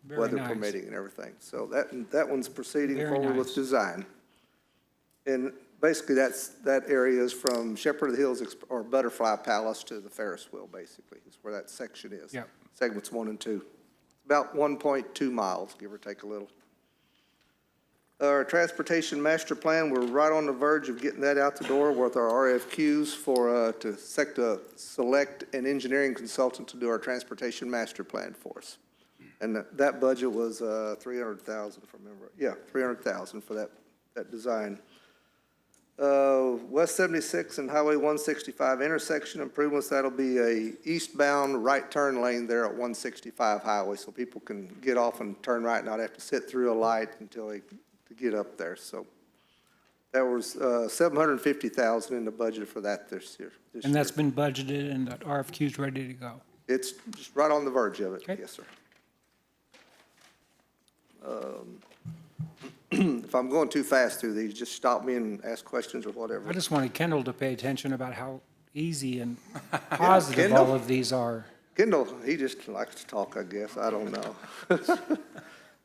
Very weather nice. permitting and everything. So that one's proceeding Very forward with nice. design. And basically, that area is from Shepherd of the Hills or Butterfly Palace to the Ferris wheel, basically, is where that section is. Yep. Segments 1 and 2. About 1.2 miles, give or take a little. Our transportation master plan, we're right on the verge of getting that out the door with our RFQs to select an engineering consultant to do our transportation master plan for us. And that budget was $300,000, if I remember. Yeah, $300,000 for that design. West 76 and Highway 165 intersection improvements, that'll be a eastbound right turn lane there at 165 highway, so people can get off and turn right and not have to sit through a light until they get up there. So that was $750,000 in the budget for that this year. And that's been budgeted and that RFQ's ready to go. It's just right on the verge of it. Okay. Yes, sir. If I'm going too fast through these, just stop me and ask questions or whatever. I just wanted Kendall to pay attention about how easy and positive Kendall? all of these are. Kendall, he just likes to talk, I guess. I don't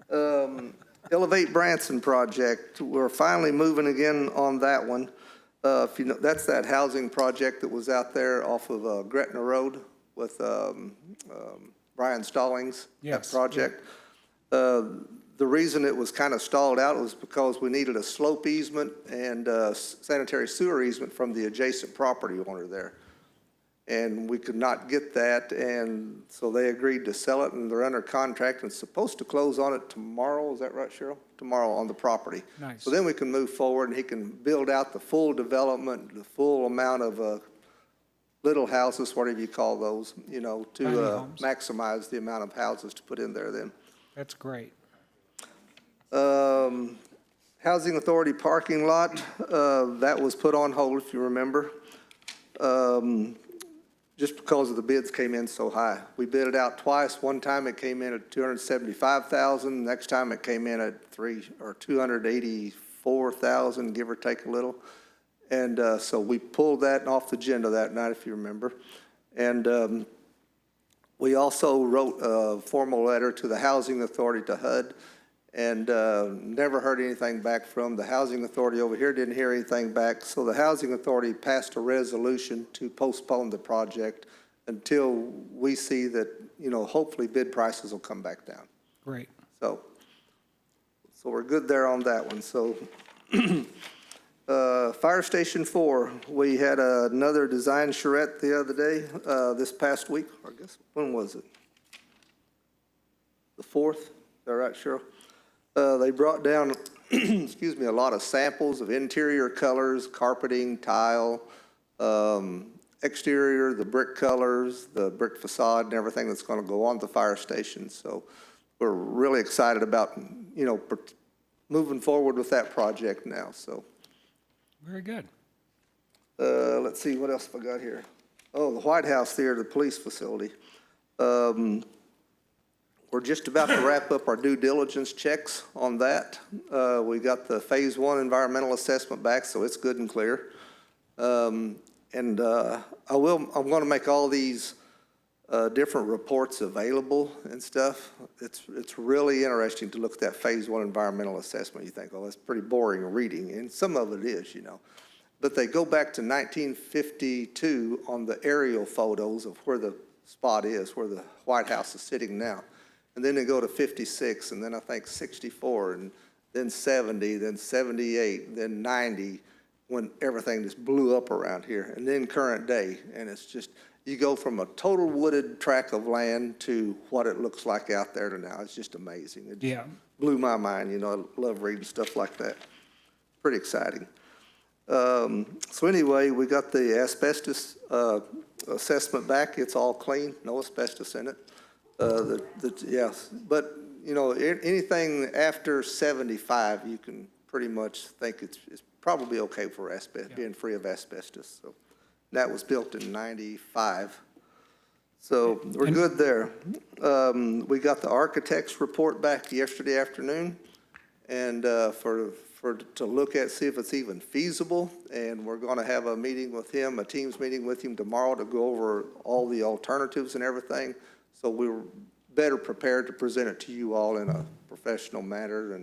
know. Elevate Branson project, we're finally moving again on that one. If you know, that's that housing project that was out there off of Gretna Road with Brian Stallings. Yes. That project. The reason it was kind of stalled out was because we needed a slope easement and sanitary sewer easement from the adjacent property owner there. And we could not get that, and so they agreed to sell it, and they're under contract and supposed to close on it tomorrow. Is that right, Cheryl? Tomorrow on the property. Nice. So then we can move forward, and he can build out the full development, the full amount of little houses, whatever you call those, you know, Tiny to homes. maximize the amount of houses to put in there then. That's great. Housing Authority parking lot, that was put on hold, if you remember. Just because of the bids came in so high. We bid it out twice. One time it came in at $275,000. Next time it came in at $284,000, give or take a little. And so we pulled that off the agenda that night, if you remember. And we also wrote a formal letter to the Housing Authority, to HUD, and never heard anything back from the Housing Authority over here, didn't hear anything back. So the Housing Authority passed a resolution to postpone the project until we see that, you know, hopefully bid prices will come back down. Great. So we're good there on that one. So Fire Station 4, we had another design charrette the other day, this past week, I guess. When was it? The 4th? Is that right, Cheryl? They brought down, excuse me, a lot of samples of interior colors, carpeting, tile, exterior, the brick colors, the brick facade, and everything that's going to go on the fire station. So we're really excited about, moving forward with that project now, so. Very good. Let's see, what else have I got here? Oh, the White House there, the police facility. We're just about to wrap up our due diligence checks on that. We got the Phase 1 environmental assessment back, so it's good and clear. I'm going to make all these different reports available and stuff. It's really interesting to look at that Phase 1 environmental assessment. You think, oh, that's pretty boring reading, and some of it is, But they go back to 1952 on the aerial photos of where the spot is, where the White House is sitting now. And then they go to 56, and then I think 64, and then 70, then 78, then 90, when everything just blew up around here, and then current day. And it's just, you go from a total wooded tract of land to what it looks like out there to now. It's just amazing. It just blew my mind. I love reading stuff like that. Pretty exciting. So anyway, we got the asbestos assessment back. It's all clean, no asbestos in it. Yes, but anything after 75, you can pretty much think it's probably okay for being free of asbestos. So that was built in 95. So we're good there. We got the architect's report back yesterday afternoon, and to look at, see if it's even feasible. And we're going to have a meeting with him, a Teams meeting with him tomorrow to go over all the alternatives and everything. So we were better prepared to present it to you all in a professional manner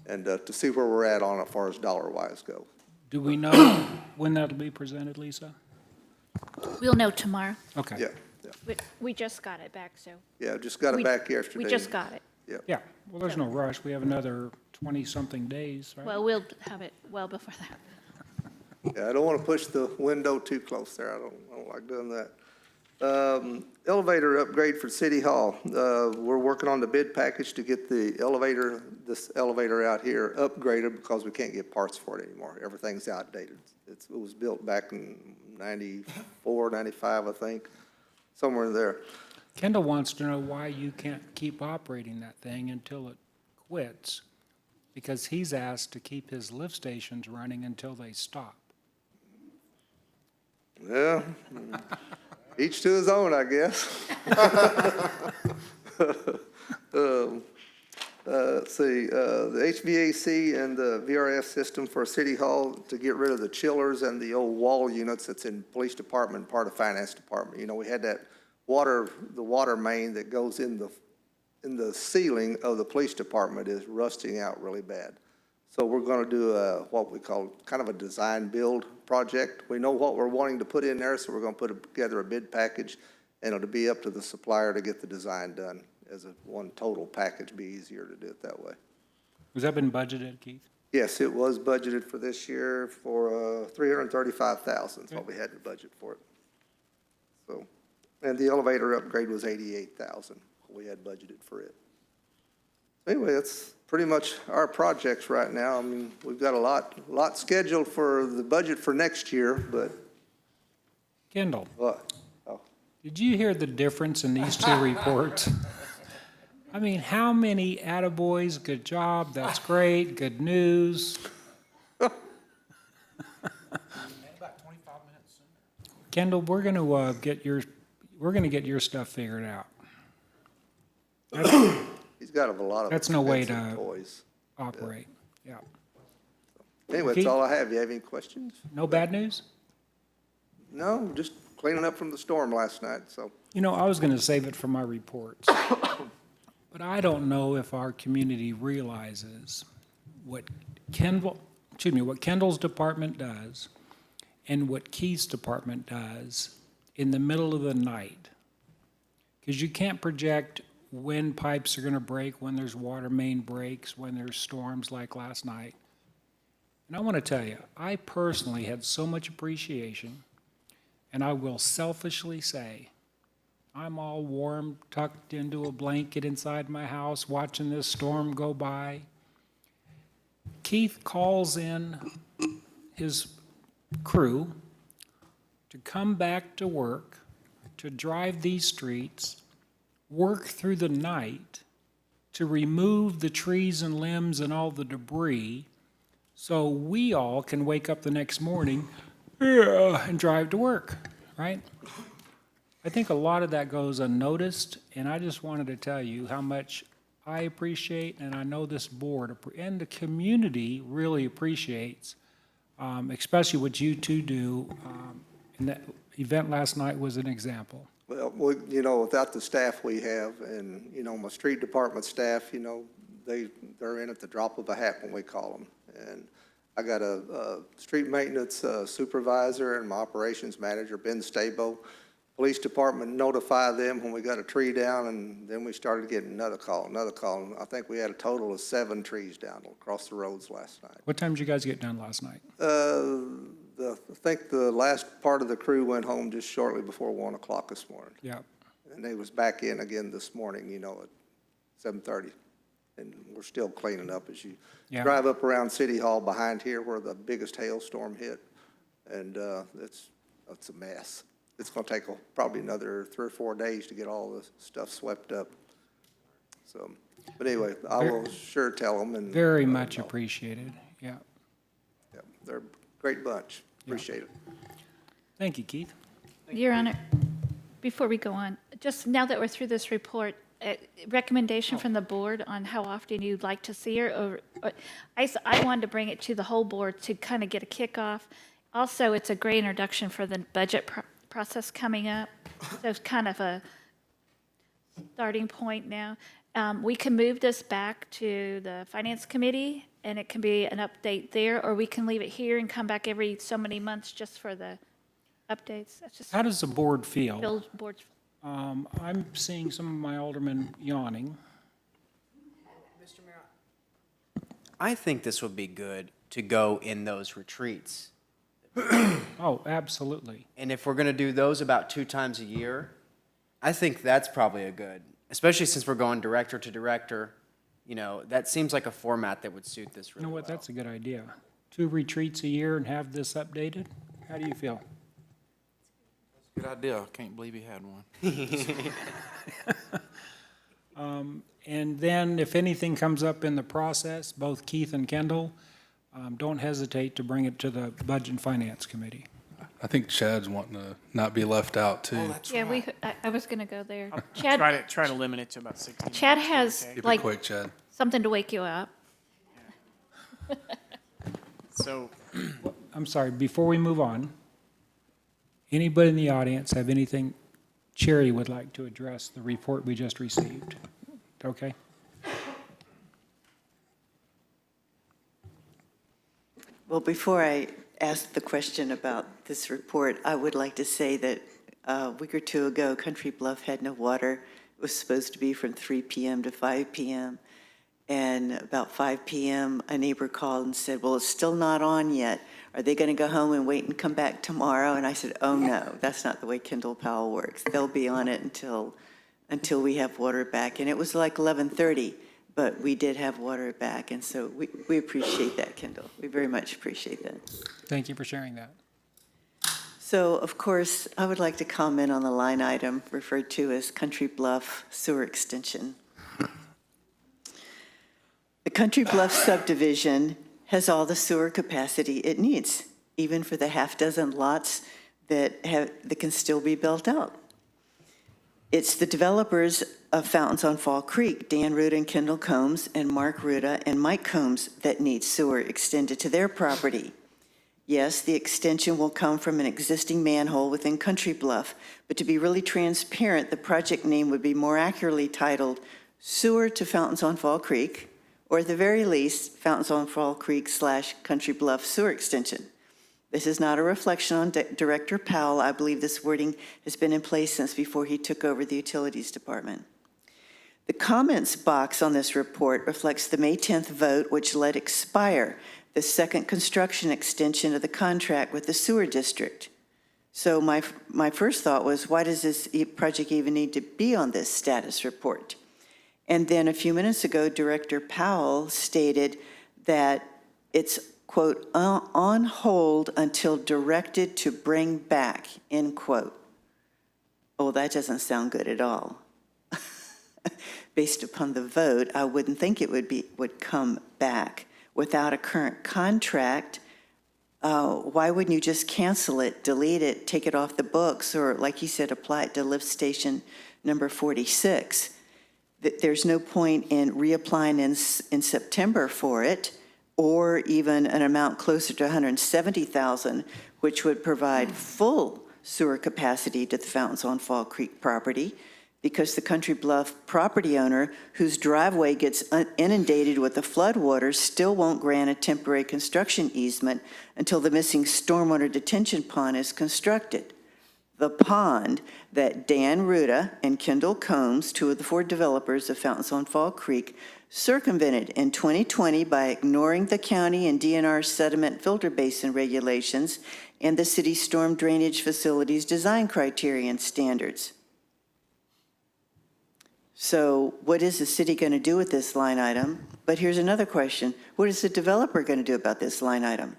and to see where we're at on it as far as dollar-wise go. Do we know when that'll be presented, Lisa? We'll know tomorrow. Okay. Yeah. We just got it back, so. Yeah, just got it back yesterday. We just got it. Yeah, well, there's no rush. We have another 20-something days, right? Well, we'll have it well before that. Yeah, I don't want to push the window too close there. I don't like doing that. Elevator upgrade for City Hall. We're working on the bid package to get this elevator out here upgraded because we can't get parts for it anymore. Everything's outdated. It was built back in 94, 95, I think, somewhere in there. Kendall wants to know why you can't keep operating that thing until it quits, because he's asked to keep his lift stations running until they stop. Yeah, each to his own, I guess. Let's see, the HVAC and the VRF system for City Hall to get rid of the chillers and the old wall units that's in Police Department, part of Finance Department. We had that the water main that goes in the ceiling of the Police Department is rusting out really bad. So we're going to do what we call kind of a design build project. We know what we're wanting to put in there, so we're going to put together a bid package, and it'll be up to the supplier to get the design done as one total package. Be easier to do it that way. Has that been budgeted, Keith? Yes, it was budgeted for this year for $335,000 is what we had to budget for it. So, and the elevator upgrade was $88,000. We had budgeted for it. Anyway, that's pretty much our projects right now. I mean, we've got a lot scheduled for the budget for next year, but. Kendall. What? Oh. Did you hear the difference in these two reports? I mean, how many attaboys, good job, that's great, good news. Kendall, we're going to get your stuff figured out. He's got a lot of. That's no way to toys. operate. Yeah. Anyway, that's all I have. You have any questions? No bad news? No, just cleaning up from the storm last night. So. I was going to save it for my reports. But I don't know if our community realizes what Kendall's department does and what Keith's department does in the middle of the night. Because you can't project when pipes are going to break, when there's water main breaks, when there's storms like last night. And I want to tell you, I personally had so much appreciation, and I will selfishly say, I'm all warm, tucked into a blanket inside my house, watching this storm go by. Keith calls in his crew to come back to work, to drive these streets, work through the night, to remove the trees and limbs and all the debris so we all can wake up the next morning and drive to work, right? I think a lot of that goes unnoticed, and I just wanted to tell you how much I appreciate, and I know this board and the community really appreciates, especially what you two do. And that event last night was an example. Well, without the staff we have, and, my street department staff, they're in at the drop of a hat when we call them. And I got a street maintenance supervisor and my operations manager, Ben Stabo. Police department notified them when we got a tree down, and then we started getting another call. And I think we had a total of 7 trees down across the roads last night. What time did you guys get done last night? I think the last part of the crew went home just shortly before 1 o'clock this morning. Yeah. And they was back in again this morning, at 7:30. And we're still cleaning up as you drive up around City Hall behind here where the biggest hailstorm hit. And it's a mess. It's going to take probably another 3 or 4 days to get all the stuff swept up. So, but anyway, I will sure tell them. And very much appreciated. Yeah. Yeah, they're a great bunch. Appreciate it. Thank you, Keith. Your Honor, before we go on, just now that we're through this report, recommendation from the board on how often you'd like to see her, or I wanted to bring it to the whole board to kind of get a kickoff. Also, it's a great introduction for the budget process coming up. So it's kind of a starting point now. We can move this back to the Finance Committee, and it can be an update there, or we can leave it here and come back every so many months just for the updates. That's just How does the board feel? board's. I'm seeing some of my aldermen yawning. Mr. Mayor, I think this would be good to go in those retreats. Oh, absolutely. And if we're going to do those about 2 times a year, I think that's probably a good, especially since we're going director to director, that seems like a format that would suit this really You know what, well. that's a good idea. 2 retreats a year and have this updated? How do you feel? Good idea. Can't believe he had one. And then if anything comes up in the process, both Keith and Kendall, don't hesitate to bring it to the Budget and Finance Committee. I think Chad's wanting to not be left out too. Yeah, I was going to go there. I'll Chad, try to limit it to about 16 Chad minutes, has okay? Keep like it quick, Chad. something to wake you up. So, I'm sorry, before we move on, anybody in the audience have anything Cherry would like to address the report we just received? Okay? Well, before I ask the question about this report, I would like to say that a week or 2 ago, Country Bluff had no water. It was supposed to be from 3 p.m. to 5 p.m. And about 5 p.m., a neighbor called and said, well, it's still not on yet. Are they going to go home and wait and come back tomorrow? And I said, oh, no, that's not the way Kendall Powell works. They'll be on it until we have water back. And it was like 11:30, but we did have water back. And so we appreciate that, Kendall. We very much appreciate that. Thank you for sharing that. So, of course, I would like to comment on the line item referred to as Country Bluff Sewer Extension. The Country Bluff subdivision has all the sewer capacity it needs, even for the half-dozen lots that can still be built out. It's the developers of Fountains on Fall Creek, Dan Ruda and Kendall Combs, and Mark Ruda and Mike Combs, that need sewer extended to their property. Yes, the extension will come from an existing manhole within Country Bluff, but to be really transparent, the project name would be more accurately titled Sewer to Fountains on Fall Creek, or at the very least, Fountains on Fall Creek / Country Bluff Sewer Extension. This is not a reflection on Director Powell. I believe this wording has been in place since before he took over the Utilities Department. The comments box on this report reflects the May 10th vote, which let expire the second construction extension of the contract with the sewer district. So my first thought was, why does this project even need to be on this status report? And then a few minutes ago, Director Powell stated that it's, quote, on hold until directed to bring back, end quote. Oh, that doesn't sound good at all. based upon the vote, I wouldn't think it would come back. Without a current contract, why wouldn't you just cancel it, delete it, take it off the books, or like you said, apply it to lift station number 46? There's no point in reapplying in September for it, or even an amount closer to $170,000, which would provide full sewer capacity to the Fountains on Fall Creek property, because the Country Bluff property owner whose driveway gets inundated with the floodwaters still won't grant a temporary construction easement until the missing stormwater detention pond is constructed. The pond that Dan Ruda and Kendall Combs, two of the 4 developers of Fountains on Fall Creek, circumvented in 2020 by ignoring the county and DNR sediment filter basin regulations and the city storm drainage facilities design criteria and standards. So what is the city going to do with this line item? But here's another question. What is the developer going to do about this line item?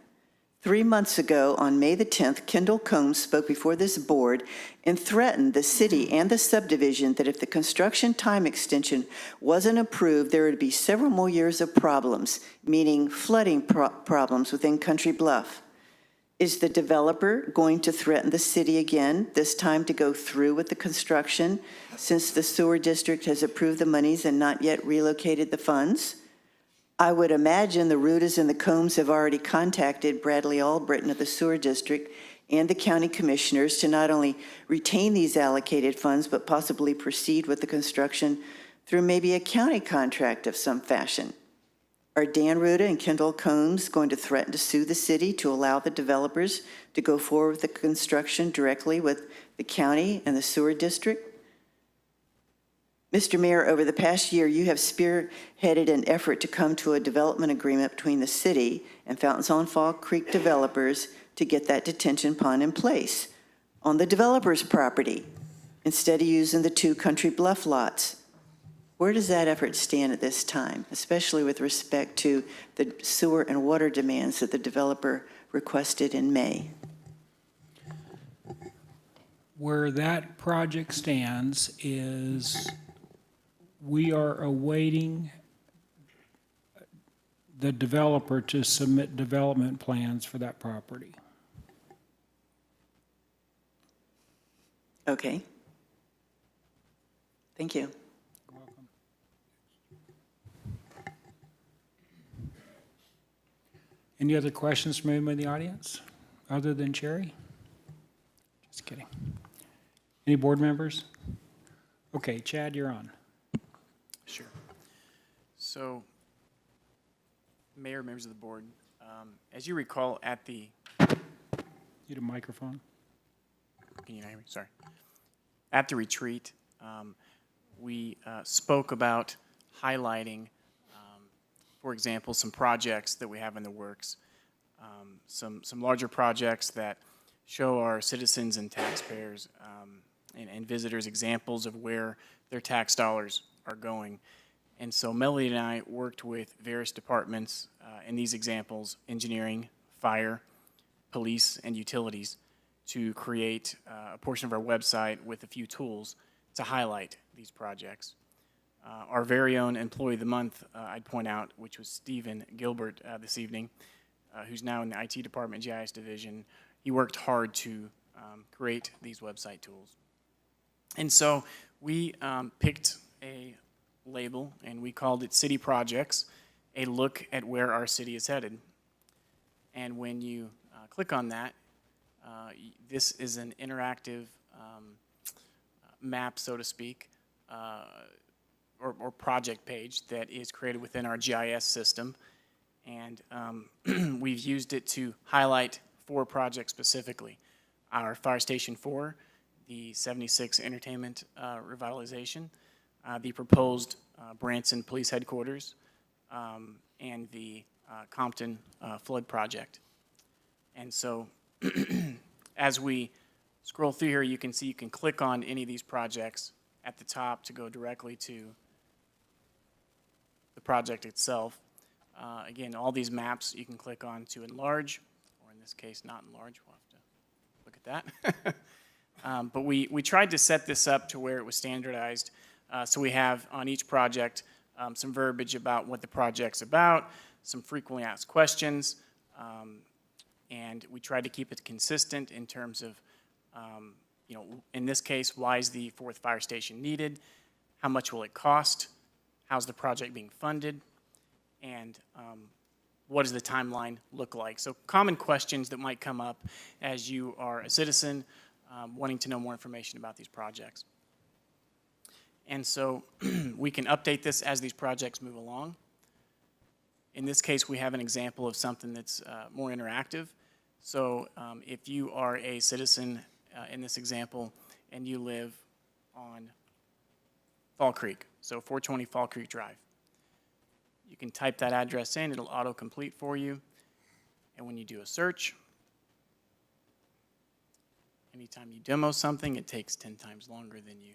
3 months ago, on May the 10th, Kendall Combs spoke before this board and threatened the city and the subdivision that if the construction time extension wasn't approved, there would be several more years of problems, meaning flooding problems within Country Bluff. Is the developer going to threaten the city again, this time to go through with the construction, since the sewer district has approved the monies and not yet relocated the funds? I would imagine the Rudas and the Combs have already contacted Bradley Albritton of the sewer district and the county commissioners to not only retain these allocated funds, but possibly proceed with the construction through maybe a county contract of some fashion. Are Dan Ruda and Kendall Combs going to threaten to sue the city to allow the developers to go forward with the construction directly with the county and the sewer district? Mr. Mayor, over the past year, you have spearheaded an effort to come to a development agreement between the city and Fountains on Fall Creek developers to get that detention pond in place on the developer's property instead of using the 2 Country Bluff lots. Where does that effort stand at this time, especially with respect to the sewer and water demands that the developer requested in May? Where that project stands is we are awaiting the developer to submit development plans for that property. Okay. Thank you. Any other questions from anyone in the audience, other than Cherry? Just kidding. Any board members? Okay, Chad, you're on. Sure. So, Mayor, members of the board, as you recall at the... Need a microphone? Can you hear me? Sorry. At the retreat, we spoke about highlighting, for example, some projects that we have in the works, some larger projects that show our citizens and taxpayers and visitors examples of where their tax dollars are going. And so Melody and I worked with various departments in these examples, engineering, fire, police, and utilities, to create a portion of our website with a few tools to highlight these projects. Our very own Employee of the Month, I'd point out, which was Stephen Gilbert this evening, who's now in the IT department, GIS division. He worked hard to create these website tools. And so we picked a label and we called it City Projects, a look at where our city is headed. And when you click on that, this is an interactive map, so to speak, or project page that is created within our GIS system. And we've used it to highlight 4 projects specifically. Our Fire Station 4, the 76 Entertainment Revitalization, the proposed Branson Police Headquarters, and the Compton Flood Project. And so as we scroll through here, you can see you can click on any of these projects at the top to go directly to the project itself. Again, all these maps you can click on to enlarge, or in this case, not enlarge. We'll have to look at that. But we tried to set this up to where it was standardized So we have on each project some verbiage about what the project's about, some frequently asked questions, and we tried to keep it consistent in terms of, in this case, why is the fourth fire station needed? How much will it cost? How's the project being funded? And what does the timeline look like? So common questions that might come up as you are a citizen wanting to know more information about these projects. And so we can update this as these projects move along. In this case, we have an example of something that's more interactive. So if you are a citizen in this example and you live on Fall Creek, so 420 Fall Creek Drive, you can type that address in, it'll auto-complete for you. And when you do a search, anytime you demo something, it takes 10 times longer than you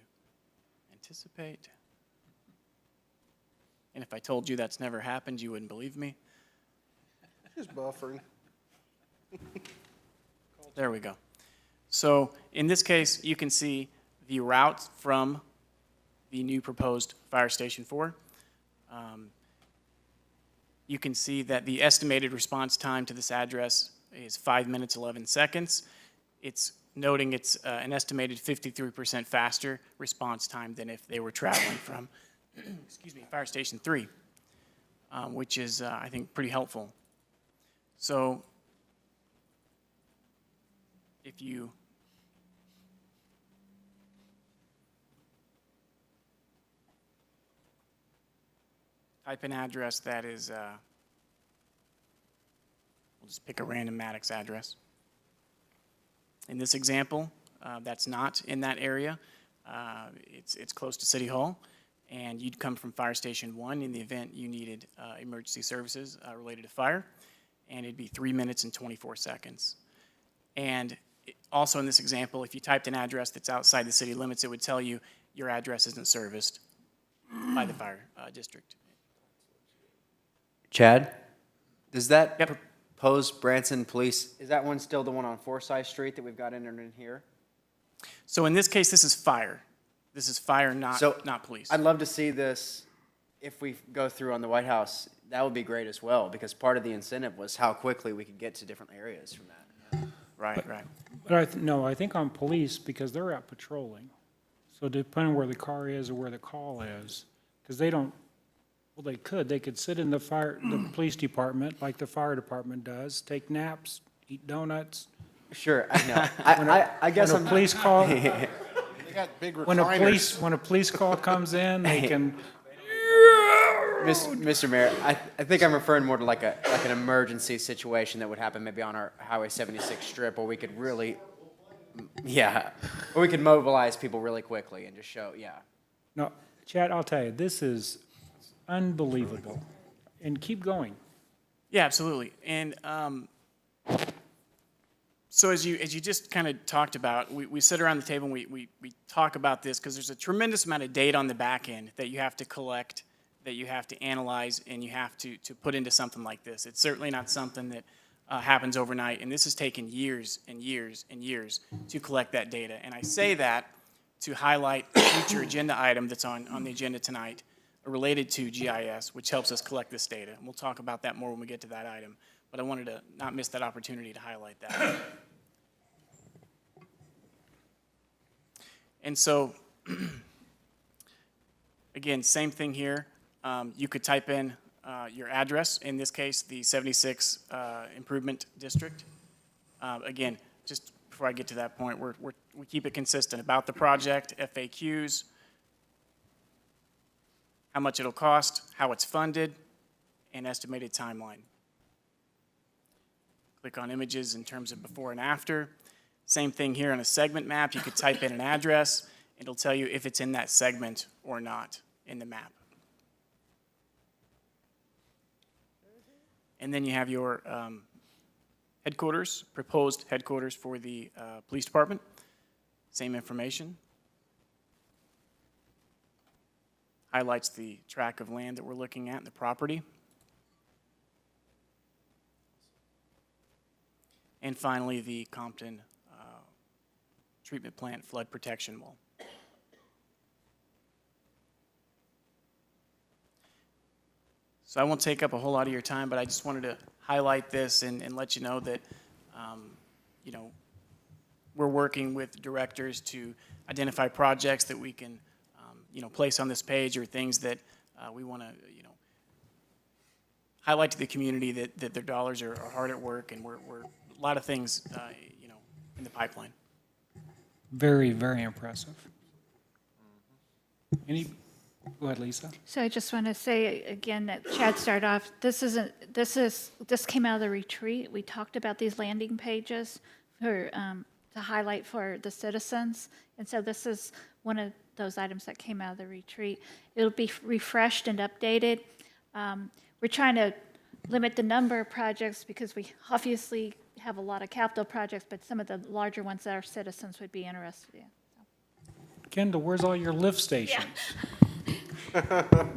anticipate. And if I told you that's never happened, you wouldn't believe me. Just buffering. There we go. So in this case, you can see the route from the new proposed Fire Station 4. You can see that the estimated response time to this address is 5 minutes, 11 seconds. It's noting it's an estimated 53% faster response time than if they were traveling from, Fire Station 3, which is, I think, pretty helpful. So if you type an address that is, we'll just pick a random Maddox address. In this example, that's not in that area. It's close to City Hall, and you'd come from Fire Station 1 in the event you needed emergency services related to fire, and it'd be 3 minutes and 24 seconds. And also in this example, if you typed an address that's outside the city limits, it would tell you your address isn't serviced by the fire district. Chad, does that proposed Branson Police, is that one still the one on Forsyth Street that we've got entered in here? So in this case, this is fire. This is fire, not police. I'd love to see this, if we go through on the White House, that would be great as well, because part of the incentive was how quickly we could get to different areas from that. Right. But I think on police, because they're out patrolling. So depending where the car is or where the call is, because they don't, well, they could sit in the police department like the fire department does, take naps, eat donuts. Sure, I know. I guess when a police call, They got big when recliners. a police call comes in, they can. Mr. Mayor, I think I'm referring more to like an emergency situation that would happen maybe on our Highway 76 strip, where we could really, where we could mobilize people really quickly and just show, No, Chad, I'll tell you, this is unbelievable. And keep going. Yeah, absolutely. And so as you just kind of talked about, we sit around the table and we talk about this because there's a tremendous amount of data on the back end that you have to collect, that you have to analyze, and you have to put into something like this. It's certainly not something that happens overnight, and this has taken years and years and years to collect that data. And I say that to highlight a future agenda item that's on the agenda tonight related to GIS, which helps us collect this data. And we'll talk about that more when we get to that item, but I wanted to not miss that opportunity to highlight that. And so, again, same thing here. You could type in your address, in this case, the 76 Improvement District. Again, just before I get to that point, we keep it consistent about the project, FAQs, how much it'll cost, how it's funded, and estimated timeline. Click on images in terms of before and after. Same thing here on a segment map. You could type in an address. It'll tell you if it's in that segment or not in the map. And then you have your headquarters, proposed headquarters for the police department. Same information. Highlights the tract of land that we're looking at, the property. And finally, the Compton treatment plant flood protection wall. So I won't take up a whole lot of your time, but I just wanted to highlight this and let you know that, you know, we're working with directors to identify projects that we can, you know, place on this page or things that we want to, you know, highlight to the community that their dollars are hard at work, and we're a lot of things, you know, in the pipeline. Very, very impressive. Go ahead, Lisa. So I just want to say again that Chad started off, this came out of the retreat. We talked about these landing pages for, to highlight for the citizens. And so this is one of those items that came out of the retreat. It'll be refreshed and updated. We're trying to limit the number of projects because we obviously have a lot of capital projects, but some of the larger ones that our citizens would be interested in. Kendall, where's all your lift stations?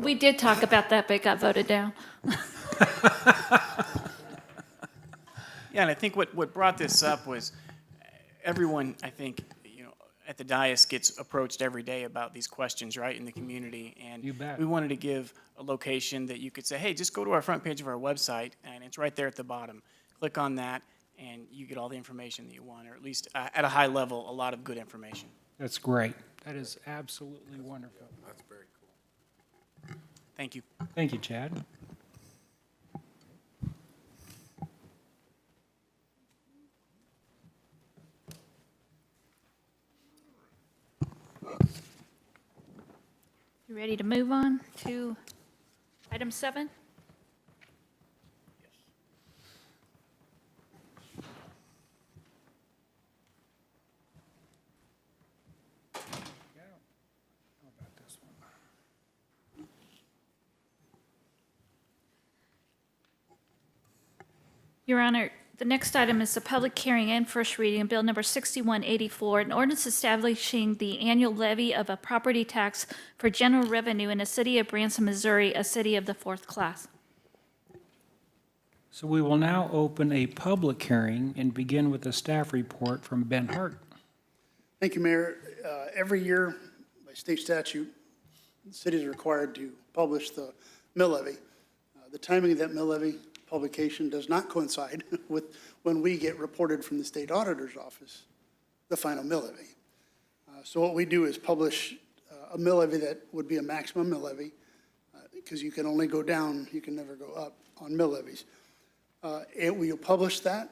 We did talk about that, but it got voted down. Yeah, and I think what brought this up was everyone, I think, you know, at the dais gets approached every day about these questions, right, in the community. And You bet. we wanted to give a location that you could say, hey, just go to our front page of our website, and it's right there at the bottom. Click on that, and you get all the information that you want, or at least at a high level, a lot of good information. That's great. That is absolutely wonderful. That's very cool. Thank you. Thank you, Chad. You ready to move on to item 7? Your Honor, the next item is the public hearing and first reading of Bill Number 6184, an ordinance establishing the annual levy of a property tax for general revenue in the city of Branson, Missouri, a city of the 4th class. So we will now open a public hearing and begin with a staff report from Ben Hart. Thank you, Mayor. Every year, by state statute, the city is required to publish the mill levy. The timing of that mill levy publication does not coincide with when we get reported from the state auditor's office, the final mill levy. So what we do is publish a mill levy that would be a maximum mill levy, because you can only go down, you can never go up on mill levies. And we'll publish that,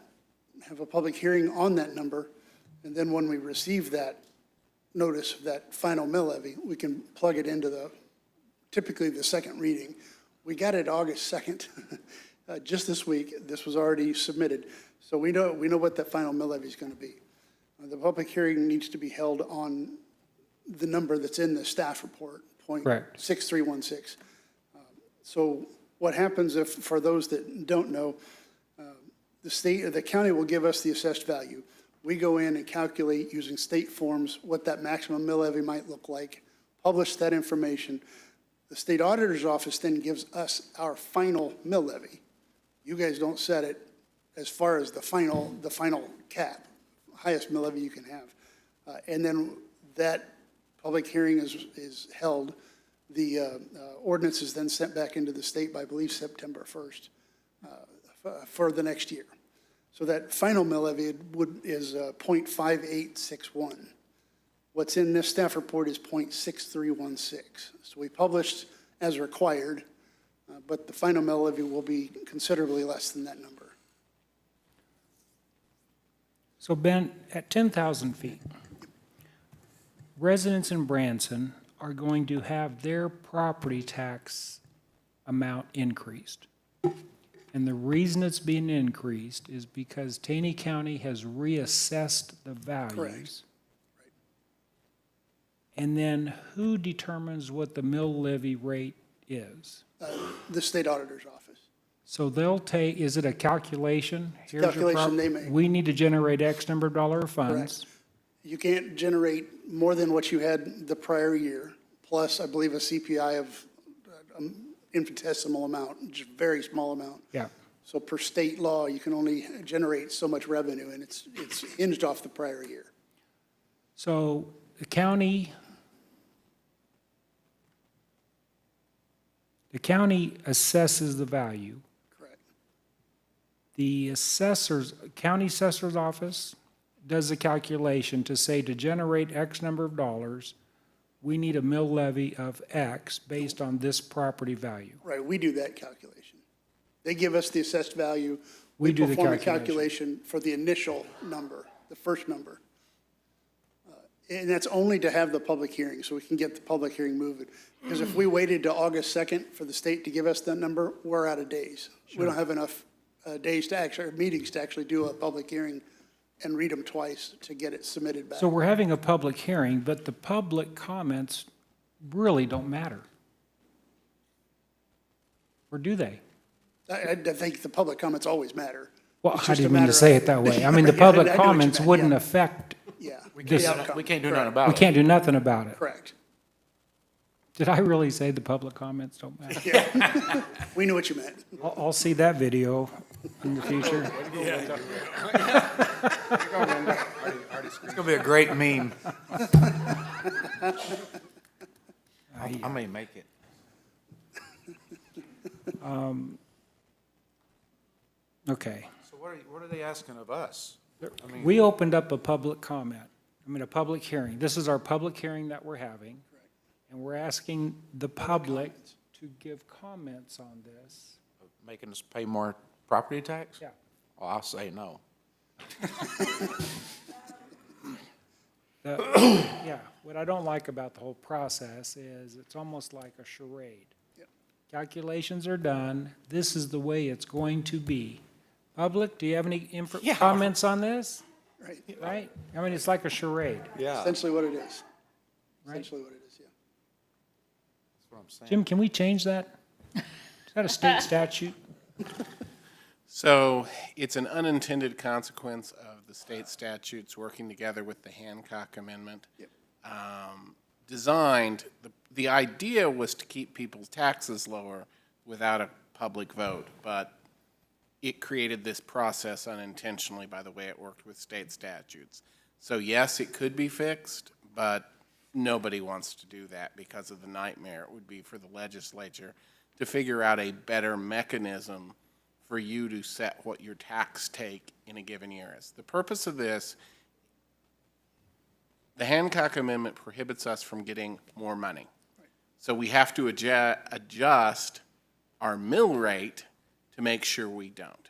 have a public hearing on that number, and then when we receive that notice of that final mill levy, we can plug it into typically the second reading. We got it August 2nd. Just this week. This was already submitted. So we know what that final mill levy is going to be. The public hearing needs to be held on the number that's in the staff report, Correct. .6316. So what happens if, for those that don't know, the county will give us the assessed value. We go in and calculate using state forms what that maximum mill levy might look like, publish that information. The state auditor's office then gives us our final mill levy. You guys don't set it as far as the final cap, highest mill levy you can have. And then that public hearing is held. The ordinance is then sent back into the state by, I believe, September 1st for the next year. So that final mill levy is .5861. What's in this staff report is .6316. So we published as required, but the final mill levy will be considerably less than that number. So Ben, at 10,000 feet, residents in Branson are going to have their property tax amount increased. And the reason it's being increased is because Taney County has reassessed the values. Correct. And then who determines what the mill levy rate is? The state auditor's office. So they'll take, is it a calculation? Here's your Calculation they make. We need to generate X number of dollar of funds. Correct. You can't generate more than what you had the prior year, plus, I believe, a CPI of infinitesimal amount, just very small amount. Yeah. So per state law, you can only generate so much revenue, and it's hinged off the prior year. So the county The county assesses the value. Correct. The county assessor's office does the calculation to say to generate X number of dollars, we need a mill levy of X based on this property value. Right, we do that calculation. They give us the assessed value. We do the perform a calculation. calculation for the initial number, the first number. And that's only to have the public hearing, so we can get the public hearing moving. Because if we waited to August 2nd for the state to give us that number, we're out of days. We don't have enough days to actually, or meetings to actually do a public hearing and read them twice to get it submitted back. So we're having a public hearing, but the public comments really don't matter. Or do they? I think the public comments always matter. Well, It's I just a didn't mean to matter say of- it that way. I mean, the Yeah, public I know what you comments meant, wouldn't yeah. affect, Yeah. We This- can't do nothing about we it. can't do nothing about it. Correct. Did I really say the public comments don't matter? Yeah. We knew what you meant. I'll see that video in the future. It's gonna be a great meme. I may make it. Okay. So what are they asking of us? I mean, We opened up a public a public hearing. This is our public hearing that we're having. And we're asking the public to give comments on this. making us pay more property tax? Yeah. Oh, I'll say no. Yeah, what I don't like about the whole process is it's almost like a charade. Calculations are done, this is the way it's going to be. Public, do you have any comments on this? Right. Right? I mean, it's like a charade. Yeah. Essentially what it is. Right. Essentially what it is, yeah. That's what I'm saying. Jim, can we change that? Is that a state statute? So it's an unintended consequence of the state statutes working together with the Hancock Amendment. Designed, the idea was to keep people's taxes lower without a public vote, but it created this process unintentionally by the way it worked with state statutes. So yes, it could be fixed, but nobody wants to do that because of the nightmare it would be for the legislature to figure out a better mechanism for you to set what your tax take in a given year is. The purpose of this, the Hancock Amendment prohibits us from getting more money. So we have to adjust our mill rate to make sure we don't.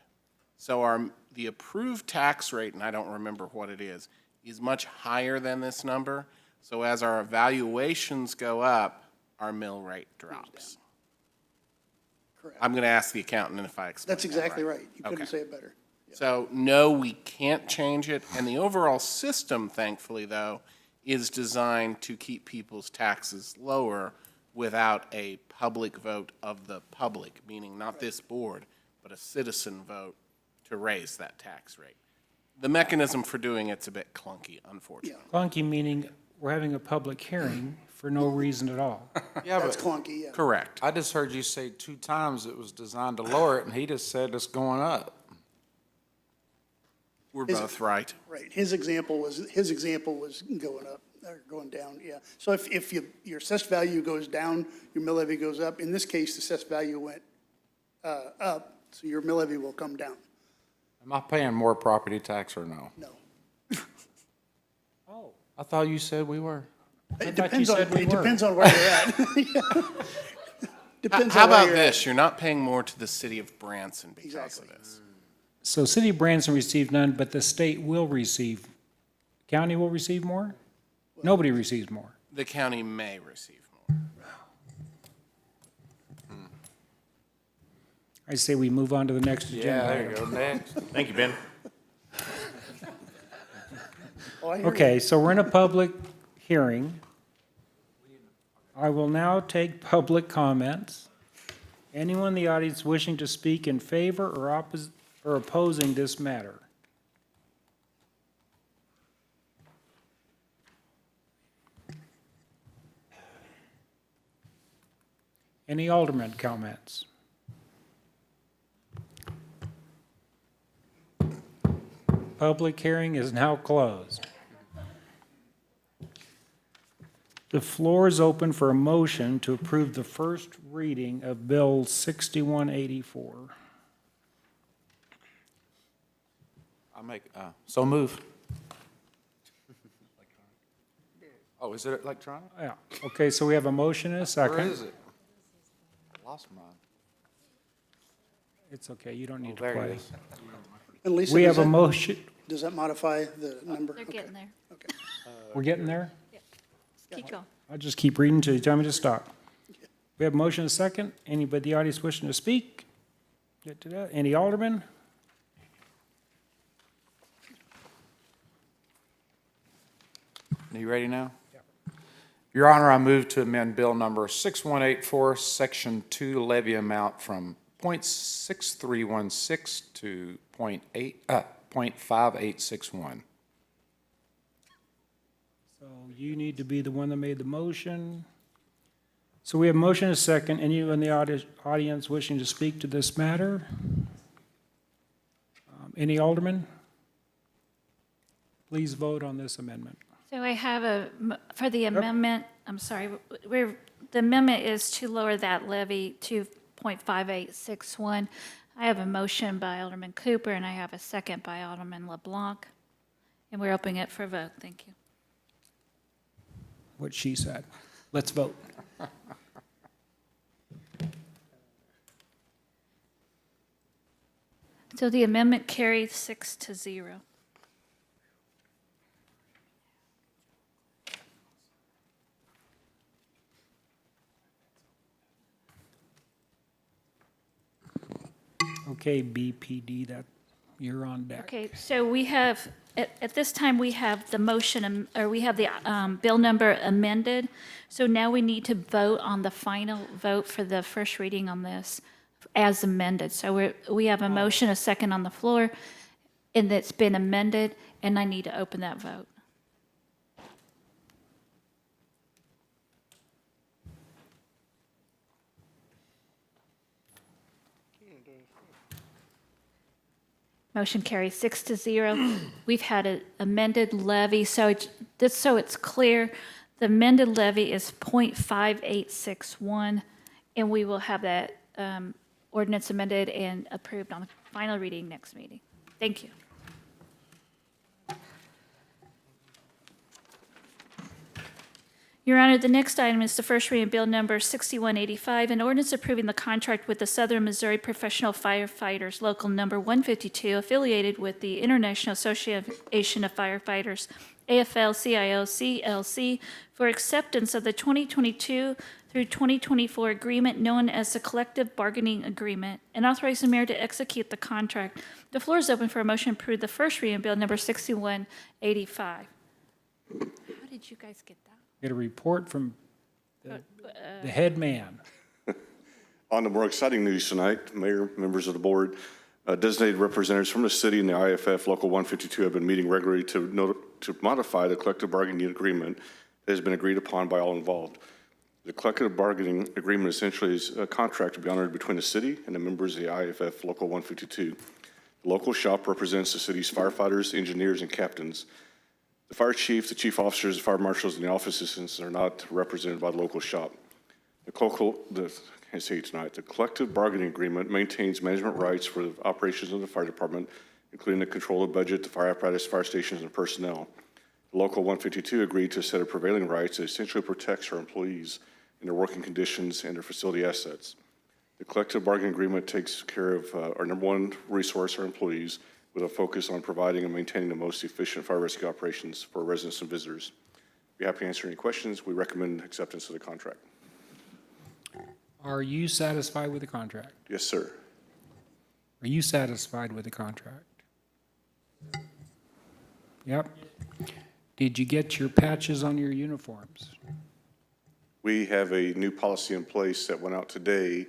So the approved tax rate, and I don't remember what it is much higher than this number. So as our evaluations go up, our mill rate drops. Correct. I'm going to ask the accountant if I explain That's exactly right. You couldn't Okay. say it better. So, no, we can't change it. And the overall system, thankfully, though, is designed to keep people's taxes lower without a public vote of the public, meaning not this board, but a citizen vote to raise that tax rate. The mechanism for doing it's a bit clunky, unfortunately. Clunky meaning we're having a public hearing for no reason at all. Yeah, That's but clunky, yeah. Correct. I just heard you say 2 times it was designed to lower it, and he just said it's going up. We're both right. Right. His example was going up, or going down, yeah. So if your assessed value goes down, your mill levy goes up. In this case, the assessed value went up, so your mill levy will come down. Am I paying more property tax or no? No. Oh. I thought you said we were. It thought you depends on, said we it were. depends on where you're at. Yeah. Depends How on where about you're this? at. You're not paying more to the city of Branson because Exactly. of this. So City of Branson received none, but the state will receive, county will receive more? Nobody receives more. The county may receive more. I say we move on to the next agenda. Yeah, there item. you go, next. Thank you, Ben. Oh, I hear you. Okay, so we're in a public hearing. I will now take public comments. Anyone in the audience wishing to speak in favor or opposing this matter? Any alderman comments? Public hearing is now closed. The floor is open for a motion to approve the first reading of Bill 6184. I make, so move. Oh, is it electronic? Yeah, okay, so we have a motion and a second. Where is it? Lost mine. It's okay, you don't need to There it play. is. And Lisa, We does have a that- motion, Does that modify the number? They're Okay. getting there. we're getting there? Keep going. I'll just keep reading until you tell me to stop. We have a motion and a second. Anybody in the audience wishing to speak? Get to that. Any aldermen? Are you ready now? Your Honor, I move to amend Bill number 6184, Section 2 levy amount from .6316 to .5861. So you need to be the one that made the motion. So we have a motion and a second. Any in the audience wishing to speak to this matter? Any aldermen? Please vote on this amendment. So I have for the amendment, I'm sorry, the amendment is to lower that levy to .5861. I have a motion by Alderman Cooper, and I have a second by Alderman LeBlanc. And we're opening it for a vote. Thank you. What she said. Let's vote. So the amendment carries 6-0. Okay, BPD, that, you're on deck. Okay, so we have, at this time, we have the motion, or we have the bill number amended. So now we need to vote on the final vote for the first reading on this as amended. So we have a motion, a second on the floor, and it's been amended, and I need to open that vote. Motion carries 6-0. We've had an amended levy, so it's clear, the amended levy is .5861, and we will have that ordinance amended and approved on the final reading next meeting. Thank you. Your Honor, the next item is the first reading of Bill Number 6185, an ordinance approving the contract with the Southern Missouri Professional Firefighters Local Number 152, affiliated with the International Association of Firefighters, AFL-CIO CLC, for acceptance of the 2022 through 2024 agreement known as the Collective Bargaining Agreement, and authorize the mayor to execute the contract. The floor is open for a motion to approve the first reading of Bill Number 6185. How did you guys get that? Get a report from the head man. On to more exciting news tonight, Mayor, members of the board, designated representatives from the city and the IFF Local 152 have been meeting regularly to modify the collective bargaining agreement that has been agreed upon by all involved. The collective bargaining agreement essentially is a contract to be honored between the city and the members of the IFF Local 152. The local shop represents the city's firefighters, engineers, and captains. The fire chief, the chief officers, the fire marshals, and the office assistants are not represented by the local shop. The collective bargaining agreement maintains management rights for the operations of the fire department, including the control of budget, the fire apparatus, fire stations, and personnel. The Local 152 agreed to a set of prevailing rights that essentially protects our employees in their working conditions and their facility assets. The collective bargaining agreement takes care of our number one resource, our employees, with a focus on providing and maintaining the most efficient fire rescue operations for residents and visitors. Be happy to answer any questions. We recommend acceptance of the contract. Are you satisfied with the contract? Yes, sir. Are you satisfied with the contract? Yep. Did you get your patches on your uniforms? We have a new policy in place that went out today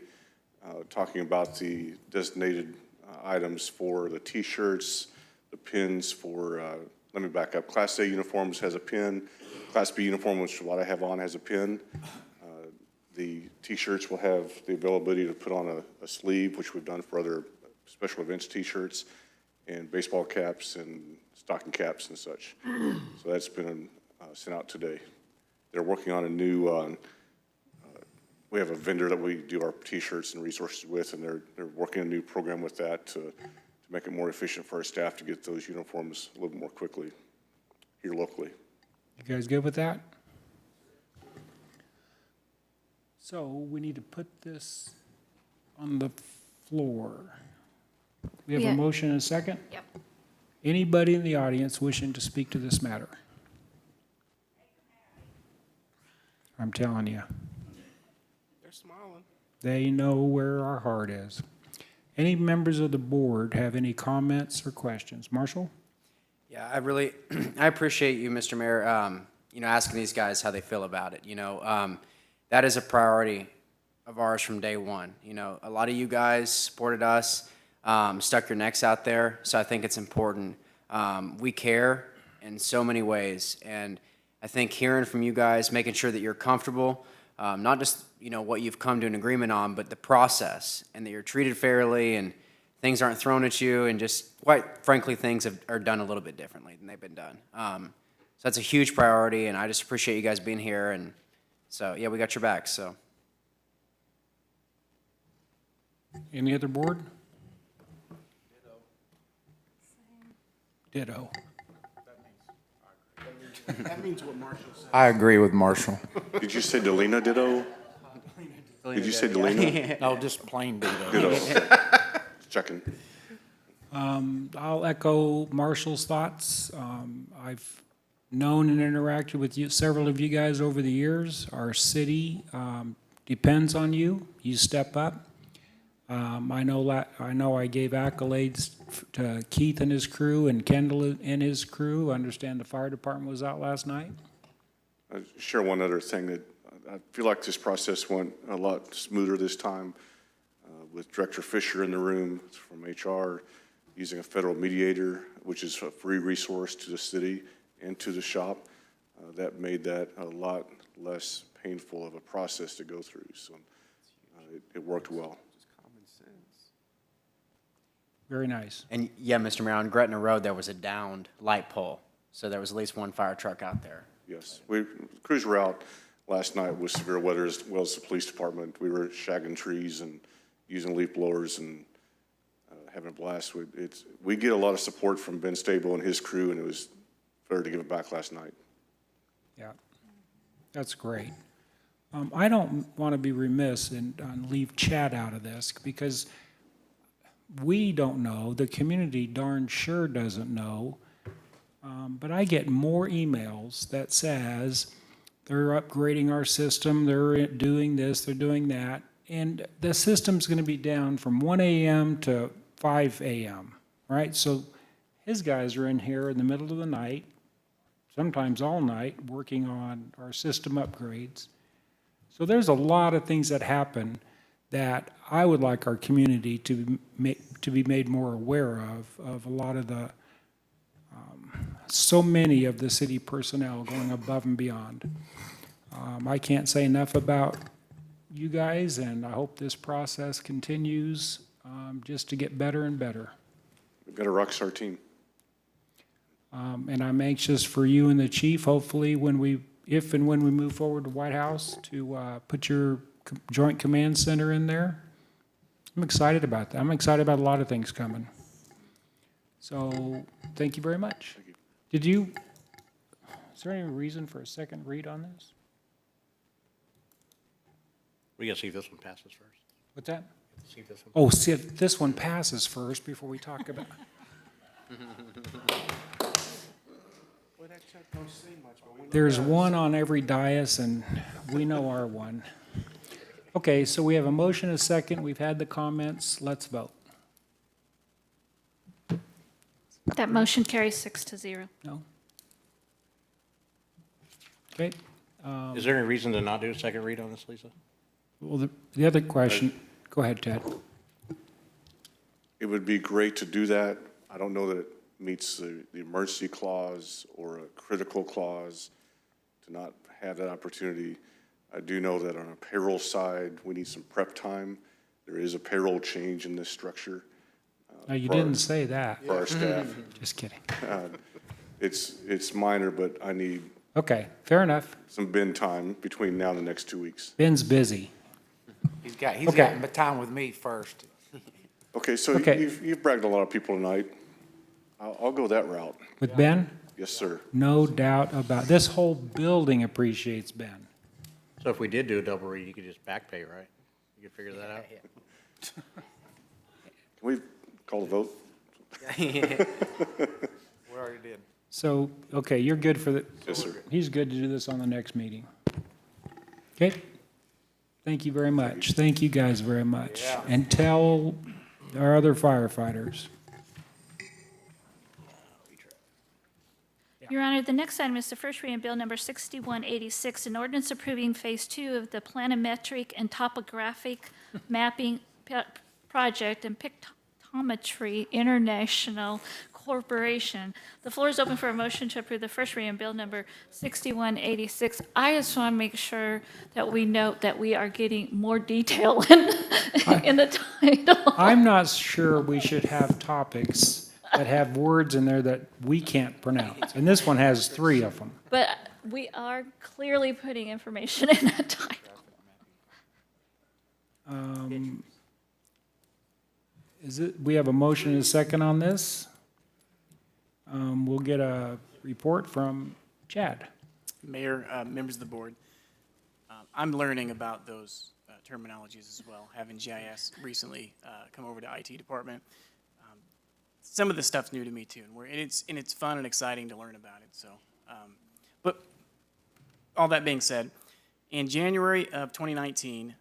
talking about the designated items for the T-shirts, the pins for, let me back up, Class A uniforms has a pin, Class B uniform, which is what I have on, has a pin. The T-shirts will have the availability to put on a sleeve, which we've done for other special events T-shirts, and baseball caps and stocking caps and such. So that's been sent out today. They're working on a new, we have a vendor that we do our T-shirts and resources with, and they're working a new program with that to make it more efficient for our staff to get those uniforms a little more quickly here locally. You guys good with that? So we need to put this on the floor. We have Yeah. a motion and a second? Yep. Anybody in the audience wishing to speak to this matter? I'm telling you, They're smiling. they know where our heart is. Any members of the board have any comments or questions? Marshall? Yeah, I really, I appreciate you, Mr. Mayor, asking these guys how they feel about it. That is a priority of ours from day one. A lot of you guys supported us, stuck your necks out there, so I think it's important. We care in so many ways, and I think hearing from you guys, making sure that you're comfortable, not just, what you've come to an agreement on, but the process, and that you're treated fairly, and things aren't thrown at you, and just, quite frankly, things are done a little bit differently than they've been done. So that's a huge priority, and I just appreciate you guys being here, and so, yeah, we got your back, so. Any other board? Ditto. That means what Marshall said. I agree with Marshall. Did you say Delina ditto? Did you say Delina? No, just plain ditto. Ditto. Checking. I'll echo Marshall's thoughts. I've known and interacted with you, several of you guys over the years. Our city depends on you. You step up. I know I gave accolades to Keith and his crew and Kendall and his crew. I understand the fire department was out last night. I'll share one other thing that I feel like this process went a lot smoother this time with Director Fisher in the room from HR, using a federal mediator, which is a free resource to the city and to the shop. That made that a lot less painful of a process to go through. So it worked well. Very nice. And yeah, Mr. Mayor, on Gretna Road, there was a downed light pole, so there was at least one fire truck out there. Yes, crews were out last night with severe weather as well as the police department. We were shagging trees and using leaf blowers and having a blast. We get a lot of support from Ben Stable and his crew, and it was fair to give it back last night. Yeah, that's great. I don't want to be remiss and leave Chad out of this because we don't know, the community darn sure doesn't know, but I get more emails that says they're upgrading our system, they're doing this, they're doing that, and the system's going to be down from 1 a.m. to 5 a.m., right? So his guys are in here in the middle of the night, sometimes all night, working on our system upgrades. So there's a lot of things that happen that I would like our community to be made more aware of a lot of the, so many of the city personnel going above and beyond. I can't say enough about you guys, and I hope this process continues just to get better and better. We've got a rockstar team. And I'm anxious for you and the chief, hopefully, if and when we move forward to White House, to put your Joint Command Center in there. I'm excited about that. I'm excited about a lot of things coming. So, thank you very much. Thank you. Is there any reason for a second read on this? We gotta see if this one passes first. What's that? See if this one. Oh, see if this one passes first before we talk about. There's one on every dais, and we know our one. Okay, so we have a motion, a second. We've had the comments. Let's vote. That motion carries 6-0. No? Okay. Is there any reason to not do a second read on this, Lisa? Well, the other question, go ahead, Ted. It would be great to do that. I don't know that it meets the emergency clause or a critical clause to not have that opportunity. I do know that on a payroll side, we need some prep time. There is a payroll change in this structure. No, you didn't say that. For our staff. Just kidding. It's minor, but I need Okay, fair enough. some bin time between now and the next 2 weeks. Ben's busy. He's got Okay. time with me first. Okay, so Okay. you've bragged a lot of people tonight. I'll go that route. With Ben? Yes, sir. No doubt about, this whole building appreciates Ben. So if we did do a double read, you could just back pay, right? You could figure that out? Can we call the vote? We already did. So, okay, you're good for the. Yes, sir. He's good to do this on the next meeting. Okay? Thank you very much. Thank you guys very much. Yeah. And tell our other firefighters. Your Honor, the next item is the first reading of Bill Number 6186, an ordinance approving Phase 2 of the Planimetric and Topographic Mapping Project and Pictometry International Corporation. The floor is open for a motion to approve the first reading of Bill Number 6186. I just want to make sure that we note that we are getting more detail in the title. I'm not sure we should have topics that have words in there that we can't pronounce. And this one has 3 of them. But we are clearly putting information in that title. We have a motion and a second on this. We'll get a report from Chad. Mayor, members of the board, I'm learning about those terminologies as well, having GIS recently come over to IT department. Some of the stuff's new to me too, and it's fun and exciting to learn about it. So, but all that being said, in January of 2019,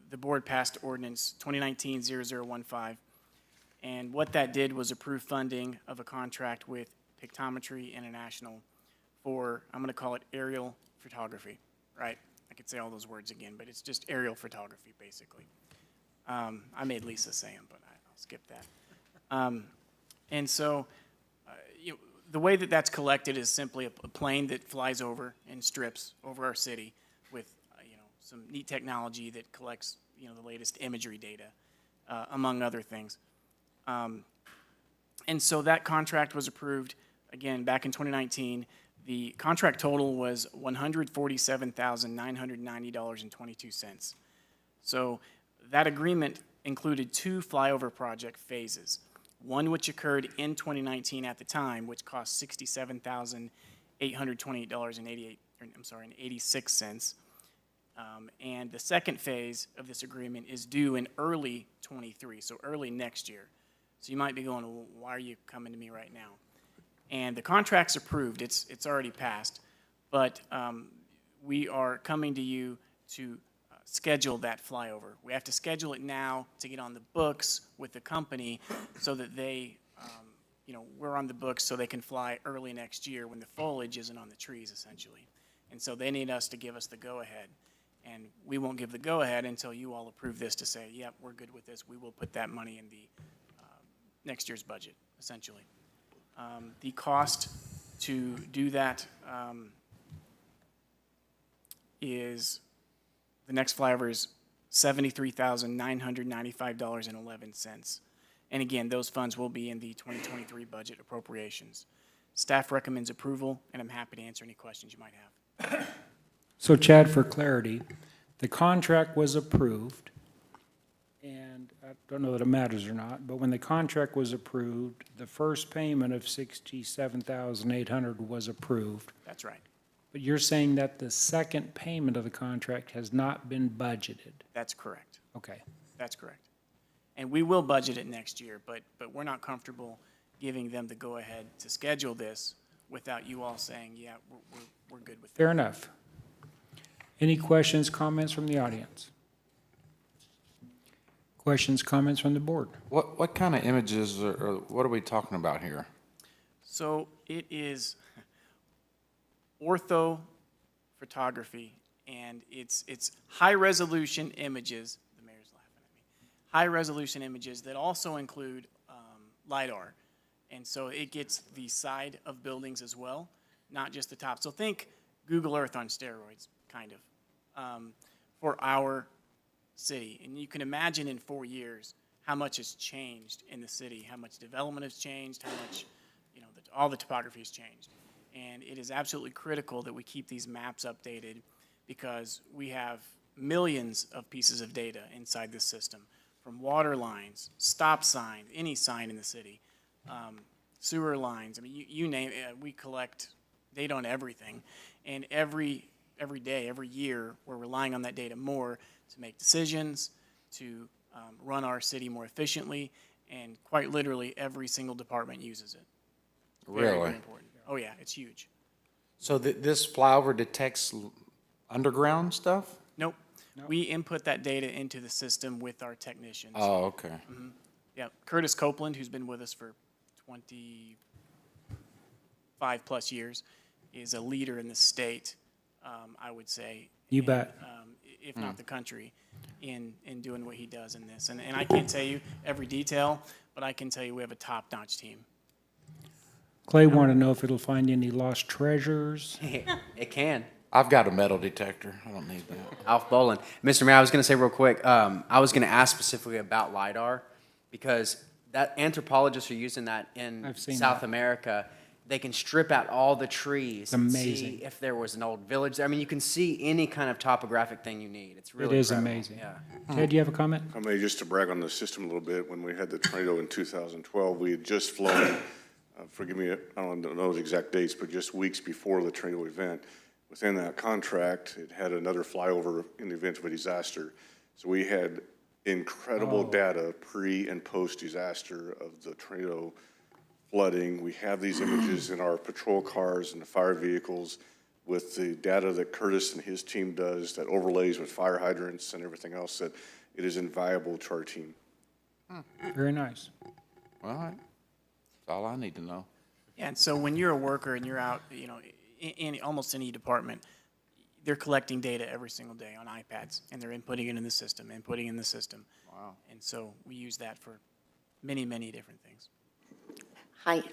the board passed ordinance 2019-0015, and what that did was approve funding of a contract with Pictometry International for, I'm going to call it aerial photography, right? I could say all those words again, but it's just aerial photography, basically. I made Lisa say them, but I'll skip that. And so the way that that's collected is simply a plane that flies over and strips over our city with some neat technology that collects the latest imagery data, among other things. And so that contract was approved, again, back in 2019. The contract total was $147,990.22. So that agreement included 2 flyover project phases. One which occurred in 2019 at the time, which cost $67,828.86. And the second phase of this agreement is due in early 23, so early next year. So you might be going, well, why are you coming to me right now? And the contract's approved, it's already passed, but we are coming to you to schedule that flyover. We have to schedule it now to get on the books with the company so that they, we're on the books so they can fly early next year when the foliage isn't on the trees, essentially. And so they need us to give us the go-ahead. And we won't give the go-ahead until you all approve this to say, yep, we're good with this. We will put that money in the next year's budget, essentially. The cost to do that is, the next flyover is $73,995.11. And again, those funds will be in the 2023 budget appropriations. Staff recommends approval, and I'm happy to answer any questions you might have. So Chad, for clarity, the contract was approved, and I don't know that it matters or not, but when the contract was approved, the first payment of $67,800 was approved. That's right. But you're saying that the second payment of the contract has not been budgeted? That's correct. Okay. That's correct. And we will budget it next year, but we're not comfortable giving them the go-ahead to schedule this without you all saying, yeah, we're good with that. Fair enough. Any questions, comments from the audience? Questions, comments from the board? What kind of images or what are we talking about here? So it is ortho photography, and it's high-resolution images. The mayor's laughing at me. High-resolution images that also include LiDAR, and so it gets the side of buildings as well, not just the top. So think Google Earth on steroids, kind of, for our city. And you can imagine in 4 years how much has changed in the city, how much development has changed, how much, all the topography has changed. And it is absolutely critical that we keep these maps updated because we have millions of pieces of data inside this system, from water lines, stop signs, any sign in the city, sewer lines. I mean, you name it, we collect data on everything. And every day, every year, we're relying on that data more to make decisions, to run our city more efficiently, and quite literally, every single department uses it. Very, Really? very important. Oh, yeah, it's huge. So this flyover detects underground stuff? Nope. We input that data into the system with our technicians. Oh, okay. Yeah, Curtis Copeland, who's been with us for 25-plus years, is a leader in the state, I would say. You bet. If not the country, in doing what he does in this. And I can't tell you every detail, but I can tell you we have a top-notch team. Clay wanted to know if it'll find any lost treasures. It can. I've got a metal detector. I don't need that. Alf Bolin. Mr. Mayor, I was going to say real quick, I was going to ask specifically about LiDAR because that anthropologists are using that in I've seen South that. America. They can strip out all the trees and see Amazing. if there was an old village there. I mean, you can see any kind of topographic thing you need. It's It really is incredible. amazing. Yeah. Ted, do you have a comment? I may just to brag on the system a little bit, when we had the tornado in 2012, we had just flown, forgive me, I don't know the exact dates, but just weeks before the tornado event. Within that contract, it had another flyover in the event of a disaster. So we had incredible data pre and post disaster of the tornado flooding. We have these images in our patrol cars and the fire vehicles with the data that Curtis and his team does that overlays with fire hydrants and everything else, that it is invaluable to our team. Very nice. All right. That's all I need to know. Yeah, and so when you're a worker and you're out, in almost any department, they're collecting data every single day on iPads, and they're inputting it in the system, inputting in the system. Wow. And so we use that for many, many different things. Hi,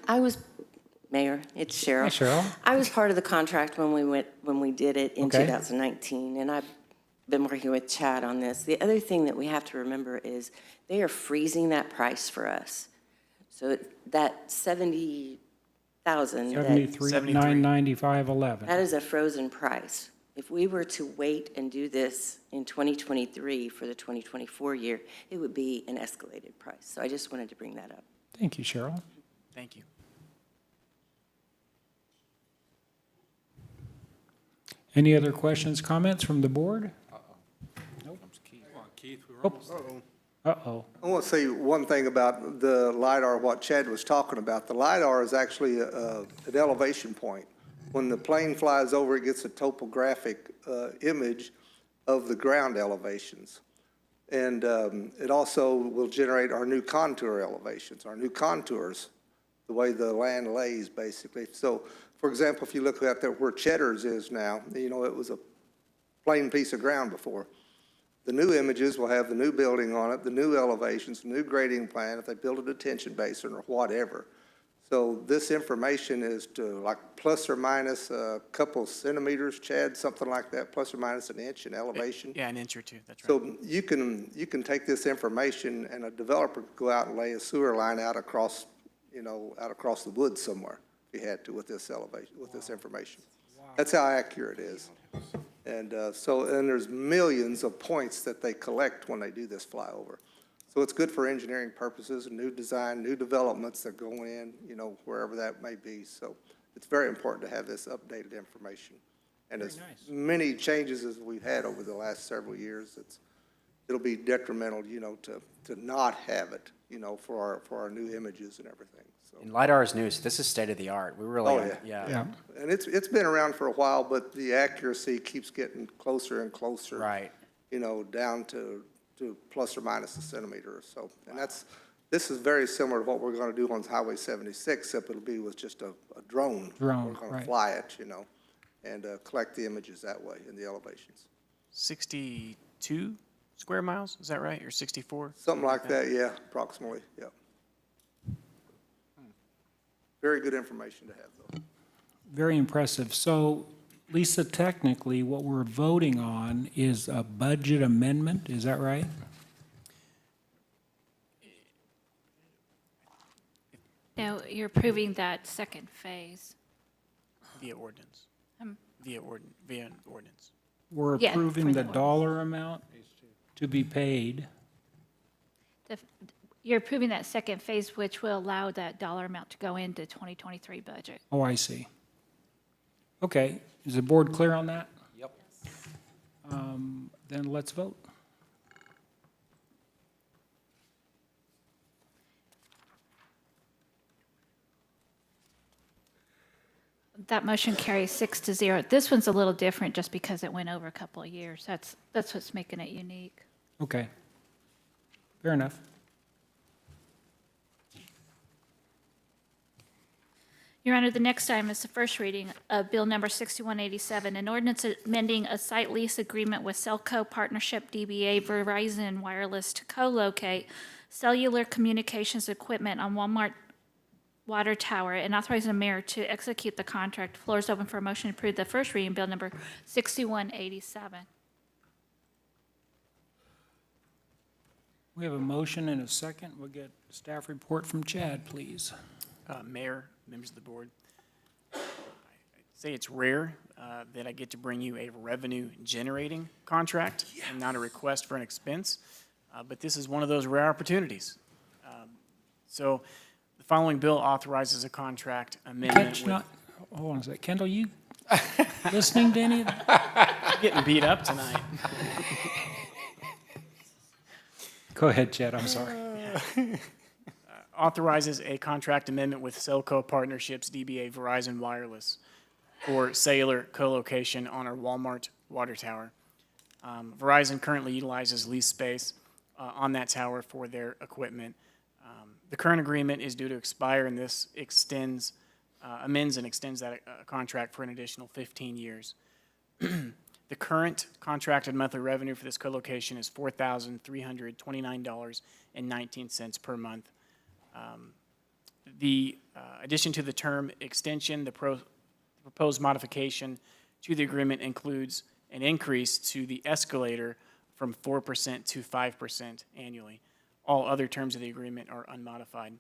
Mayor, it's Cheryl. Hi, Cheryl. I was part of the contract when we did it in Okay. 2019, and I've been working with Chad on this. The other thing that we have to remember is they are freezing that price for us. So that 70,000, that 73,995.11. is a frozen price. If we were to wait and do this in 2023 for the 2024 year, it would be an escalated price. So I just wanted to bring that up. Thank you, Cheryl. Thank you. Any other questions, comments from the board? Uh-oh. I want to say one thing about the LiDAR, what Chad was talking about. The LiDAR is actually an elevation point. When the plane flies over, it gets a topographic image of the ground elevations. And it also will generate our new contour elevations, our new contours, the way the land lays, basically. So, for example, if you look out there where Cheddar's is now, it was a plain piece of ground before. The new images will have the new building on it, the new elevations, the new grading plan, if they build a detention basin or whatever. So this information is to like plus or minus a couple centimeters, Chad, something like that, plus or minus an inch in elevation. Yeah, an inch or two, that's right. So you can take this information and a developer could go out and lay a sewer line out across the woods somewhere if he had to with this elevation, with this information. That's how accurate it is. And there's millions of points that they collect when they do this flyover. So it's good for engineering purposes, new design, new developments that go in, wherever that may be. So it's very important to have this updated information. And as many changes as we've had over the last several years, it'll be detrimental, to not have it, for our new images and everything. So. And LiDAR is new, so this is state of the art. We really, yeah. And it's been around for a while, but the accuracy keeps getting closer and closer. Right. Down to plus or minus a centimeter or so. And this is very similar to what we're going to do on Highway 76, except it'll be with just a drone. We're going to fly it, and collect the images that way in the elevations. 62 square miles, is that right, or 64? Something like that, yeah, approximately, yeah. Very good information to have, though. Very impressive. So, Lisa, technically, what we're voting on is a budget amendment, is that right? No, you're approving that second phase. via ordinance. Via ordinance. We're Yeah, approving for the the dollar amount to be paid. You're approving that second phase, which will allow that dollar amount to go into 2023 budget. Oh, I see. Okay, is the board clear on that? Yep. Then let's vote. That motion carries 6-0. This one's a little different just because it went over a couple of years. That's what's making it unique. Okay. Fair enough. Your Honor, the next item is the first reading of Bill Number 6187, an ordinance amending a site lease agreement with Cellco Partnership DBA Verizon Wireless to co-locate cellular communications equipment on Walmart Water Tower and authorizing the mayor to execute the contract. Floor is open for a motion to approve the first reading, Bill Number 6187. We have a motion and a second. We'll get staff report from Chad, please. Mayor, members of the board, I'd say it's rare that I get to bring you a revenue-generating contract and not a request for an expense, but this is one of those rare opportunities. So the following bill authorizes a contract amendment with... Hold on a second. Kendall, you listening to any of that? Getting beat up tonight. Go ahead, Chad, I'm sorry. Authorizes a contract amendment with Cellco Partnerships DBA Verizon Wireless for cellular co-location on our Walmart water tower. Verizon currently utilizes lease space on that tower for their equipment. The current agreement is due to expire, and this amends and extends that contract for an additional 15 years. The current contracted monthly revenue for this co-location is $4,329.19 per month. The addition to the term extension, the proposed modification to the agreement includes an increase to the escalator from 4% to 5% annually. All other terms of the agreement are unmodified.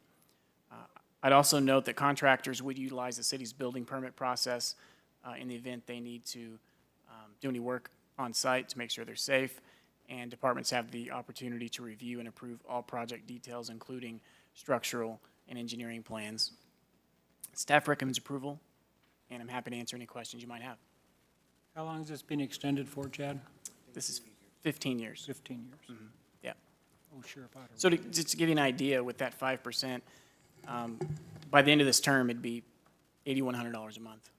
I'd also note that contractors would utilize the city's building permit process in the event they need to do any work on site to make sure they're safe, and departments have the opportunity to review and approve all project details, including structural and engineering plans. Staff recommends approval, and I'm happy to answer any questions you might have. How long has this been extended for, Chad? This is 15 years. 15 years. Mm-hmm. Yeah. Oh, sure. If I'd have- So just to give you an idea, with that 5%, by the end of this term, it'd be $8,100 a month.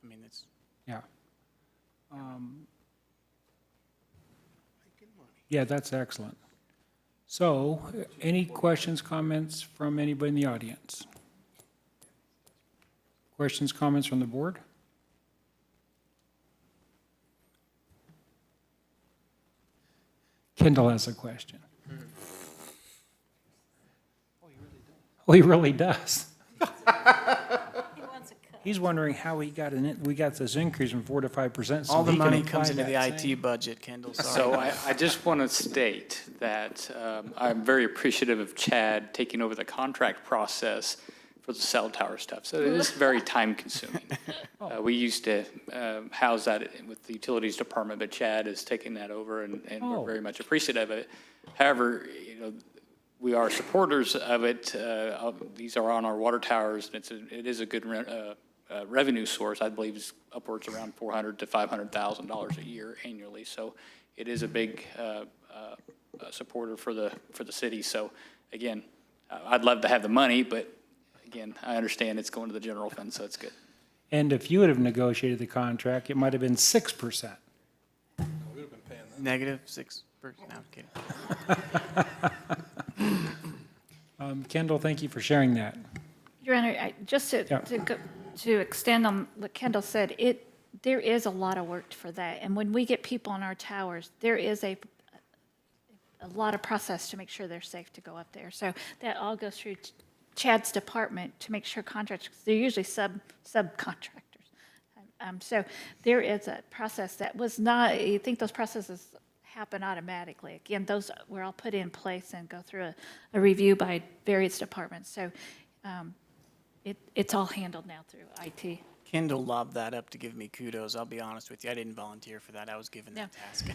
I mean, that's... Yeah. Yeah, that's excellent. So, any questions, comments from anybody in the audience? Questions, comments from the board? Kendall has a question. Oh, he really does. He's wondering how we got this increase from 4 to 5%. All the money comes into the IT budget, Kendall, sorry. So I just want to state that I'm very appreciative of Chad taking over the contract process for the cell tower stuff. So it is very time consuming. We used to house that with the utilities department, but Chad is taking that over, and we're very much appreciative of it. However, we are supporters of it. These are on our water towers, and it is a good revenue source. I believe it's upwards around $400,000 to $500,000 a year annually. So it is a big supporter for the city. So again, I'd love to have the money, but again, I understand it's going to the general fund, so it's good. And if you would have negotiated the contract, it might have been 6%. Negative 6%? No, I'm kidding. Kendall, thank you for sharing that. Your Honor, just to extend on what Kendall said, there is a lot of work for that. And when we get people on our towers, there is a lot of process to make sure they're safe to go up there. So that all goes through Chad's department to make sure contractors, they're usually subcontractors. So there is a process that was not, you think those processes happen automatically. Again, those were all put in place and go through a review by various departments. So it's all handled now through IT. Kendall lobbed that up to give me kudos. I'll be honest with you, I didn't volunteer for that. I was given that task.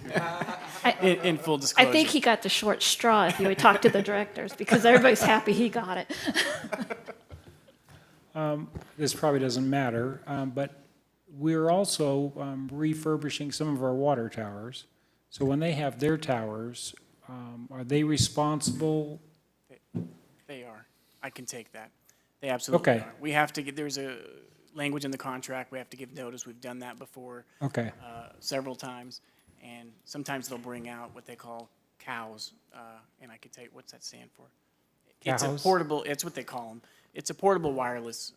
In full I disclosure. think he got the short straw if you would talk to the directors, because everybody's happy he got it. This probably doesn't matter, but we're also refurbishing some of our water towers. So when they have their towers, are they responsible? They are. I can take that. They absolutely Okay. are. We have to get, there's a language in the contract, we have to give notice. We've done that before. Okay. Several times. And sometimes they'll bring out what they call cows. And I could tell you, what's that stand for? It's a Cows? portable, it's what they call them. It's a portable wireless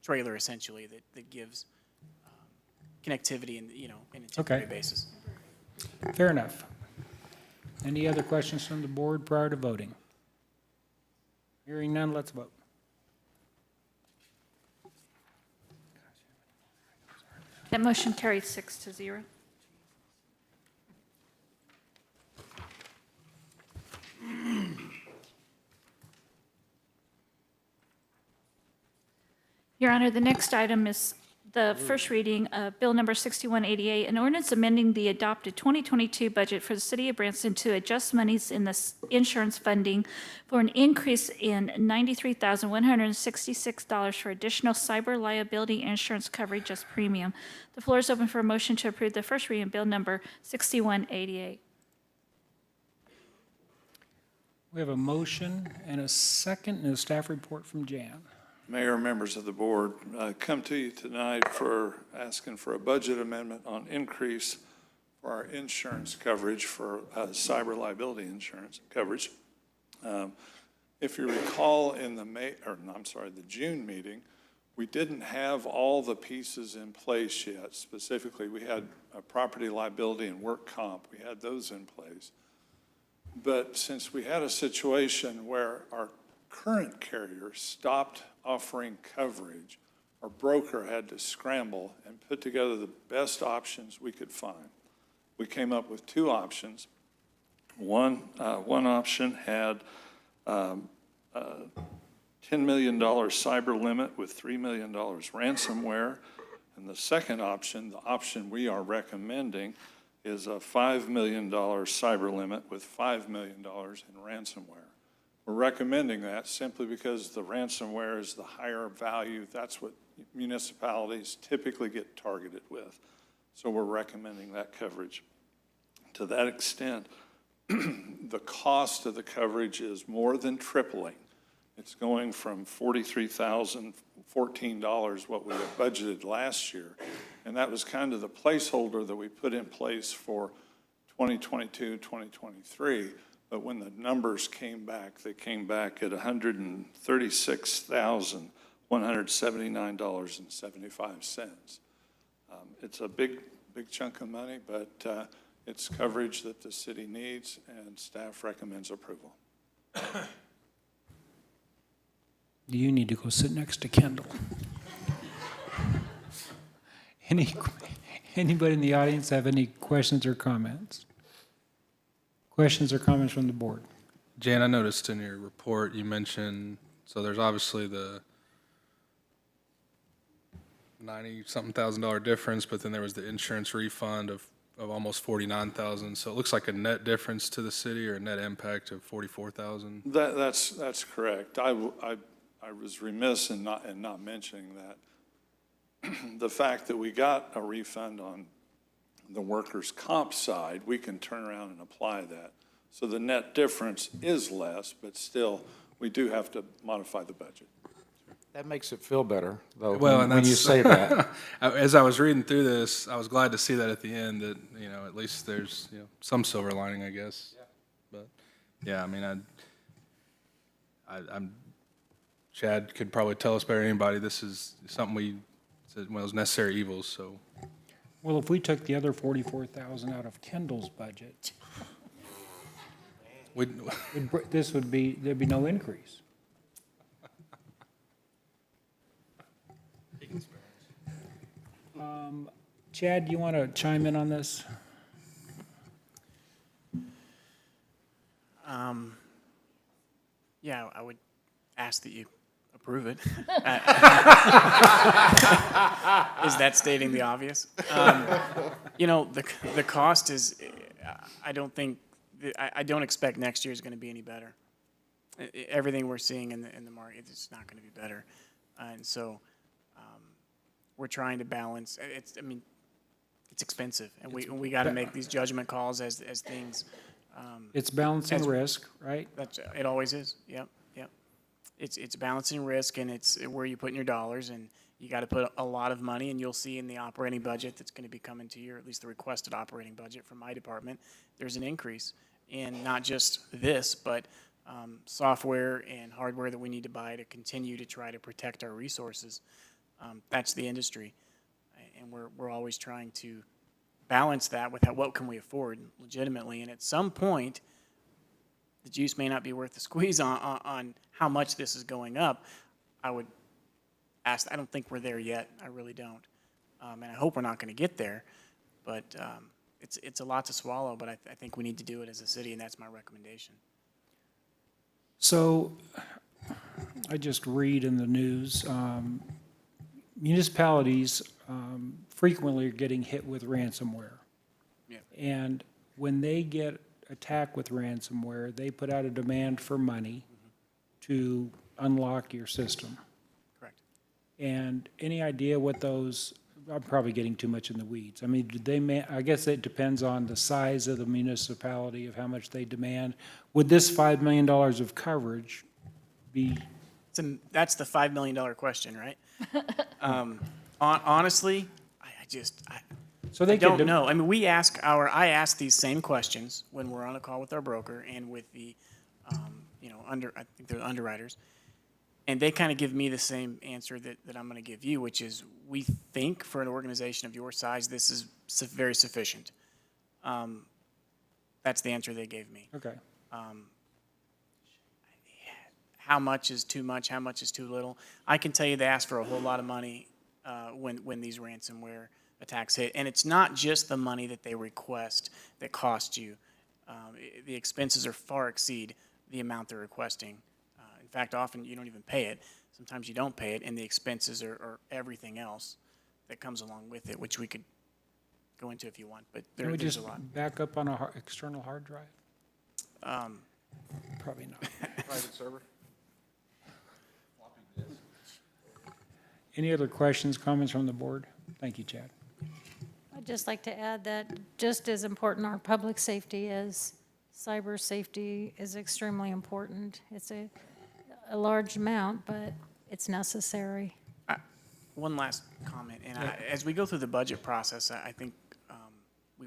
trailer essentially that gives connectivity and, in a temporary Okay. basis. Fair enough. Any other questions from the board prior to voting? Hearing none, let's vote. That motion carried 6-0. Your Honor, the next item is the first reading of Bill Number 6188, an ordinance amending the adopted 2022 budget for the City of Branson to adjust monies in the insurance funding for an increase in $93,166 for additional cyber liability insurance coverage as premium. The floor is open for a motion to approve the first reading of Bill Number 6188. We have a motion and a second and a staff report from Jan. Mayor, members of the board, come to you tonight for asking for a budget amendment on increase for our insurance coverage for cyber liability insurance coverage. If you recall in the June meeting, we didn't have all the pieces in place yet. Specifically, we had property liability and work comp. We had those in place. But since we had a situation where our current carrier stopped offering coverage, our broker had to scramble and put together the best options we could find. We came up with two options. One option had $10 million cyber limit with $3 million ransomware. And the second option, the option we are recommending, is a $5 million cyber limit with $5 million in ransomware. We're recommending that simply because the ransomware is the higher value. That's what municipalities typically get targeted with. So we're recommending that coverage. To that extent, the cost of the coverage is more than tripling. It's going from $43,014, what we had budgeted last year. And that was kind of the placeholder that we put in place for 2022, 2023. But when the numbers came back, they came back at $136,179.75. It's a big chunk of money, but it's coverage that the city needs, and staff recommends approval. You need to go sit next to Kendall. Anybody in the audience have any questions or comments? Questions or comments from the board? Jan, I noticed in your report you mentioned, so there's obviously the $90-something thousand difference, but then there was the insurance refund of almost $49,000. So it looks like a net difference to the city, or a net impact of $44,000. That's correct. I was remiss in not mentioning that. The fact that we got a refund on the workers' comp side, we can turn around and apply that. So the net difference is less, but still, we do have to modify the budget. That makes it feel better, though, Well, when and you say that. As I was reading through this, I was glad to see that at the end, that, at least there's, some silver lining, I guess. Yeah. But, yeah, I mean, I'm Chad could probably tell us better than anybody, this is something one of those necessary evils, so. Well, if we took the other $44,000 out of Kendall's budget, there'd be no increase. Chad, do you want to chime in on this? Yeah, I would ask that you approve it. Is that stating the obvious? You know, the cost is, I don't think, I don't expect next year is going to be any better. Everything we're seeing in the market is not going to be better. And so we're trying to balance. I mean, it's expensive, and we got to make these judgment calls as things. It's balancing risk, right? It always is. Yep. It's balancing risk, and it's where you put in your dollars, and you got to put a lot of money, and you'll see in the operating budget that's going to be coming to you, or at least the requested operating budget from my department, there's an increase in not just this, but software and hardware that we need to buy to continue to try to protect our resources. That's the industry, and we're always trying to balance that with what can we afford legitimately, and at some point, the juice may not be worth the squeeze on how much this is going up. I would ask, I don't think we're there yet. I really don't. And I hope we're not going to get there. But it's a lot to swallow, but I think we need to do it as a city, and that's my recommendation. So I just read in the news, municipalities frequently are getting hit with ransomware. Yeah. And when they get attacked with ransomware, they put out a demand for money to unlock your system. Correct. And any idea what those, I'm probably getting too much in the weeds. I mean, I guess it depends on the size of the municipality, of how much they demand. Would this $5 million of coverage be? That's the $5 million question, right? Honestly, So they I don't know. I mean, I ask these same questions when we're on a call with our broker and with the, I think they're underwriters, and they kind of give me the same answer that I'm going to give you, which is we think for an organization of your size, this is very sufficient. That's the answer they gave me. Okay. How much is too much? How much is too little? I can tell you they ask for a whole lot of money when these ransomware attacks hit. And it's not just the money that they request that costs you. The expenses are far exceed the amount they're requesting. In fact, often you don't even pay it. Sometimes you don't pay it, and the expenses are everything else that comes along with it, which we could go into if you want, but Can we there's just a lot. back up on an external hard drive? Probably not. Private server? Any other questions, comments from the board? Thank you, Chad. I'd just like to add that just as important our public safety is, cyber safety is extremely important. It's a large amount, but it's necessary. One last comment, and as we go through the budget process, I think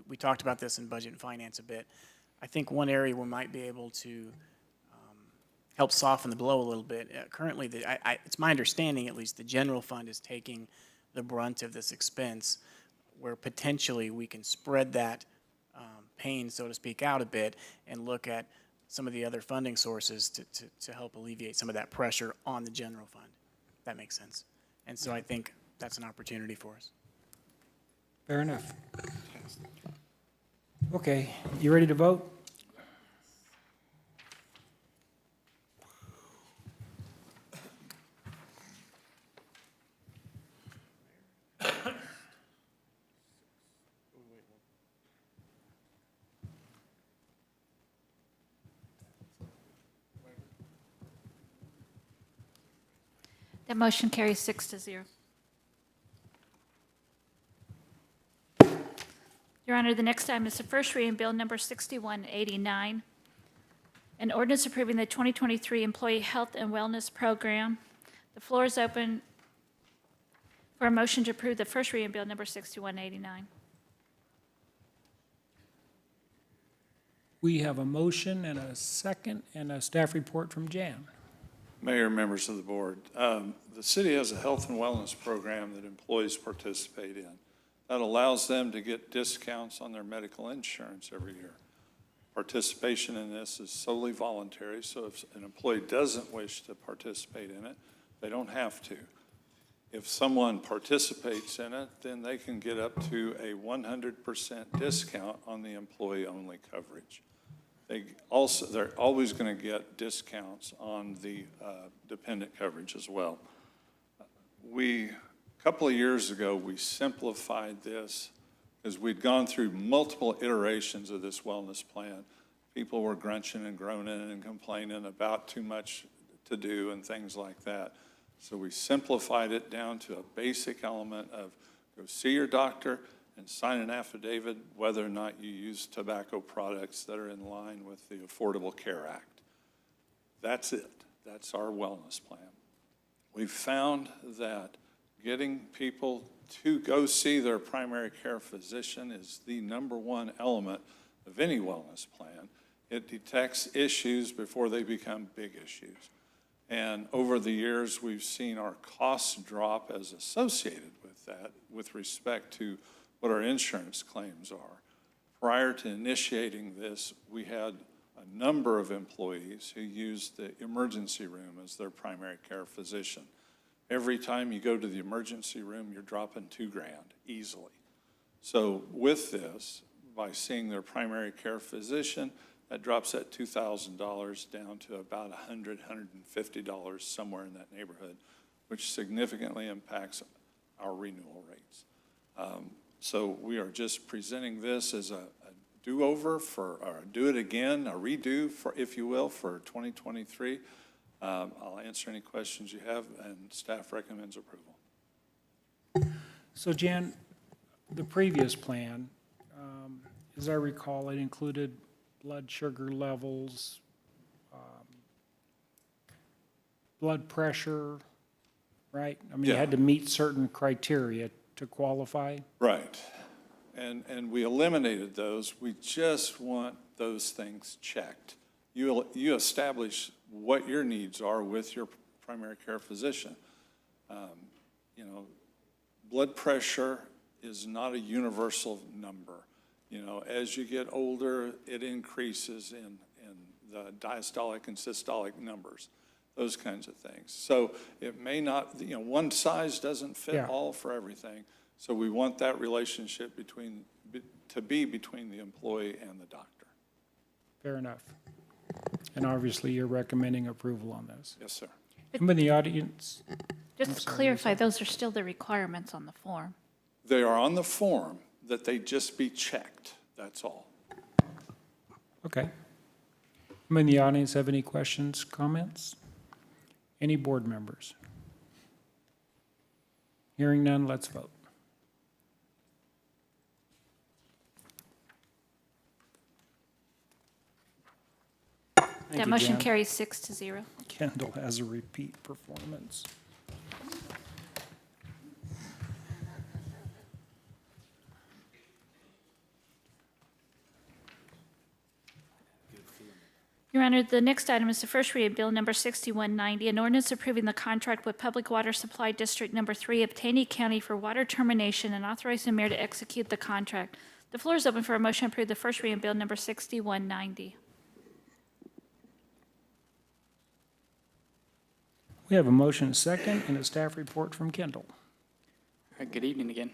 we talked about this in budget and finance a bit. I think one area we might be able to help soften the blow a little bit. Currently, it's my understanding, at least, the general fund is taking the brunt of this expense, where potentially we can spread that pain, so to speak, out a bit and look at some of the other funding sources to help alleviate some of that pressure on the general fund. If that makes sense. And so I think that's an opportunity for us. Fair enough. Okay, you ready to vote? That motion carries 6-0. Your Honor, the next item is the first reading Bill number 6189, an ordinance approving the 2023 Employee Health and Wellness Program. The floor is open for a motion to approve the first reading Bill number 6189. We have a motion and a second and a staff report from Jan. Mayor, members of the board, the city has a health and wellness program that employees participate in. That allows them to get discounts on their medical insurance every year. Participation in this is solely voluntary, so if an employee doesn't wish to participate in it, they don't have to. If someone participates in it, then they can get up to a 100% discount on the employee-only coverage. they're always going to get discounts on the dependent coverage as well. A couple of years ago, we simplified this because we'd gone through multiple iterations of this wellness plan. People were grunching and groaning and complaining about too much to do and things like that. So we simplified it down to a basic element of go see your doctor and sign an affidavit whether or not you use tobacco products that are in line with the Affordable Care Act. That's it. That's our wellness plan. We found that getting people to go see their primary care physician is the #1 element of any wellness plan. It detects issues before they become big issues. And over the years, we've seen our costs drop as associated with that with respect to what our insurance claims are. Prior to initiating this, we had a number of employees who used the emergency room as their primary care physician. Every time you go to the emergency room, you're dropping $2,000 easily. So with this, by seeing their primary care physician, that drops that $2,000 down to about $100, $150, somewhere in that neighborhood, which significantly impacts our renewal rates. So we are just presenting this as a do-over or do it again, a redo, for, if you will, for 2023. I'll answer any questions you have, and staff recommends approval. So Jan, the previous plan, as I recall, it included blood sugar levels, blood pressure, right? I mean, you had to meet certain criteria to qualify. Right. And we eliminated those. We just want those things checked. You establish what your needs are with your primary care physician. You know, blood pressure is not a universal number. You know, as you get older, it increases in the diastolic and systolic numbers, those kinds of things. So it may not, you know, one size doesn't fit all for everything. So we want that relationship to be between the employee and the doctor. Fair enough. And obviously, you're recommending approval on this. Yes, sir. Anybody in the audience? Just to clarify, those are still the requirements on the form. They are on the form, that they just be checked, that's all. Okay. Anybody in the audience have any questions, comments? Any board members? Hearing none, let's vote. That motion carries 6-0. Kendall has a repeat performance. Your Honor, the next item is the first reading of Bill Number 6190, an ordinance approving the contract with Public Water Supply District Number 3 of Taney County for water termination and authorizing the mayor to execute the contract. The floor is open for a motion to approve the first reading of Bill Number 6190. We have a motion second and a staff report from Kendall. All right, good evening again.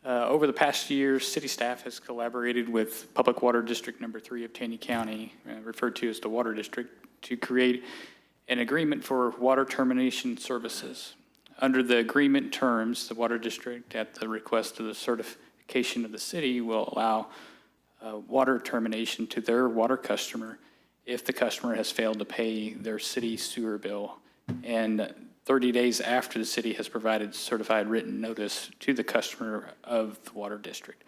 Over the past year, city staff has collaborated with Public Water District Number 3 of Taney County, referred to as the Water District, to create an agreement for water termination services. Under the agreement terms, the Water District, at the request of the certification of the city, will allow water termination to their water customer if the customer has failed to pay their city sewer bill, and 30 days after the city has provided certified written notice to the customer of the water district.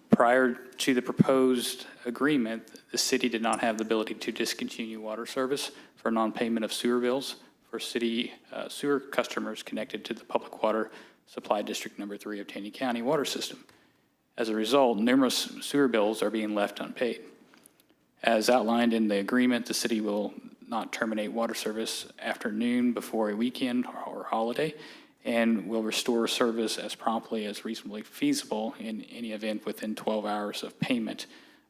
Prior to the proposed agreement, the city did not have the ability to discontinue water service for non-payment of sewer bills for city sewer customers connected to the Public Water Supply District Number 3 of Taney County water system. As a result, numerous sewer bills are being left unpaid. As outlined in the agreement, the city will not terminate water service after noon before a weekend or holiday, and will restore service as promptly as reasonably feasible in any event within 12 hours of payment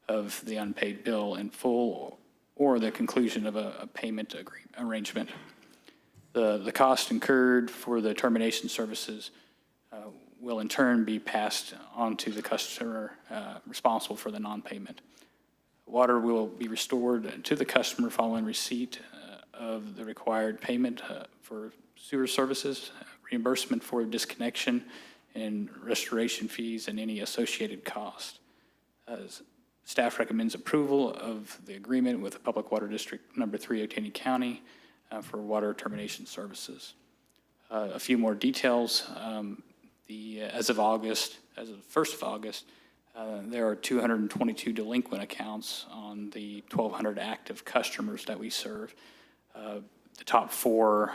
of the unpaid bill in full or the conclusion of a payment arrangement. The cost incurred for the termination services will in turn be passed on to the customer responsible for the non-payment. Water will be restored to the customer following receipt of the required payment for sewer services, reimbursement for disconnection, and restoration fees and any associated cost. Staff recommends approval of the agreement with the Public Water District Number 3, Oconee County, for water termination services. A few more details. As of the 1st of August, there are 222 delinquent accounts on the 1,200 active customers that we serve. The top 4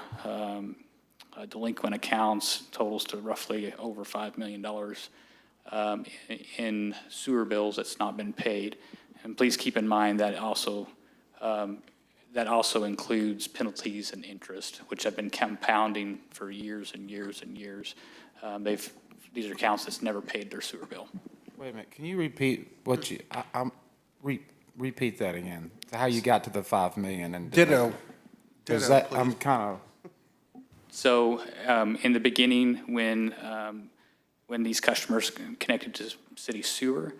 delinquent accounts totals to roughly over $5 million in sewer bills that's not been paid. And please keep in mind that also includes penalties and interest, which have been compounding for years and years and years. These are accounts that's never paid their sewer bill. Wait a minute, can you repeat what you, repeat that again? How you got to the 5 million and? Ditto. Is Ditto, that, please. I'm kind So in the beginning, when these customers connected to city sewer,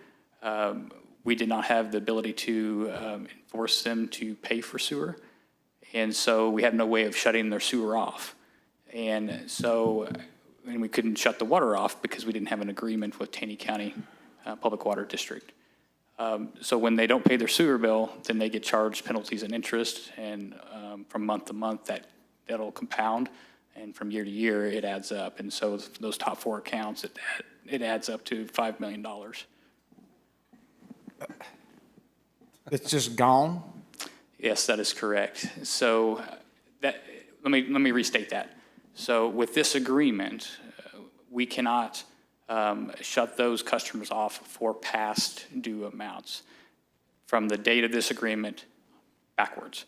we did not have the ability to enforce them to pay for sewer. And so we had no way of shutting their sewer off. And we couldn't shut the water off because we didn't have an agreement with Taney County Public Water District. So when they don't pay their sewer bill, then they get charged penalties and interest, and from month to month, that'll compound, and from year to year, it adds up. And so those top 4 accounts, it adds up to $5 million. It's just gone? Yes, that is correct. So let me restate that. So with this agreement, we cannot shut those customers off for past due amounts from the date of this agreement backwards.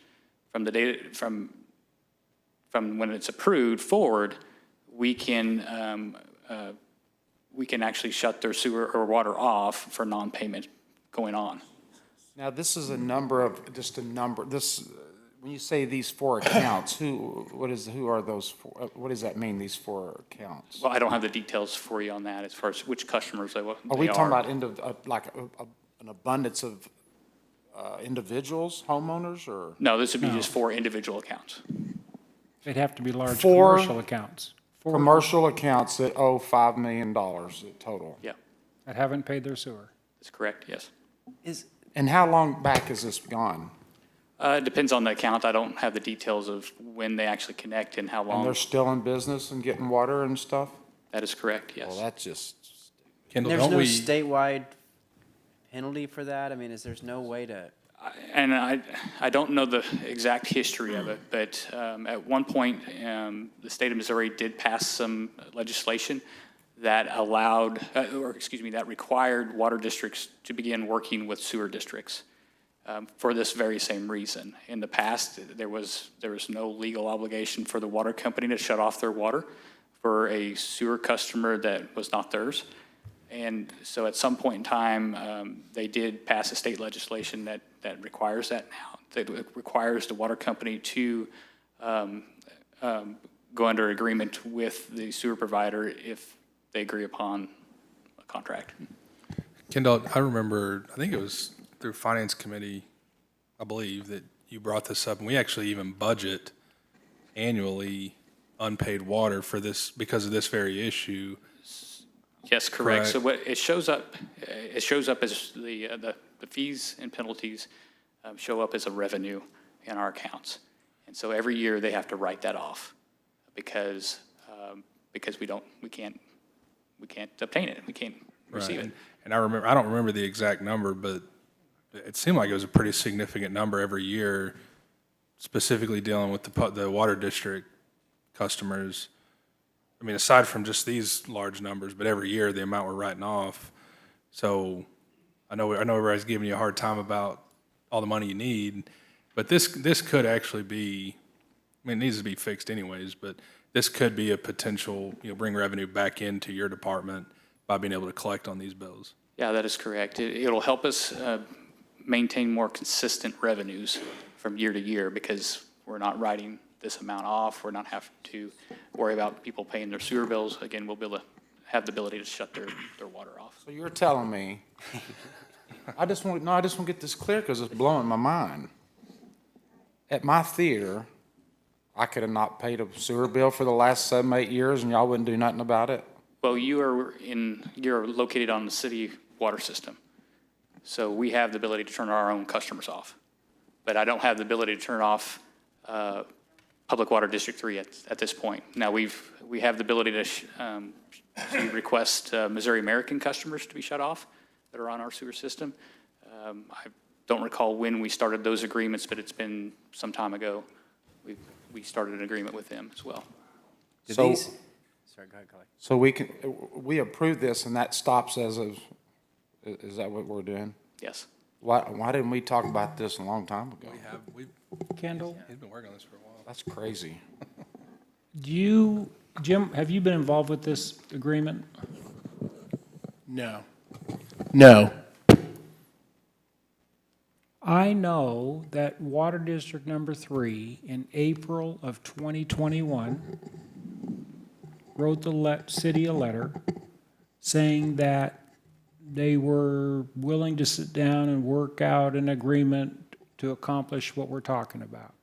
From the date from when it's approved forward, we can actually shut their sewer or water off for non-payment going on. Now, this is a number, when you say these 4 accounts, who are those 4? What does that mean, these 4 accounts? Well, I don't have the details for you on that as far as which customers they are. Are we talking about an abundance of individuals, homeowners, or? No, this would be just 4 individual accounts. They'd have to be large 4 commercial accounts. 4 commercial accounts that owe $5 million total. Yeah. that haven't paid their sewer. That's correct, yes. And how long back has this gone? It depends on the account. I don't have the details of when they actually connect and how long. And they're still in business and getting water and stuff? That is correct, yes. Well, that's just. And there's no statewide penalty for that? I mean, there's no way to? And I don't know the exact history of it, but at one point, the state of Missouri did pass some legislation that that required water districts to begin working with sewer districts for this very same reason. In the past, there was no legal obligation for the water company to shut off their water for a sewer customer that was not theirs. And so at some point in time, they did pass a state legislation that requires that now. That requires the water company to go under agreement with the sewer provider if they agree upon a contract. Kendall, I remember, I think it was through Finance Committee, I believe, that you brought this up, and we actually even budget annually unpaid water for this because of this very issue. Yes, correct. So what it shows up as the fees and penalties show up as a revenue in our accounts. And so every year they have to write that off because we can't obtain it. We can't receive it. And I don't remember the exact number, but it seemed like it was a pretty significant number every year, specifically dealing with the water district customers. I mean, aside from just these large numbers, but every year the amount we're writing off. So I know everybody's giving you a hard time about all the money you need, but this could actually be, I mean, it needs to be fixed anyways, but this could be a potential, bring revenue back into your department by being able to collect on these bills. Yeah, that is correct. It'll help us maintain more consistent revenues from year to year because we're not writing this amount off. We're not having to worry about people paying their sewer bills. Again, we'll be able to have the ability to shut their water off. So you're telling me I just want to get this clear because it's blowing my mind. At my theater, I could have not paid a sewer bill for the last 7, 8 years and y'all wouldn't do nothing about it? Well, you're located on the city water system. So we have the ability to turn our own customers off. But I don't have the ability to turn off Public Water District 3 at this point. Now, we have the ability to request Missouri American customers to be shut off that are on our sewer system. I don't recall when we started those agreements, but it's been some time ago. We started an agreement with them as well. Sorry, go ahead, Clay. So we approve this and that stops as of, is that what we're doing? Yes. Why didn't we talk about this a long time ago? Kendall? He's been working on this for a while. That's crazy. Jim, have you been involved with this agreement? No. No. I know that Water District Number 3 in April of 2021 wrote the city a letter saying that they were willing to sit down and work out an agreement to accomplish what we're talking about.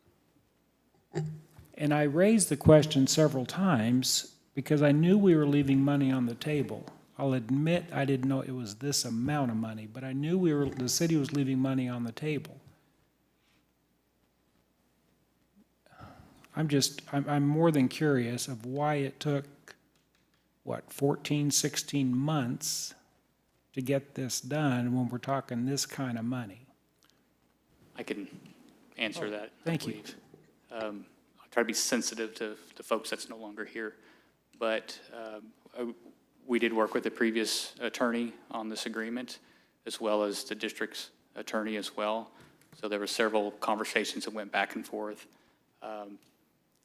And I raised the question several times because I knew we were leaving money on the table. I'll admit I didn't know it was this amount of money, but I knew the city was leaving money on the table. I'm more than curious of why it took, 14, 16 months to get this done when we're talking this kind of money. I can answer that. Thank you. I'll try to be sensitive to folks that's no longer here. But we did work with the previous attorney on this agreement, as well as the district's attorney as well. So there were several conversations that went back and forth.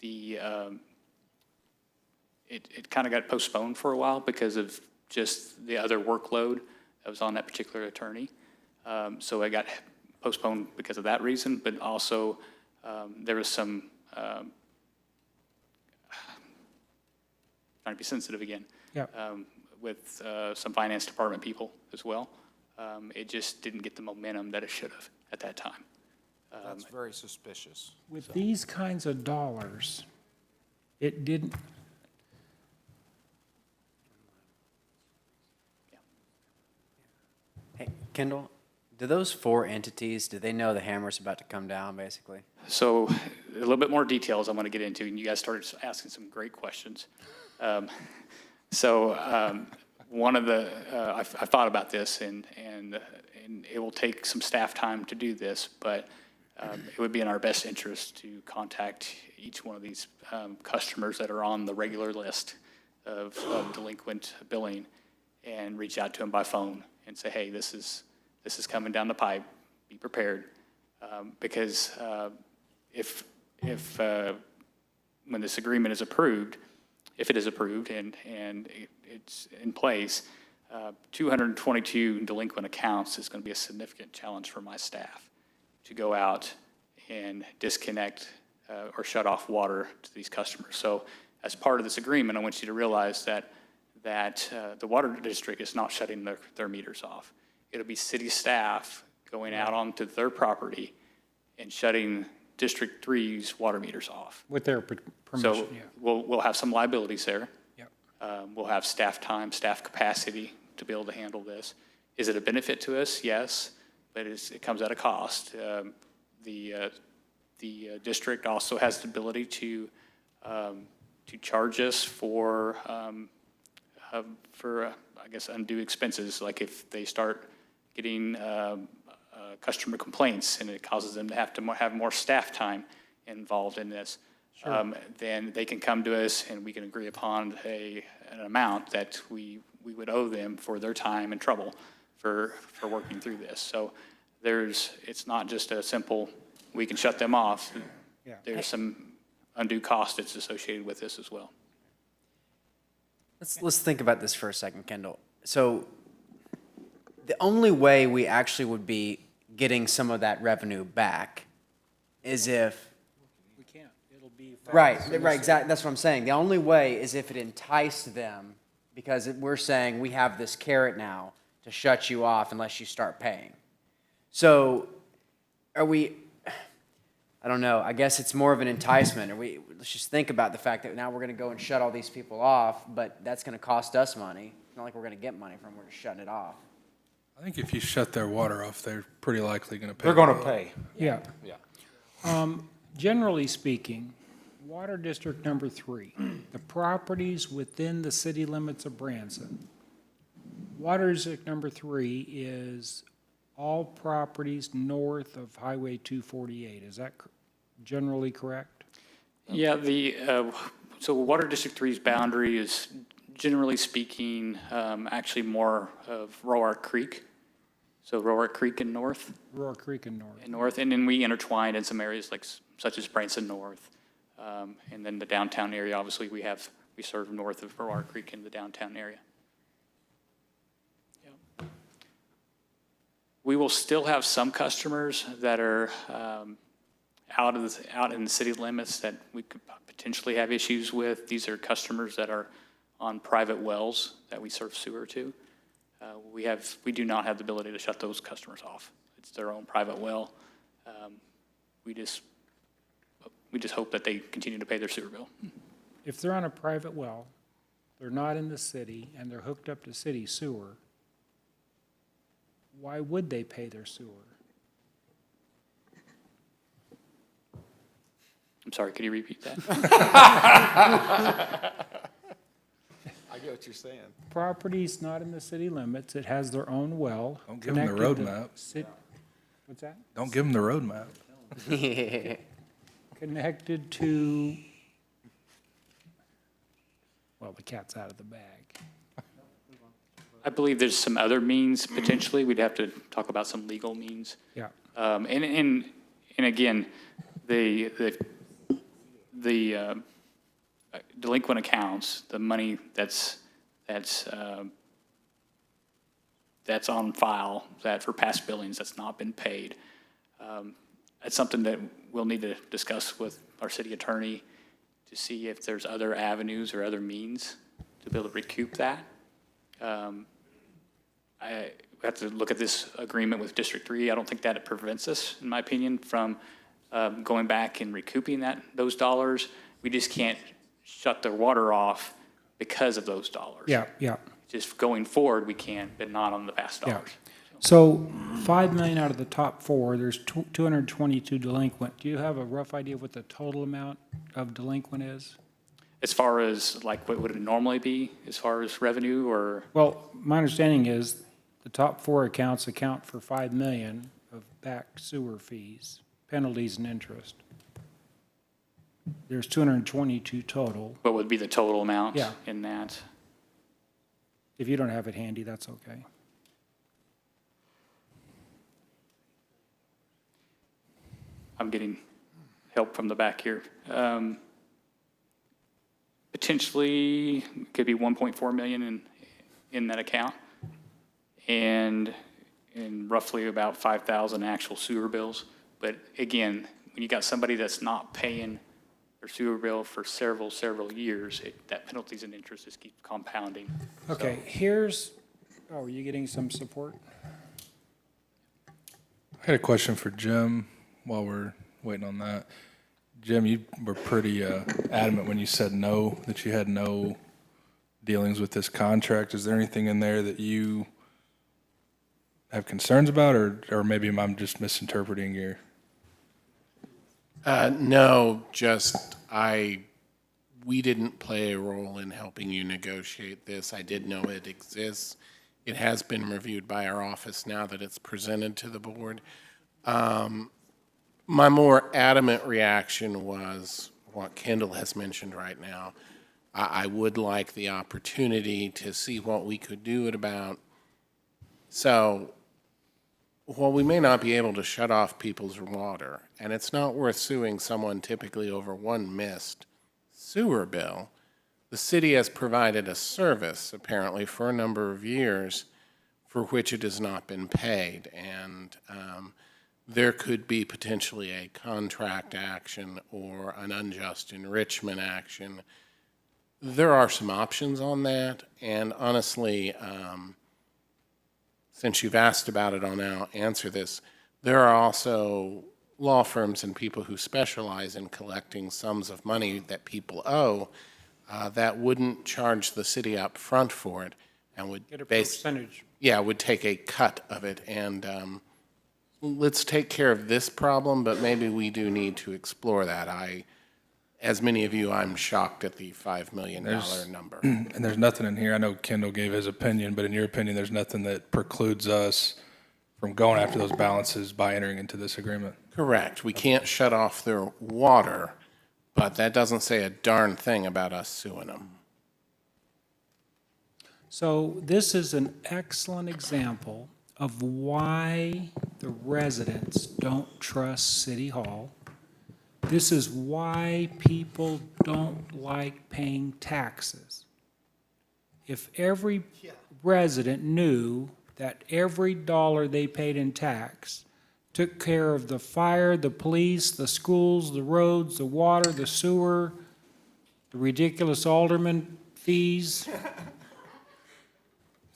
It kind of got postponed for a while because of just the other workload that was on that particular attorney. So it got postponed because of that reason, but also there was some, trying to be sensitive again, with some finance department people as well. It just didn't get the momentum that it should have at that time. That's very suspicious. With these kinds of dollars, it didn't. Hey, Kendall, do those 4 entities, do they know the hammer's about to come down, basically? So a little bit more details I want to get into, and you guys started asking some great questions. One of the, I thought about this, and it will take some staff time to do this, but it would be in our best interest to contact each one of these customers that are on the regular list of delinquent billing and reach out to them by phone and say, hey, this is coming down the pipe, be prepared. Because if when this agreement is approved, if it is approved and it's in place, 222 delinquent accounts is going to be a significant challenge for my staff to go out and disconnect or shut off water to these customers. So as part of this agreement, I want you to realize that the water district is not shutting their meters off. It'll be city staff going out onto their property and shutting District 3's water meters off. With their permission, So we'll have some liabilities there. Yep. We'll have staff time, staff capacity to be able to handle this. Is it a benefit to us? Yes, but it comes at a cost. The district also has the ability to charge us for I guess, undue expenses, like if they start getting customer complaints and it causes them to have more staff time involved in this. Sure. Then they can come to us and we can agree upon an amount that we would owe them for their time and trouble for working through this. So it's not just a simple, we can shut them off. Yeah. There's some undue cost that's associated with this as well. Let's think about this for a second, Kendall. So the only way we actually would be getting some of that revenue back is if we can't. It'll be right, exactly. That's what I'm saying. The only way is if it enticed them, because we're saying we have this carrot now to shut you off unless you start paying. So are we, I don't know, I guess it's more of an enticement. Let's just think about the fact that now we're going to go and shut all these people off, but that's going to cost us money. It's not like we're going to get money from them, we're just shutting it off. I think if you shut their water off, they're pretty likely going to pay. They're going to pay. Yeah. Yeah. Generally speaking, Water District Number 3, the properties within the city limits of Branson. Water District Number 3 is all properties north of Highway 248. Is that generally correct? Yeah, so Water District 3's boundary is, generally speaking, actually more of Roark Creek. So Roark Creek in north. Roark Creek in north. In north, and then we intertwine in some areas such as Branson North. And then the downtown area, obviously, we serve north of Roark Creek in the downtown area. Yeah. We will still have some customers that are out in the city limits that we could potentially have issues with. These are customers that are on private wells that we serve sewer to. We do not have the ability to shut those customers off. It's their own private well. We just hope that they continue to pay their sewer bill. If they're on a private well, they're not in the city, and they're hooked up to city sewer, why would they pay their sewer? I'm sorry, could you repeat that? I get what you're saying. Property's not in the city limits, it has their own well. Don't give them the road map. What's that? Don't give them the road map. Connected to, well, the cat's out of the bag. I believe there's some other means potentially. We'd have to talk about some legal means. Yeah. And again, the delinquent accounts, the money that's on file, that for past billings that's not been paid. That's something that we'll need to discuss with our city attorney to see if there's other avenues or other means to be able to recoup that. I have to look at this agreement with District 3. I don't think that it prevents us, in my opinion, from going back and recouping those dollars. We just can't shut their water off because of those dollars. Yeah, yeah. Just going forward, we can, but not on the past Yeah. dollars. So 5 million out of the top 4, there's 222 delinquent. Do you have a rough idea of what the total amount of delinquent is? As far as like what would it normally be as far as revenue or? Well, my understanding is the top 4 accounts account for 5 million of back sewer fees, penalties and interest. There's 222 total. What would be the total amount Yeah. in that? If you don't have it handy, that's okay. I'm getting help from the back here. Potentially could be 1.4 million in that account, and roughly about 5,000 actual sewer bills. But again, when you got somebody that's not paying their sewer bill for several years, that penalties and interest just keep compounding. Okay, oh, are you getting some support? I had a question for Jim while we're waiting on that. Jim, you were pretty adamant when you said no, that you had no dealings with this contract. Is there anything in there that you have concerns about, or maybe I'm just misinterpreting your? No, just we didn't play a role in helping you negotiate this. I did know it exists. It has been reviewed by our office now that it's presented to the board. My more adamant reaction was what Kendall has mentioned right now. I would like the opportunity to see what we could do it about. So, while we may not be able to shut off people's water, and it's not worth suing someone typically over one missed sewer bill, the city has provided a service, apparently, for a number of years for which it has not been paid. And there could be potentially a contract action or an unjust enrichment action. There are some options on that, and honestly, since you've asked about it, I'll now answer this. There are also law firms and people who specialize in collecting sums of money that people owe that wouldn't charge the city up front for it and would Get a percentage. Yeah, would take a cut of it. And let's take care of this problem, but maybe we do need to explore that. As many of you, I'm shocked at the $5 million number. And there's nothing in here, I know Kendall gave his opinion, but in your opinion, there's nothing that precludes us from going after those balances by entering into this agreement? Correct. We can't shut off their water, but that doesn't say a darn thing about us suing them. So this is an excellent example of why the residents don't trust City Hall. This is why people don't like paying taxes. If every resident knew that every dollar they paid in tax took care of the fire, the police, the schools, the roads, the water, the sewer, the ridiculous alderman fees.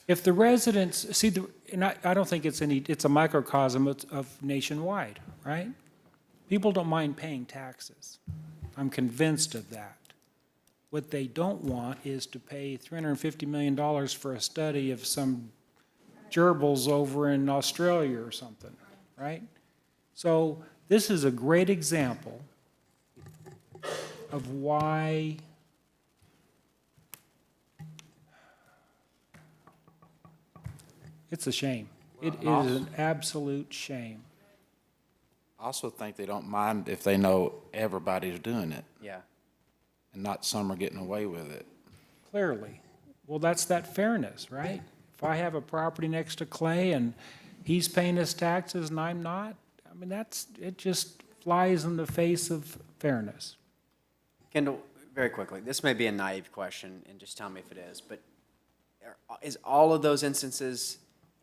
If the residents, see, and I don't think it's a microcosm of nationwide, right? People don't mind paying taxes. I'm convinced of that. What they don't want is to pay $350 million for a study of some gerbils over in Australia or something, right? So this is a great example of why it's a shame. It is an absolute shame. I also think they don't mind if they know everybody's doing it Yeah. and not some are getting away with it. Clearly. Well, that's that fairness, right? If I have a property next to Clay and he's paying his taxes and I'm not, I mean, it just flies in the face of fairness. Kendall, very quickly, this may be a naive question, and just tell me if it is, but is all of those instances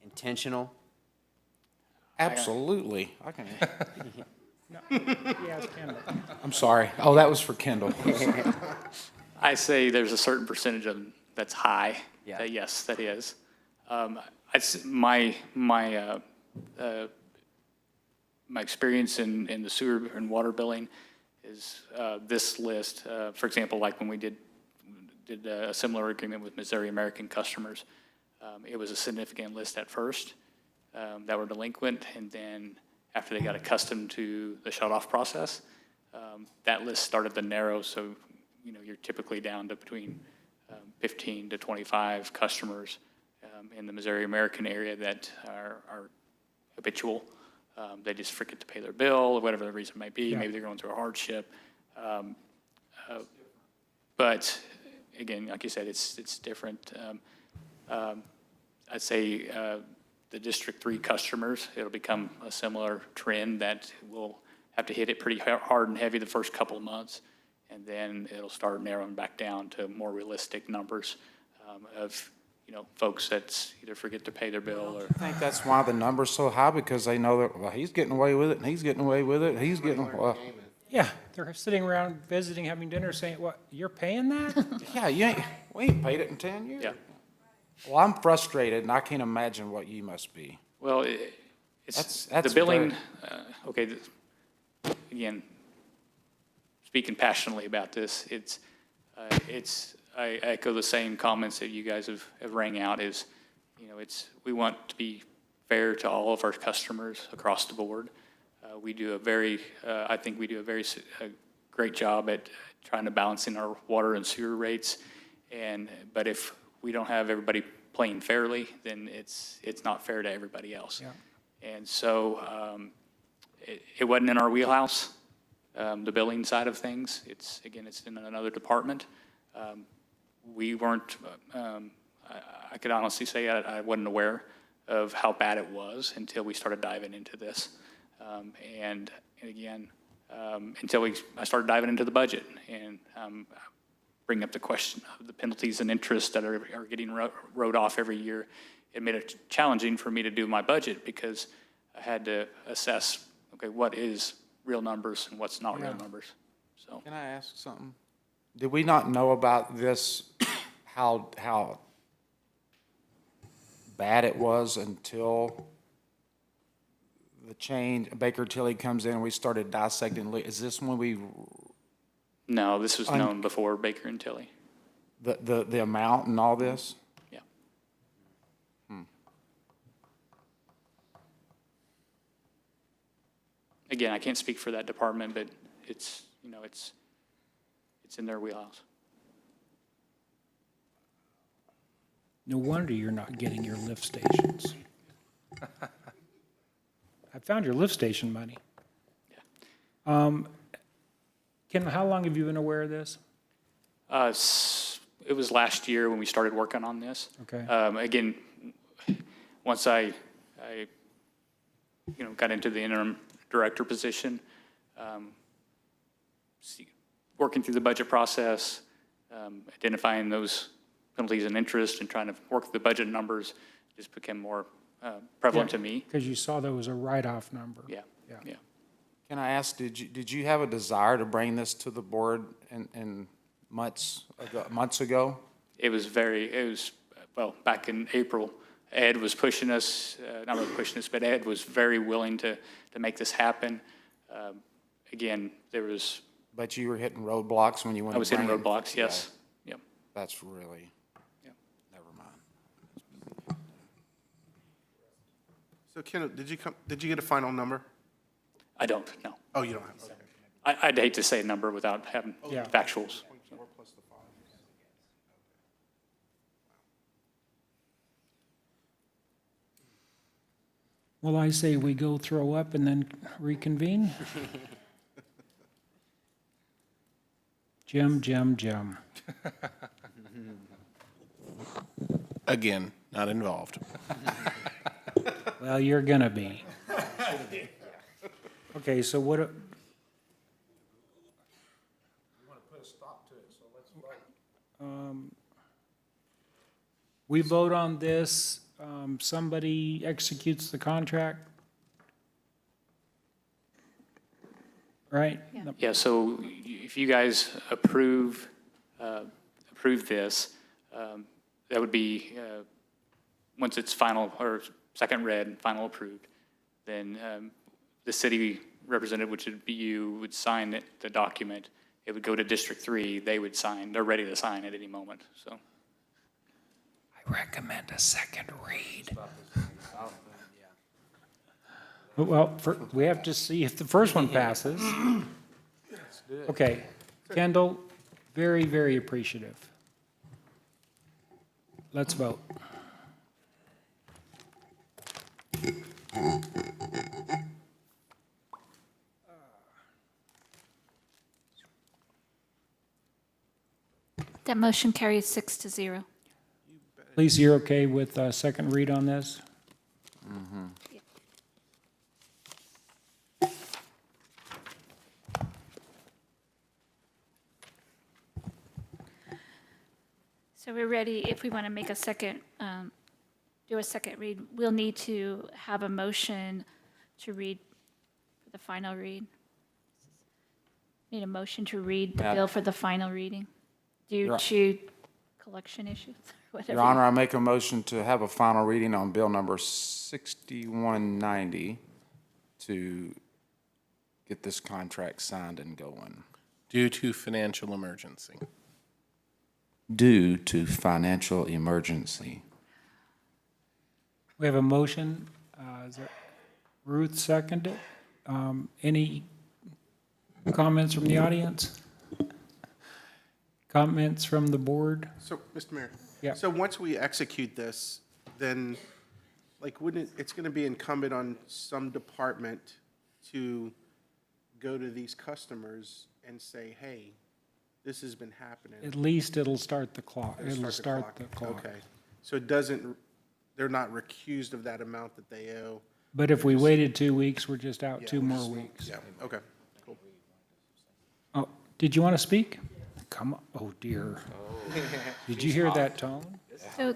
intentional? Absolutely. I can. Yes, Kendall. I'm sorry. Oh, that was for Kendall. I say there's a certain percentage of them that's high. Yeah. Yes, that is. My experience in the sewer and water billing is this list. For example, like when we did a similar agreement with Missouri American customers, it was a significant list at first that were delinquent, and then after they got accustomed to the shut-off process, that list started to narrow. So, you're typically down to between 15 to 25 customers in the Missouri American area that are habitual. They just forget to pay their bill, or whatever the reason might be. Yeah. Maybe they're going through a hardship. But again, like you said, it's different. I'd say the District 3 customers, it'll become a similar trend that we'll have to hit it pretty hard and heavy the first couple of months, and then it'll start narrowing back down to more realistic numbers of folks that either forget to pay their bill or. I think that's why the number's so high, because they know that, well, he's getting away with it, and he's getting away with it, and he's getting, well, Yeah, they're sitting around visiting, having dinner, saying, what, you're paying that? yeah, we ain't paid it in 10 years. Yeah. Well, I'm frustrated, and I can't imagine what you must be. Well, it's That's the billing, very- again, speaking passionately about this, I echo the same comments that you guys have rang out is, we want to be fair to all of our customers across the board. We do I think we do a very great job at trying to balance in our water and sewer rates. But if we don't have everybody playing fairly, then it's not fair to everybody else. Yeah. And so it wasn't in our wheelhouse, the billing side of things. It's in another department. We weren't, I could honestly say I wasn't aware of how bad it was until we started diving into this. And again, until I started diving into the budget and bring up the question of the penalties and interest that are getting wrote off every year. It made it challenging for me to do my budget because I had to assess, okay, what is real numbers and what's not real numbers. So. Can I ask something? Did we not know about this, how bad it was until the change, Baker Tilly comes in and we started dissecting, is this when we, No, this was known before Baker and Tilly. the amount and all this? Yeah. Again, I can't speak for that department, but it's, you know, it's in their wheelhouse. No wonder you're not getting your lift stations. I found your lift station money. Ken, how long have you been aware of this? It was last year when we started working on this. Okay. Again, once I got into the interim director position, working through the budget process, identifying those penalties and interest and trying to work through the budget numbers just became more prevalent to me. Because you saw there was a write-off number. Yeah. Can I ask, did you have a desire to bring this to the board in months ago? Well, back in April, Ed was pushing us, not really pushing us, but Ed was very willing to make this happen. Again, there was. But you were hitting roadblocks when you went. I was hitting roadblocks, yes. Yep. That's really, never mind. So Ken, did you get a final number? I don't, no. Oh, you don't have, okay. I'd hate to say a number without having factuals. Well, I say we go throw up and then reconvene. Jim. Again, not involved. Well, you're gonna be. Okay, so what? You want to put a stop to it, so let's vote. We vote on this. Somebody executes the contract, right? Yeah, so if you guys approve this, that would be, once it's final, or second read, final approved, then the city representative, which would be you, would sign the document. It would go to District 3, they would sign, they're ready to sign at any moment, so. I recommend a second read. Well, we have to see if the first one passes. Okay, Kendall, very, very appreciative. Let's vote. That motion carries 6-0. Lisa, you're okay with a second read on this? So we're ready, if we want to make a second, do a second read, we'll need to have a motion to read for the final read. Need a motion to read the bill for the final reading due to collection issues, whatever. Your Honor, I make a motion to have a final reading on bill number 6190 to get this contract signed and going. Due to financial emergency. Due to financial emergency. We have a motion. Is that Ruth seconded? Any comments from the audience? Comments from the board? So, Mr. Mayor? Yeah. So once we execute this, then, like, it's gonna be incumbent on some department to go to these customers and say, hey, this has been happening. At least it'll start the clock. It'll start the clock. Okay. So it doesn't, they're not recused of that amount that they owe. But if we waited 2 weeks, we're just out 2 more weeks. Yeah, okay, cool. Oh, did you want to speak? Come on, oh dear. Did you hear that tone? So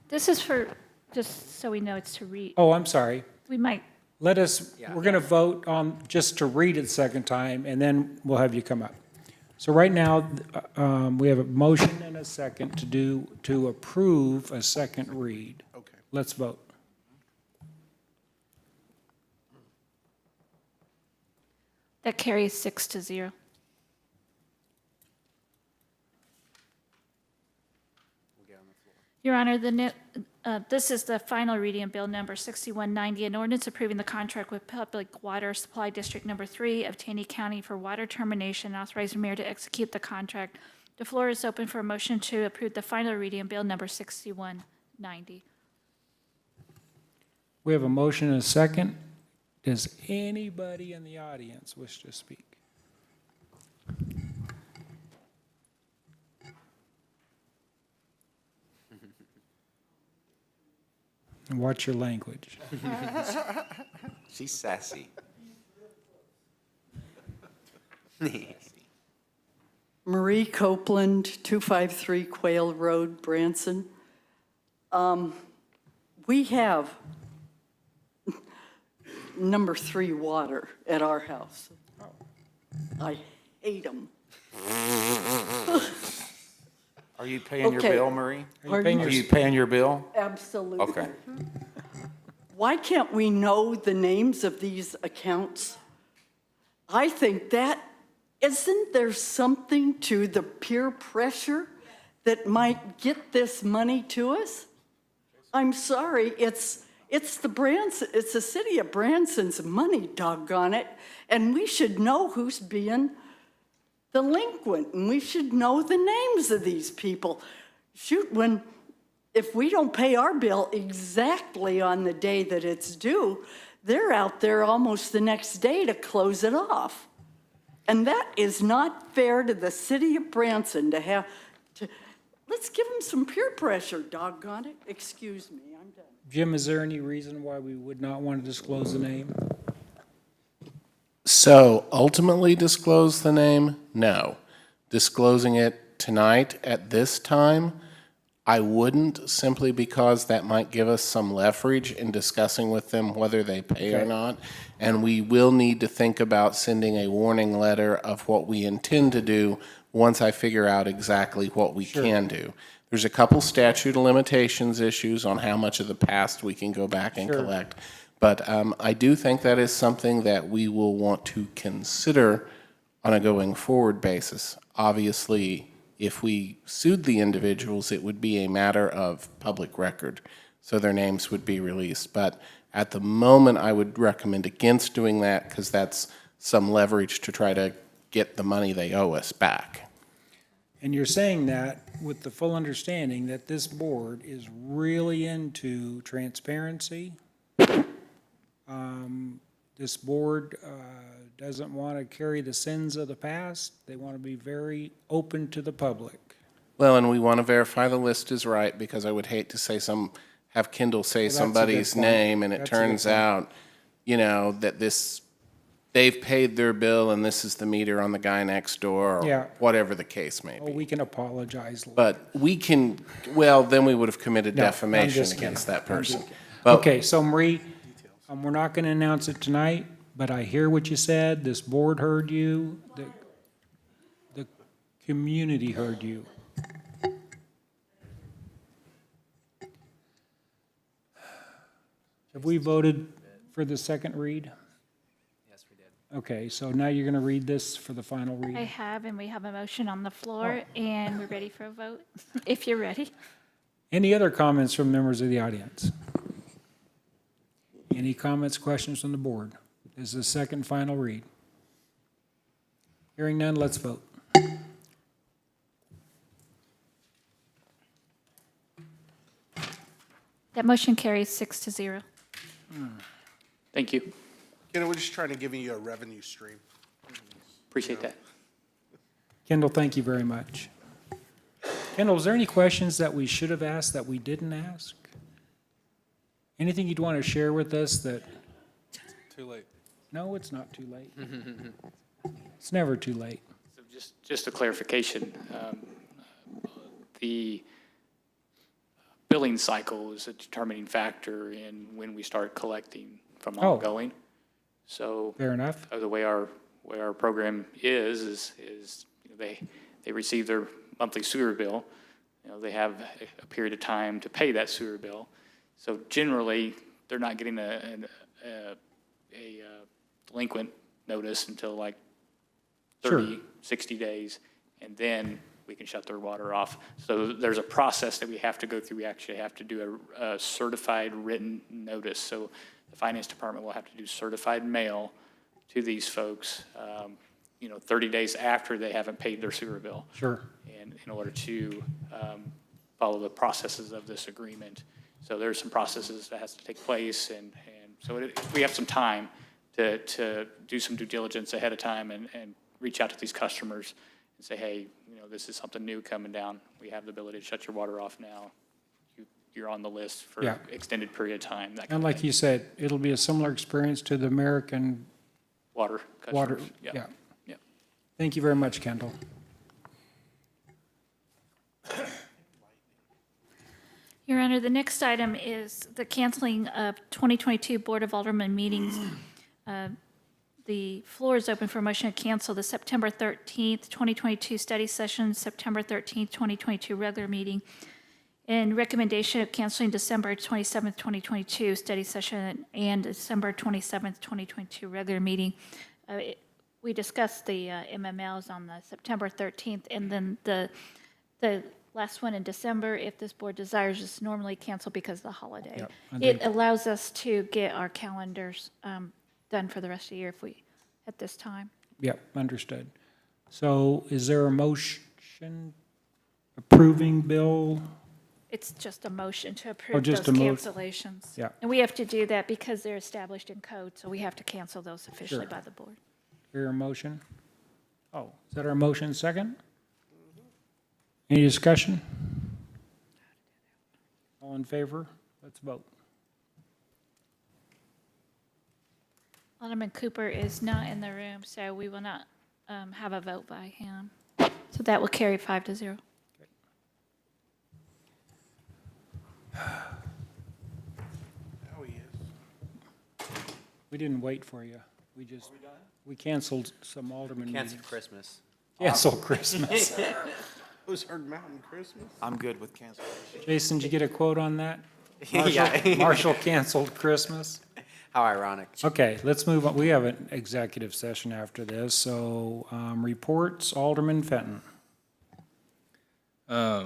this is for, just so we know it's to read. Oh, I'm sorry. We might, We're going to vote on just to read it second time, and then we'll have you come up. So right now, we have a motion and a second to approve a second read. Okay. Let's vote. That carries 6-0. Your Honor, this is the final reading of Bill Number 6190, an ordinance approving the contract with Public Water Supply District Number 3 of Taney County for water termination, authorizing the mayor to execute the contract. The floor is open for a motion to approve the final reading of Bill Number 6190. We have a motion and a second. Does anybody in the audience wish to speak? And watch your language. She's sassy. Marie Copeland, 253 Quail Road, Branson. We have number 3 water at our house. I hate them. Are you paying your Okay. bill, Marie? Are you paying your bill? Absolutely. Okay. Why can't we know the names of these accounts? I think isn't there something to the peer pressure that might get this money to us? I'm sorry, it's the city of Branson's money, doggone it, and we should know who's being delinquent, and we should know the names of these people. Shoot, if we don't pay our bill exactly on the day that it's due, they're out there almost the next day to close it off. And that is not fair to the city of Branson to have to, let's give them some peer pressure, doggone it. Excuse me, I'm done. Jim, is there any reason why we would not want to disclose the name? So ultimately disclose the name? No. Disclosing it tonight at this time, I wouldn't, simply because that might give us some leverage in discussing with them whether they pay or not. And we will need to think about sending a warning letter of what we intend to do once I figure out exactly what we can do. There's a couple statute of limitations issues on how much of the past we can go back and collect. But I do think that is something that we will want to consider on a going forward basis. Obviously, if we sued the individuals, it would be a matter of public record, so their names would be released. But at the moment, I would recommend against doing that because that's some leverage to try to get the money they owe us back. And you're saying that with the full understanding that this board is really into transparency. This board doesn't want to carry the sins of the past. They want to be very open to the public. Well, and we want to verify the list is right, because I would hate to have Kendall say Well, that's a good somebody's point. name and it That's a good turns point. out, that they've paid their bill and this is the meter on the guy next door, Yeah. or whatever the case may Well, be. we can apologize later. But we can, well, then we would have committed No, I'm defamation just against kidding. that person. I'm just kidding. But Okay, so Marie, we're not going to announce it tonight, but I hear what you said. This board heard you. The community heard you. Have we voted for the second read? Yes, we did. Okay, so now you're going to read this for the final I read? have, and we have a motion on the floor, and we're ready for a vote, if you're ready. Any other comments from members of the audience? Any comments, questions from the board? This is the second final read. Hearing none, let's vote. That motion carries 6-0. Thank you. We're just trying to give you a revenue stream. Appreciate that. Kendall, thank you very much. Kendall, is there any questions that we should have asked that we didn't ask? Anything you'd want to share with us that? Too late. No, it's not too late. It's never too late. So just a clarification. The billing cycle is a determining factor in when we start collecting from Oh. ongoing. So Fair enough. the way our program is they receive their monthly sewer bill. They have a period of time to pay that sewer bill. So generally, they're not getting a delinquent notice until like 30, Sure. 60 days, and then we can shut their water off. So there's a process that we have to go through. We actually have to do a certified written notice. So the finance department will have to do certified mail to these folks, 30 days after they haven't paid their sewer bill. Sure. And in order to follow the processes of this agreement. So there's some processes that has to take place, and so we have some time to do some due diligence ahead of time and reach out to these customers and say, hey, this is something new coming down. We have the ability to shut your water off now. You're on the list for Yeah. extended period of time. That kind And of like thing. you said, it'll be a similar experience to the American Water water. customers. Yeah. Yeah. Thank you very much, Kendall. Your Honor, the next item is the canceling of 2022 Board of Aldermen meetings. The floor is open for a motion to cancel the September 13th, 2022 study session, September 13th, 2022 regular meeting, and recommendation of canceling December 27th, 2022 study session and December 27th, 2022 regular meeting. We discussed the MMLs on the September 13th, and then the last one in December, if this board desires, is normally canceled because of the holiday. Yep, It allows us to get our calendars done for the rest of the year if we, at this time. Yep, understood. So is there a motion approving bill? It's just a motion to approve just those a mo- cancellations. Yeah. And we have to do that because they're established in code, so we have to cancel those officially Sure. by the board. Your motion? Oh, is that our motion second? Any discussion? All in favor? Let's vote. Alderman Cooper is not in the room, so we will not have a vote by him. So that will carry 5-0. We didn't wait for you. We canceled some Alderman meetings. Cancel Christmas. Cancel Christmas. Ozark Mountain Christmas? I'm good with cancellation. Jason, did you get a quote on that? Yeah. Marshall canceled Christmas. How ironic. Okay, let's move on. We have an executive session after this, so reports, Alderman Fenton. I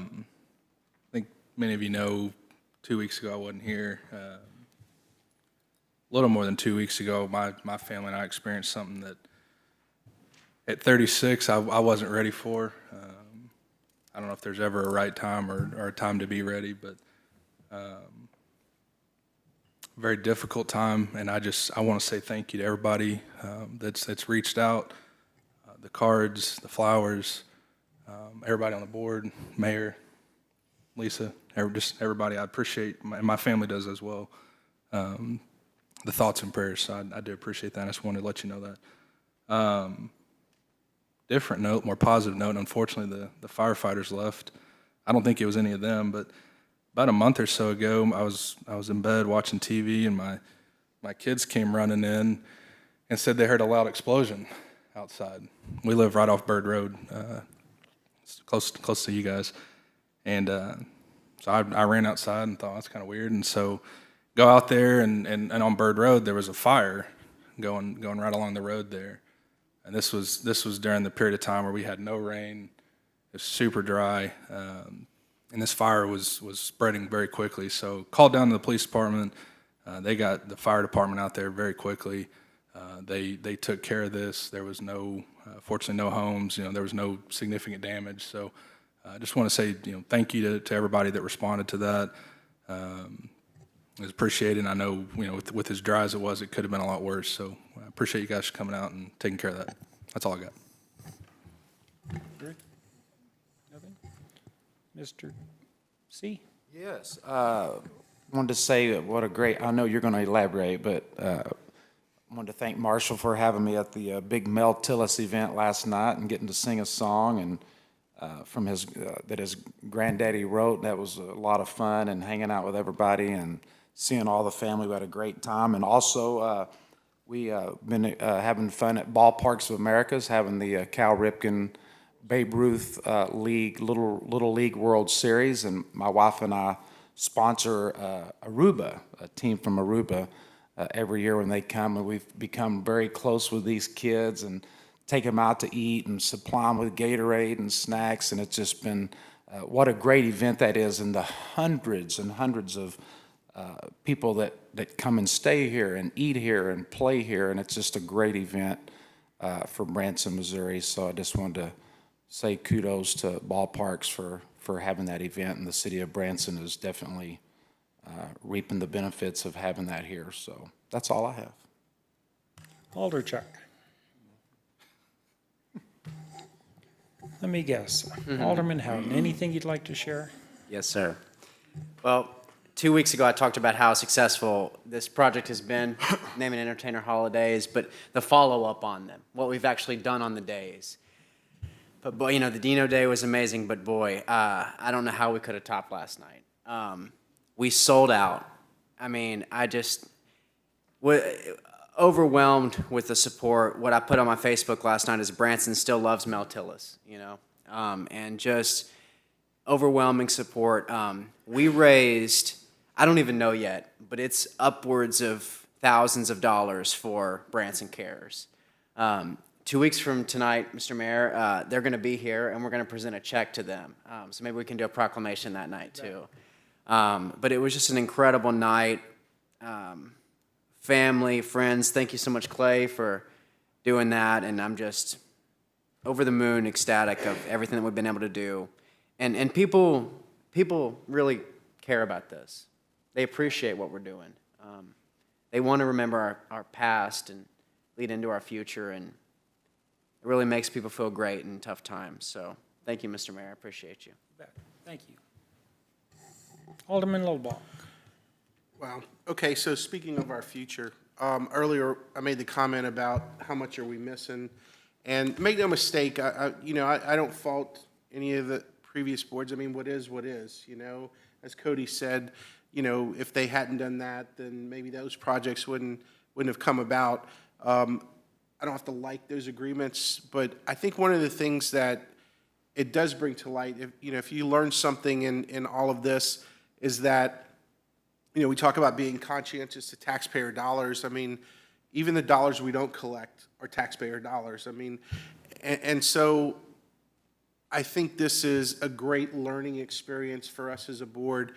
think many of you know, 2 weeks ago I wasn't here. A little more than 2 weeks ago, my family and I experienced something that at 36 I wasn't ready for. I don't know if there's ever a right time or a time to be ready, but very difficult time, and I want to say thank you to everybody that's reached out, the cards, the flowers, everybody on the board, Mayor, Lisa, just everybody. I appreciate, and my family does as well, the thoughts and prayers. So I do appreciate that. I just wanted to let you know that. Different note, more positive note. Unfortunately, the firefighters left. I don't think it was any of them, but about a month or so ago, I was in bed watching TV, and my kids came running in and said they heard a loud explosion outside. We live right off Bird Road, it's close to you guys, and so I ran outside and thought that's kind of weird, and so go out there and on Bird Road there was a fire going right along the road there, and this was during the period of time where we had no rain, it was super dry. And this fire was spreading very quickly. So called down to the police department. They got the fire department out there very quickly. They took care of this. There was fortunately no homes. There was no significant damage. So I just want to say, thank you to everybody that responded to that. It was appreciated. And I know, with as dry as it was, it could have been a lot worse. So I appreciate you guys coming out and taking care of that. That's all I got. Nothing? Mr. C? Yes. Wanted to say what a great, I know you're going to elaborate, but wanted to thank Marshall for having me at the big Mel Tillis event last night and getting to sing a song and from that his granddaddy wrote. That was a lot of fun, and hanging out with everybody and seeing all the family. We had a great time. And also we been having fun at Ballparks of Americas, having the Cal Ripken Babe Ruth League, Little League World Series, and my wife and I sponsor Aruba, a team from Aruba, every year when they come, and we've become very close with these kids and take them out to eat and supply them with Gatorade and snacks, and it's just been what a great event that is, and the hundreds and hundreds of people that come and stay here and eat here and play here, and it's just a great event for Branson, Missouri. So I just wanted to say kudos to ballparks for having that event, and the city of Branson is definitely reaping the benefits of having that here. So that's all I have. Alder Chuck. Let me guess. Alderman Howden, anything you'd like to share? Yes, sir. Well, 2 weeks ago, I talked about how successful this project has been, Name and Entertainer Holidays, but the follow-up on them, what we've actually done on the days. But boy, the Dino Day was amazing, but boy, I don't know how we could have topped last night. We sold out. I mean, I just overwhelmed with the support. What I put on my Facebook last night is Branson still loves Mel Tillis, and just overwhelming support. We raised, I don't even know yet, but it's upwards of thousands of dollars for Branson Cares. 2 weeks from tonight, Mr. Mayor, they're going to be here, and we're going to present a check to them. So maybe we can do a proclamation that night, too. But it was just an incredible night. Family, friends, thank you so much, Clay, for doing that. And I'm just over the moon, ecstatic of everything that we've been able to do. And people really care about this. They appreciate what we're doing. They want to remember our past and lead into our future, and it really makes people feel great in tough times. So thank you, Mr. Mayor. I appreciate you. Thank you. Alderman Lobach. Wow. Okay, so speaking of our future, earlier I made the comment about how much are we missing, and make no mistake, I don't fault any of the previous boards. I mean, what is, as Cody said, if they hadn't done that, then maybe those projects wouldn't have come about. I don't have to like those agreements, but I think one of the things that it does bring to light, if you learn something in all of this, is that we talk about being conscientious to taxpayer dollars. I mean, even the dollars we don't collect are taxpayer dollars. I mean, and so I think this is a great learning experience for us as a board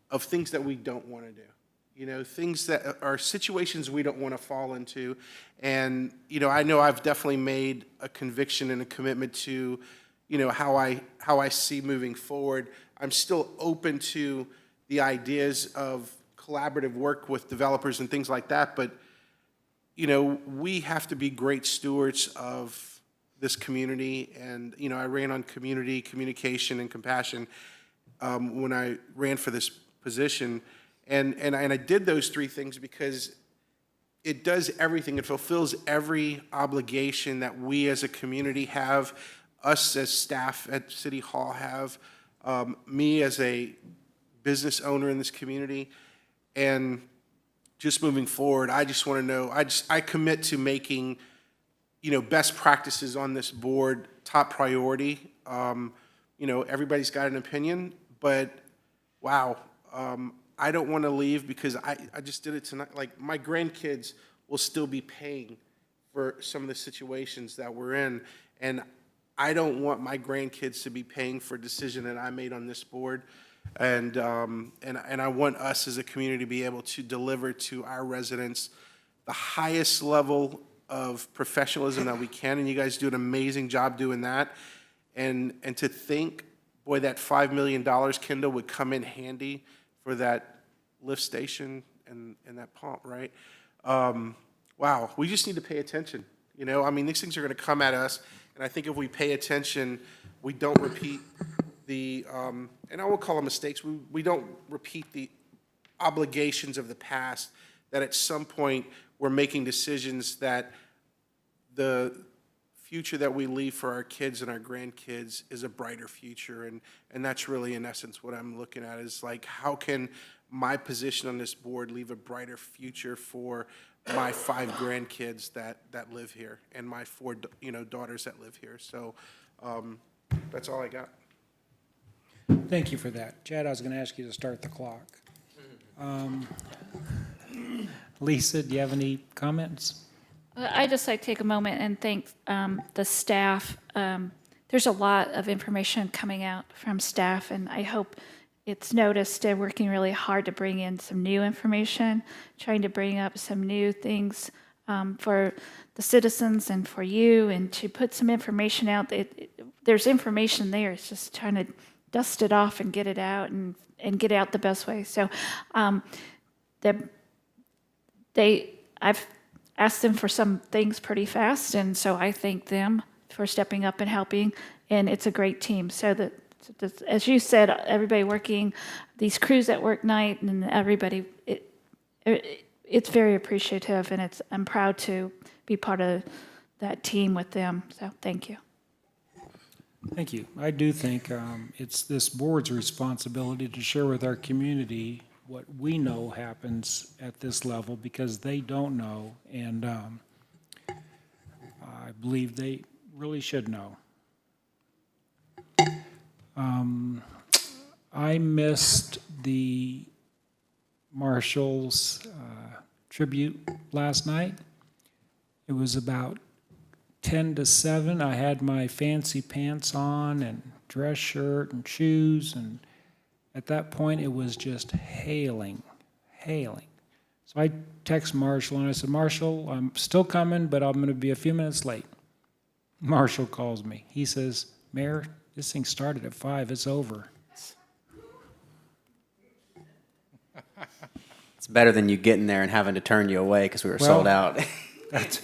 of things that we don't want to do. Things that are situations we don't want to fall into. And, I know I've definitely made a conviction and a commitment to, how I see moving forward. I'm still open to the ideas of collaborative work with developers and things like that, but we have to be great stewards of this community. And I ran on community communication and compassion when I ran for this position, and I did those three things because it does everything. It fulfills every obligation that we as a community have, us as staff at City Hall have, me as a business owner in this community. And just moving forward, I just want to know, I commit to making, best practices on this board top priority. Everybody's got an opinion, but wow, I don't want to leave because I just did it tonight. Like, my grandkids will still be paying for some of the situations that we're in, and I don't want my grandkids to be paying for a decision that I made on this board. And I want us as a community to be able to deliver to our residents the highest level of professionalism that we can, and you guys do an amazing job doing that. And to think, boy, that $5 million, Kendall, would come in handy for that lift station and that pump, right? Wow, we just need to pay attention. These things are going to come at us, and I think if we pay attention, we don't repeat and I will call them mistakes, we don't repeat the obligations of the past, that at some point we're making decisions that the future that we leave for our kids and our grandkids is a brighter future. And that's really, in essence, what I'm looking at, is like, how can my position on this board leave a brighter future for my 5 grandkids that live here and my 4 daughters that live here. So that's all I got. Thank you for that. Chad, I was going to ask you to start the clock. Lisa, do you have any comments? I just like to take a moment and thank the staff. There's a lot of information coming out from staff, and I hope it's noticed. They're working really hard to bring in some new information, trying to bring up some new things for the citizens and for you, and to put some information out. There's information there. It's just trying to dust it off and get it out and get it out the best way. So I've asked them for some things pretty fast, and so I thank them for stepping up and helping, and it's a great team. So that, as you said, everybody working, these crews that work night, and everybody, it's very appreciative, and I'm proud to be part of that team with them. So thank you. Thank you. I do think it's this board's responsibility to share with our community what we know happens at this level, because they don't know, and I believe they really should know. I missed the Marshall's tribute last night. It was about 10 to 7. I had my fancy pants on and dress shirt and shoes, and at that point it was just hailing. So I text Marshall and I said, Marshall, I'm still coming, but I'm going to be a few minutes late. Marshall calls me. He says, Mayor, this thing started at 5. It's over. It's better than you getting there and having to turn you away because we were sold out. That's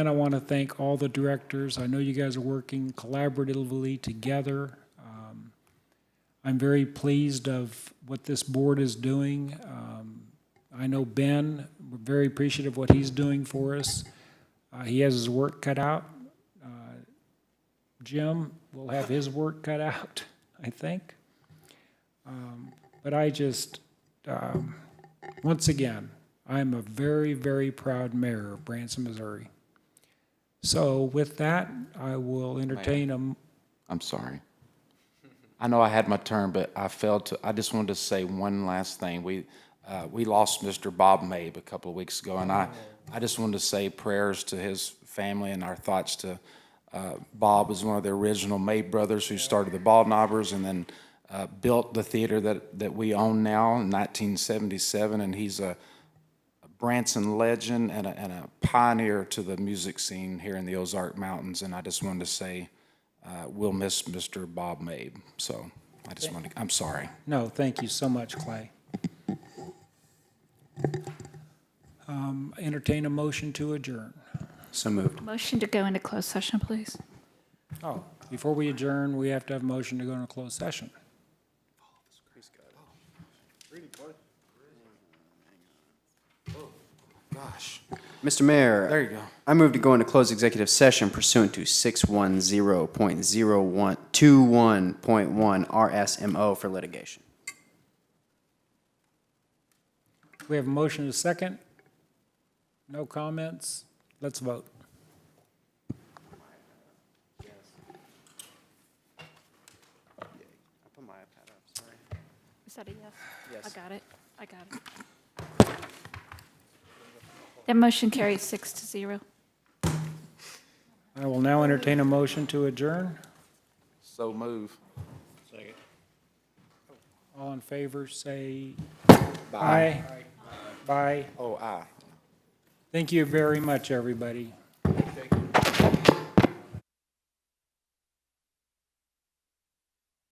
I want to thank all the directors. I know you guys are working collaboratively together. I'm very pleased of what this board is doing. I know Ben, we're very appreciative of what he's doing for us. He has his work cut out. Jim will have his work cut out, I think. But I just, once again, I'm a very, very proud mayor of Branson, Missouri. So with that, I will entertain I'm sorry. I know I had my turn, but I just wanted to say one last thing. We lost Mr. Bob Mabe a couple of weeks ago, and I just wanted to say prayers to his family and our thoughts to Bob was one of the original Mabe brothers who started the Ball Knobbers and then built the theater that we own now in 1977, and he's a Branson legend and a pioneer to the music scene here in the Ozark Mountains, and I just wanted to say we'll miss Mr. Bob Mabe. So I just wanted to, I'm sorry. No, thank you so much, Clay. Entertain a motion to adjourn. So moved. Motion to go into closed session, please. Oh, before we adjourn, we have to have a motion to go into closed session. Gosh. Mr. Mayor. There you go. I move to go into closed executive session pursuant to 610.21.1 RSMO for litigation. We have a motion and a second. No comments. Let's vote. Is that a yes? Yes. I got it. That motion carries 6-0. I will now entertain a motion to adjourn. So move. Second. All in favor, say aye. Bye. Oh, aye. Thank you very much, everybody.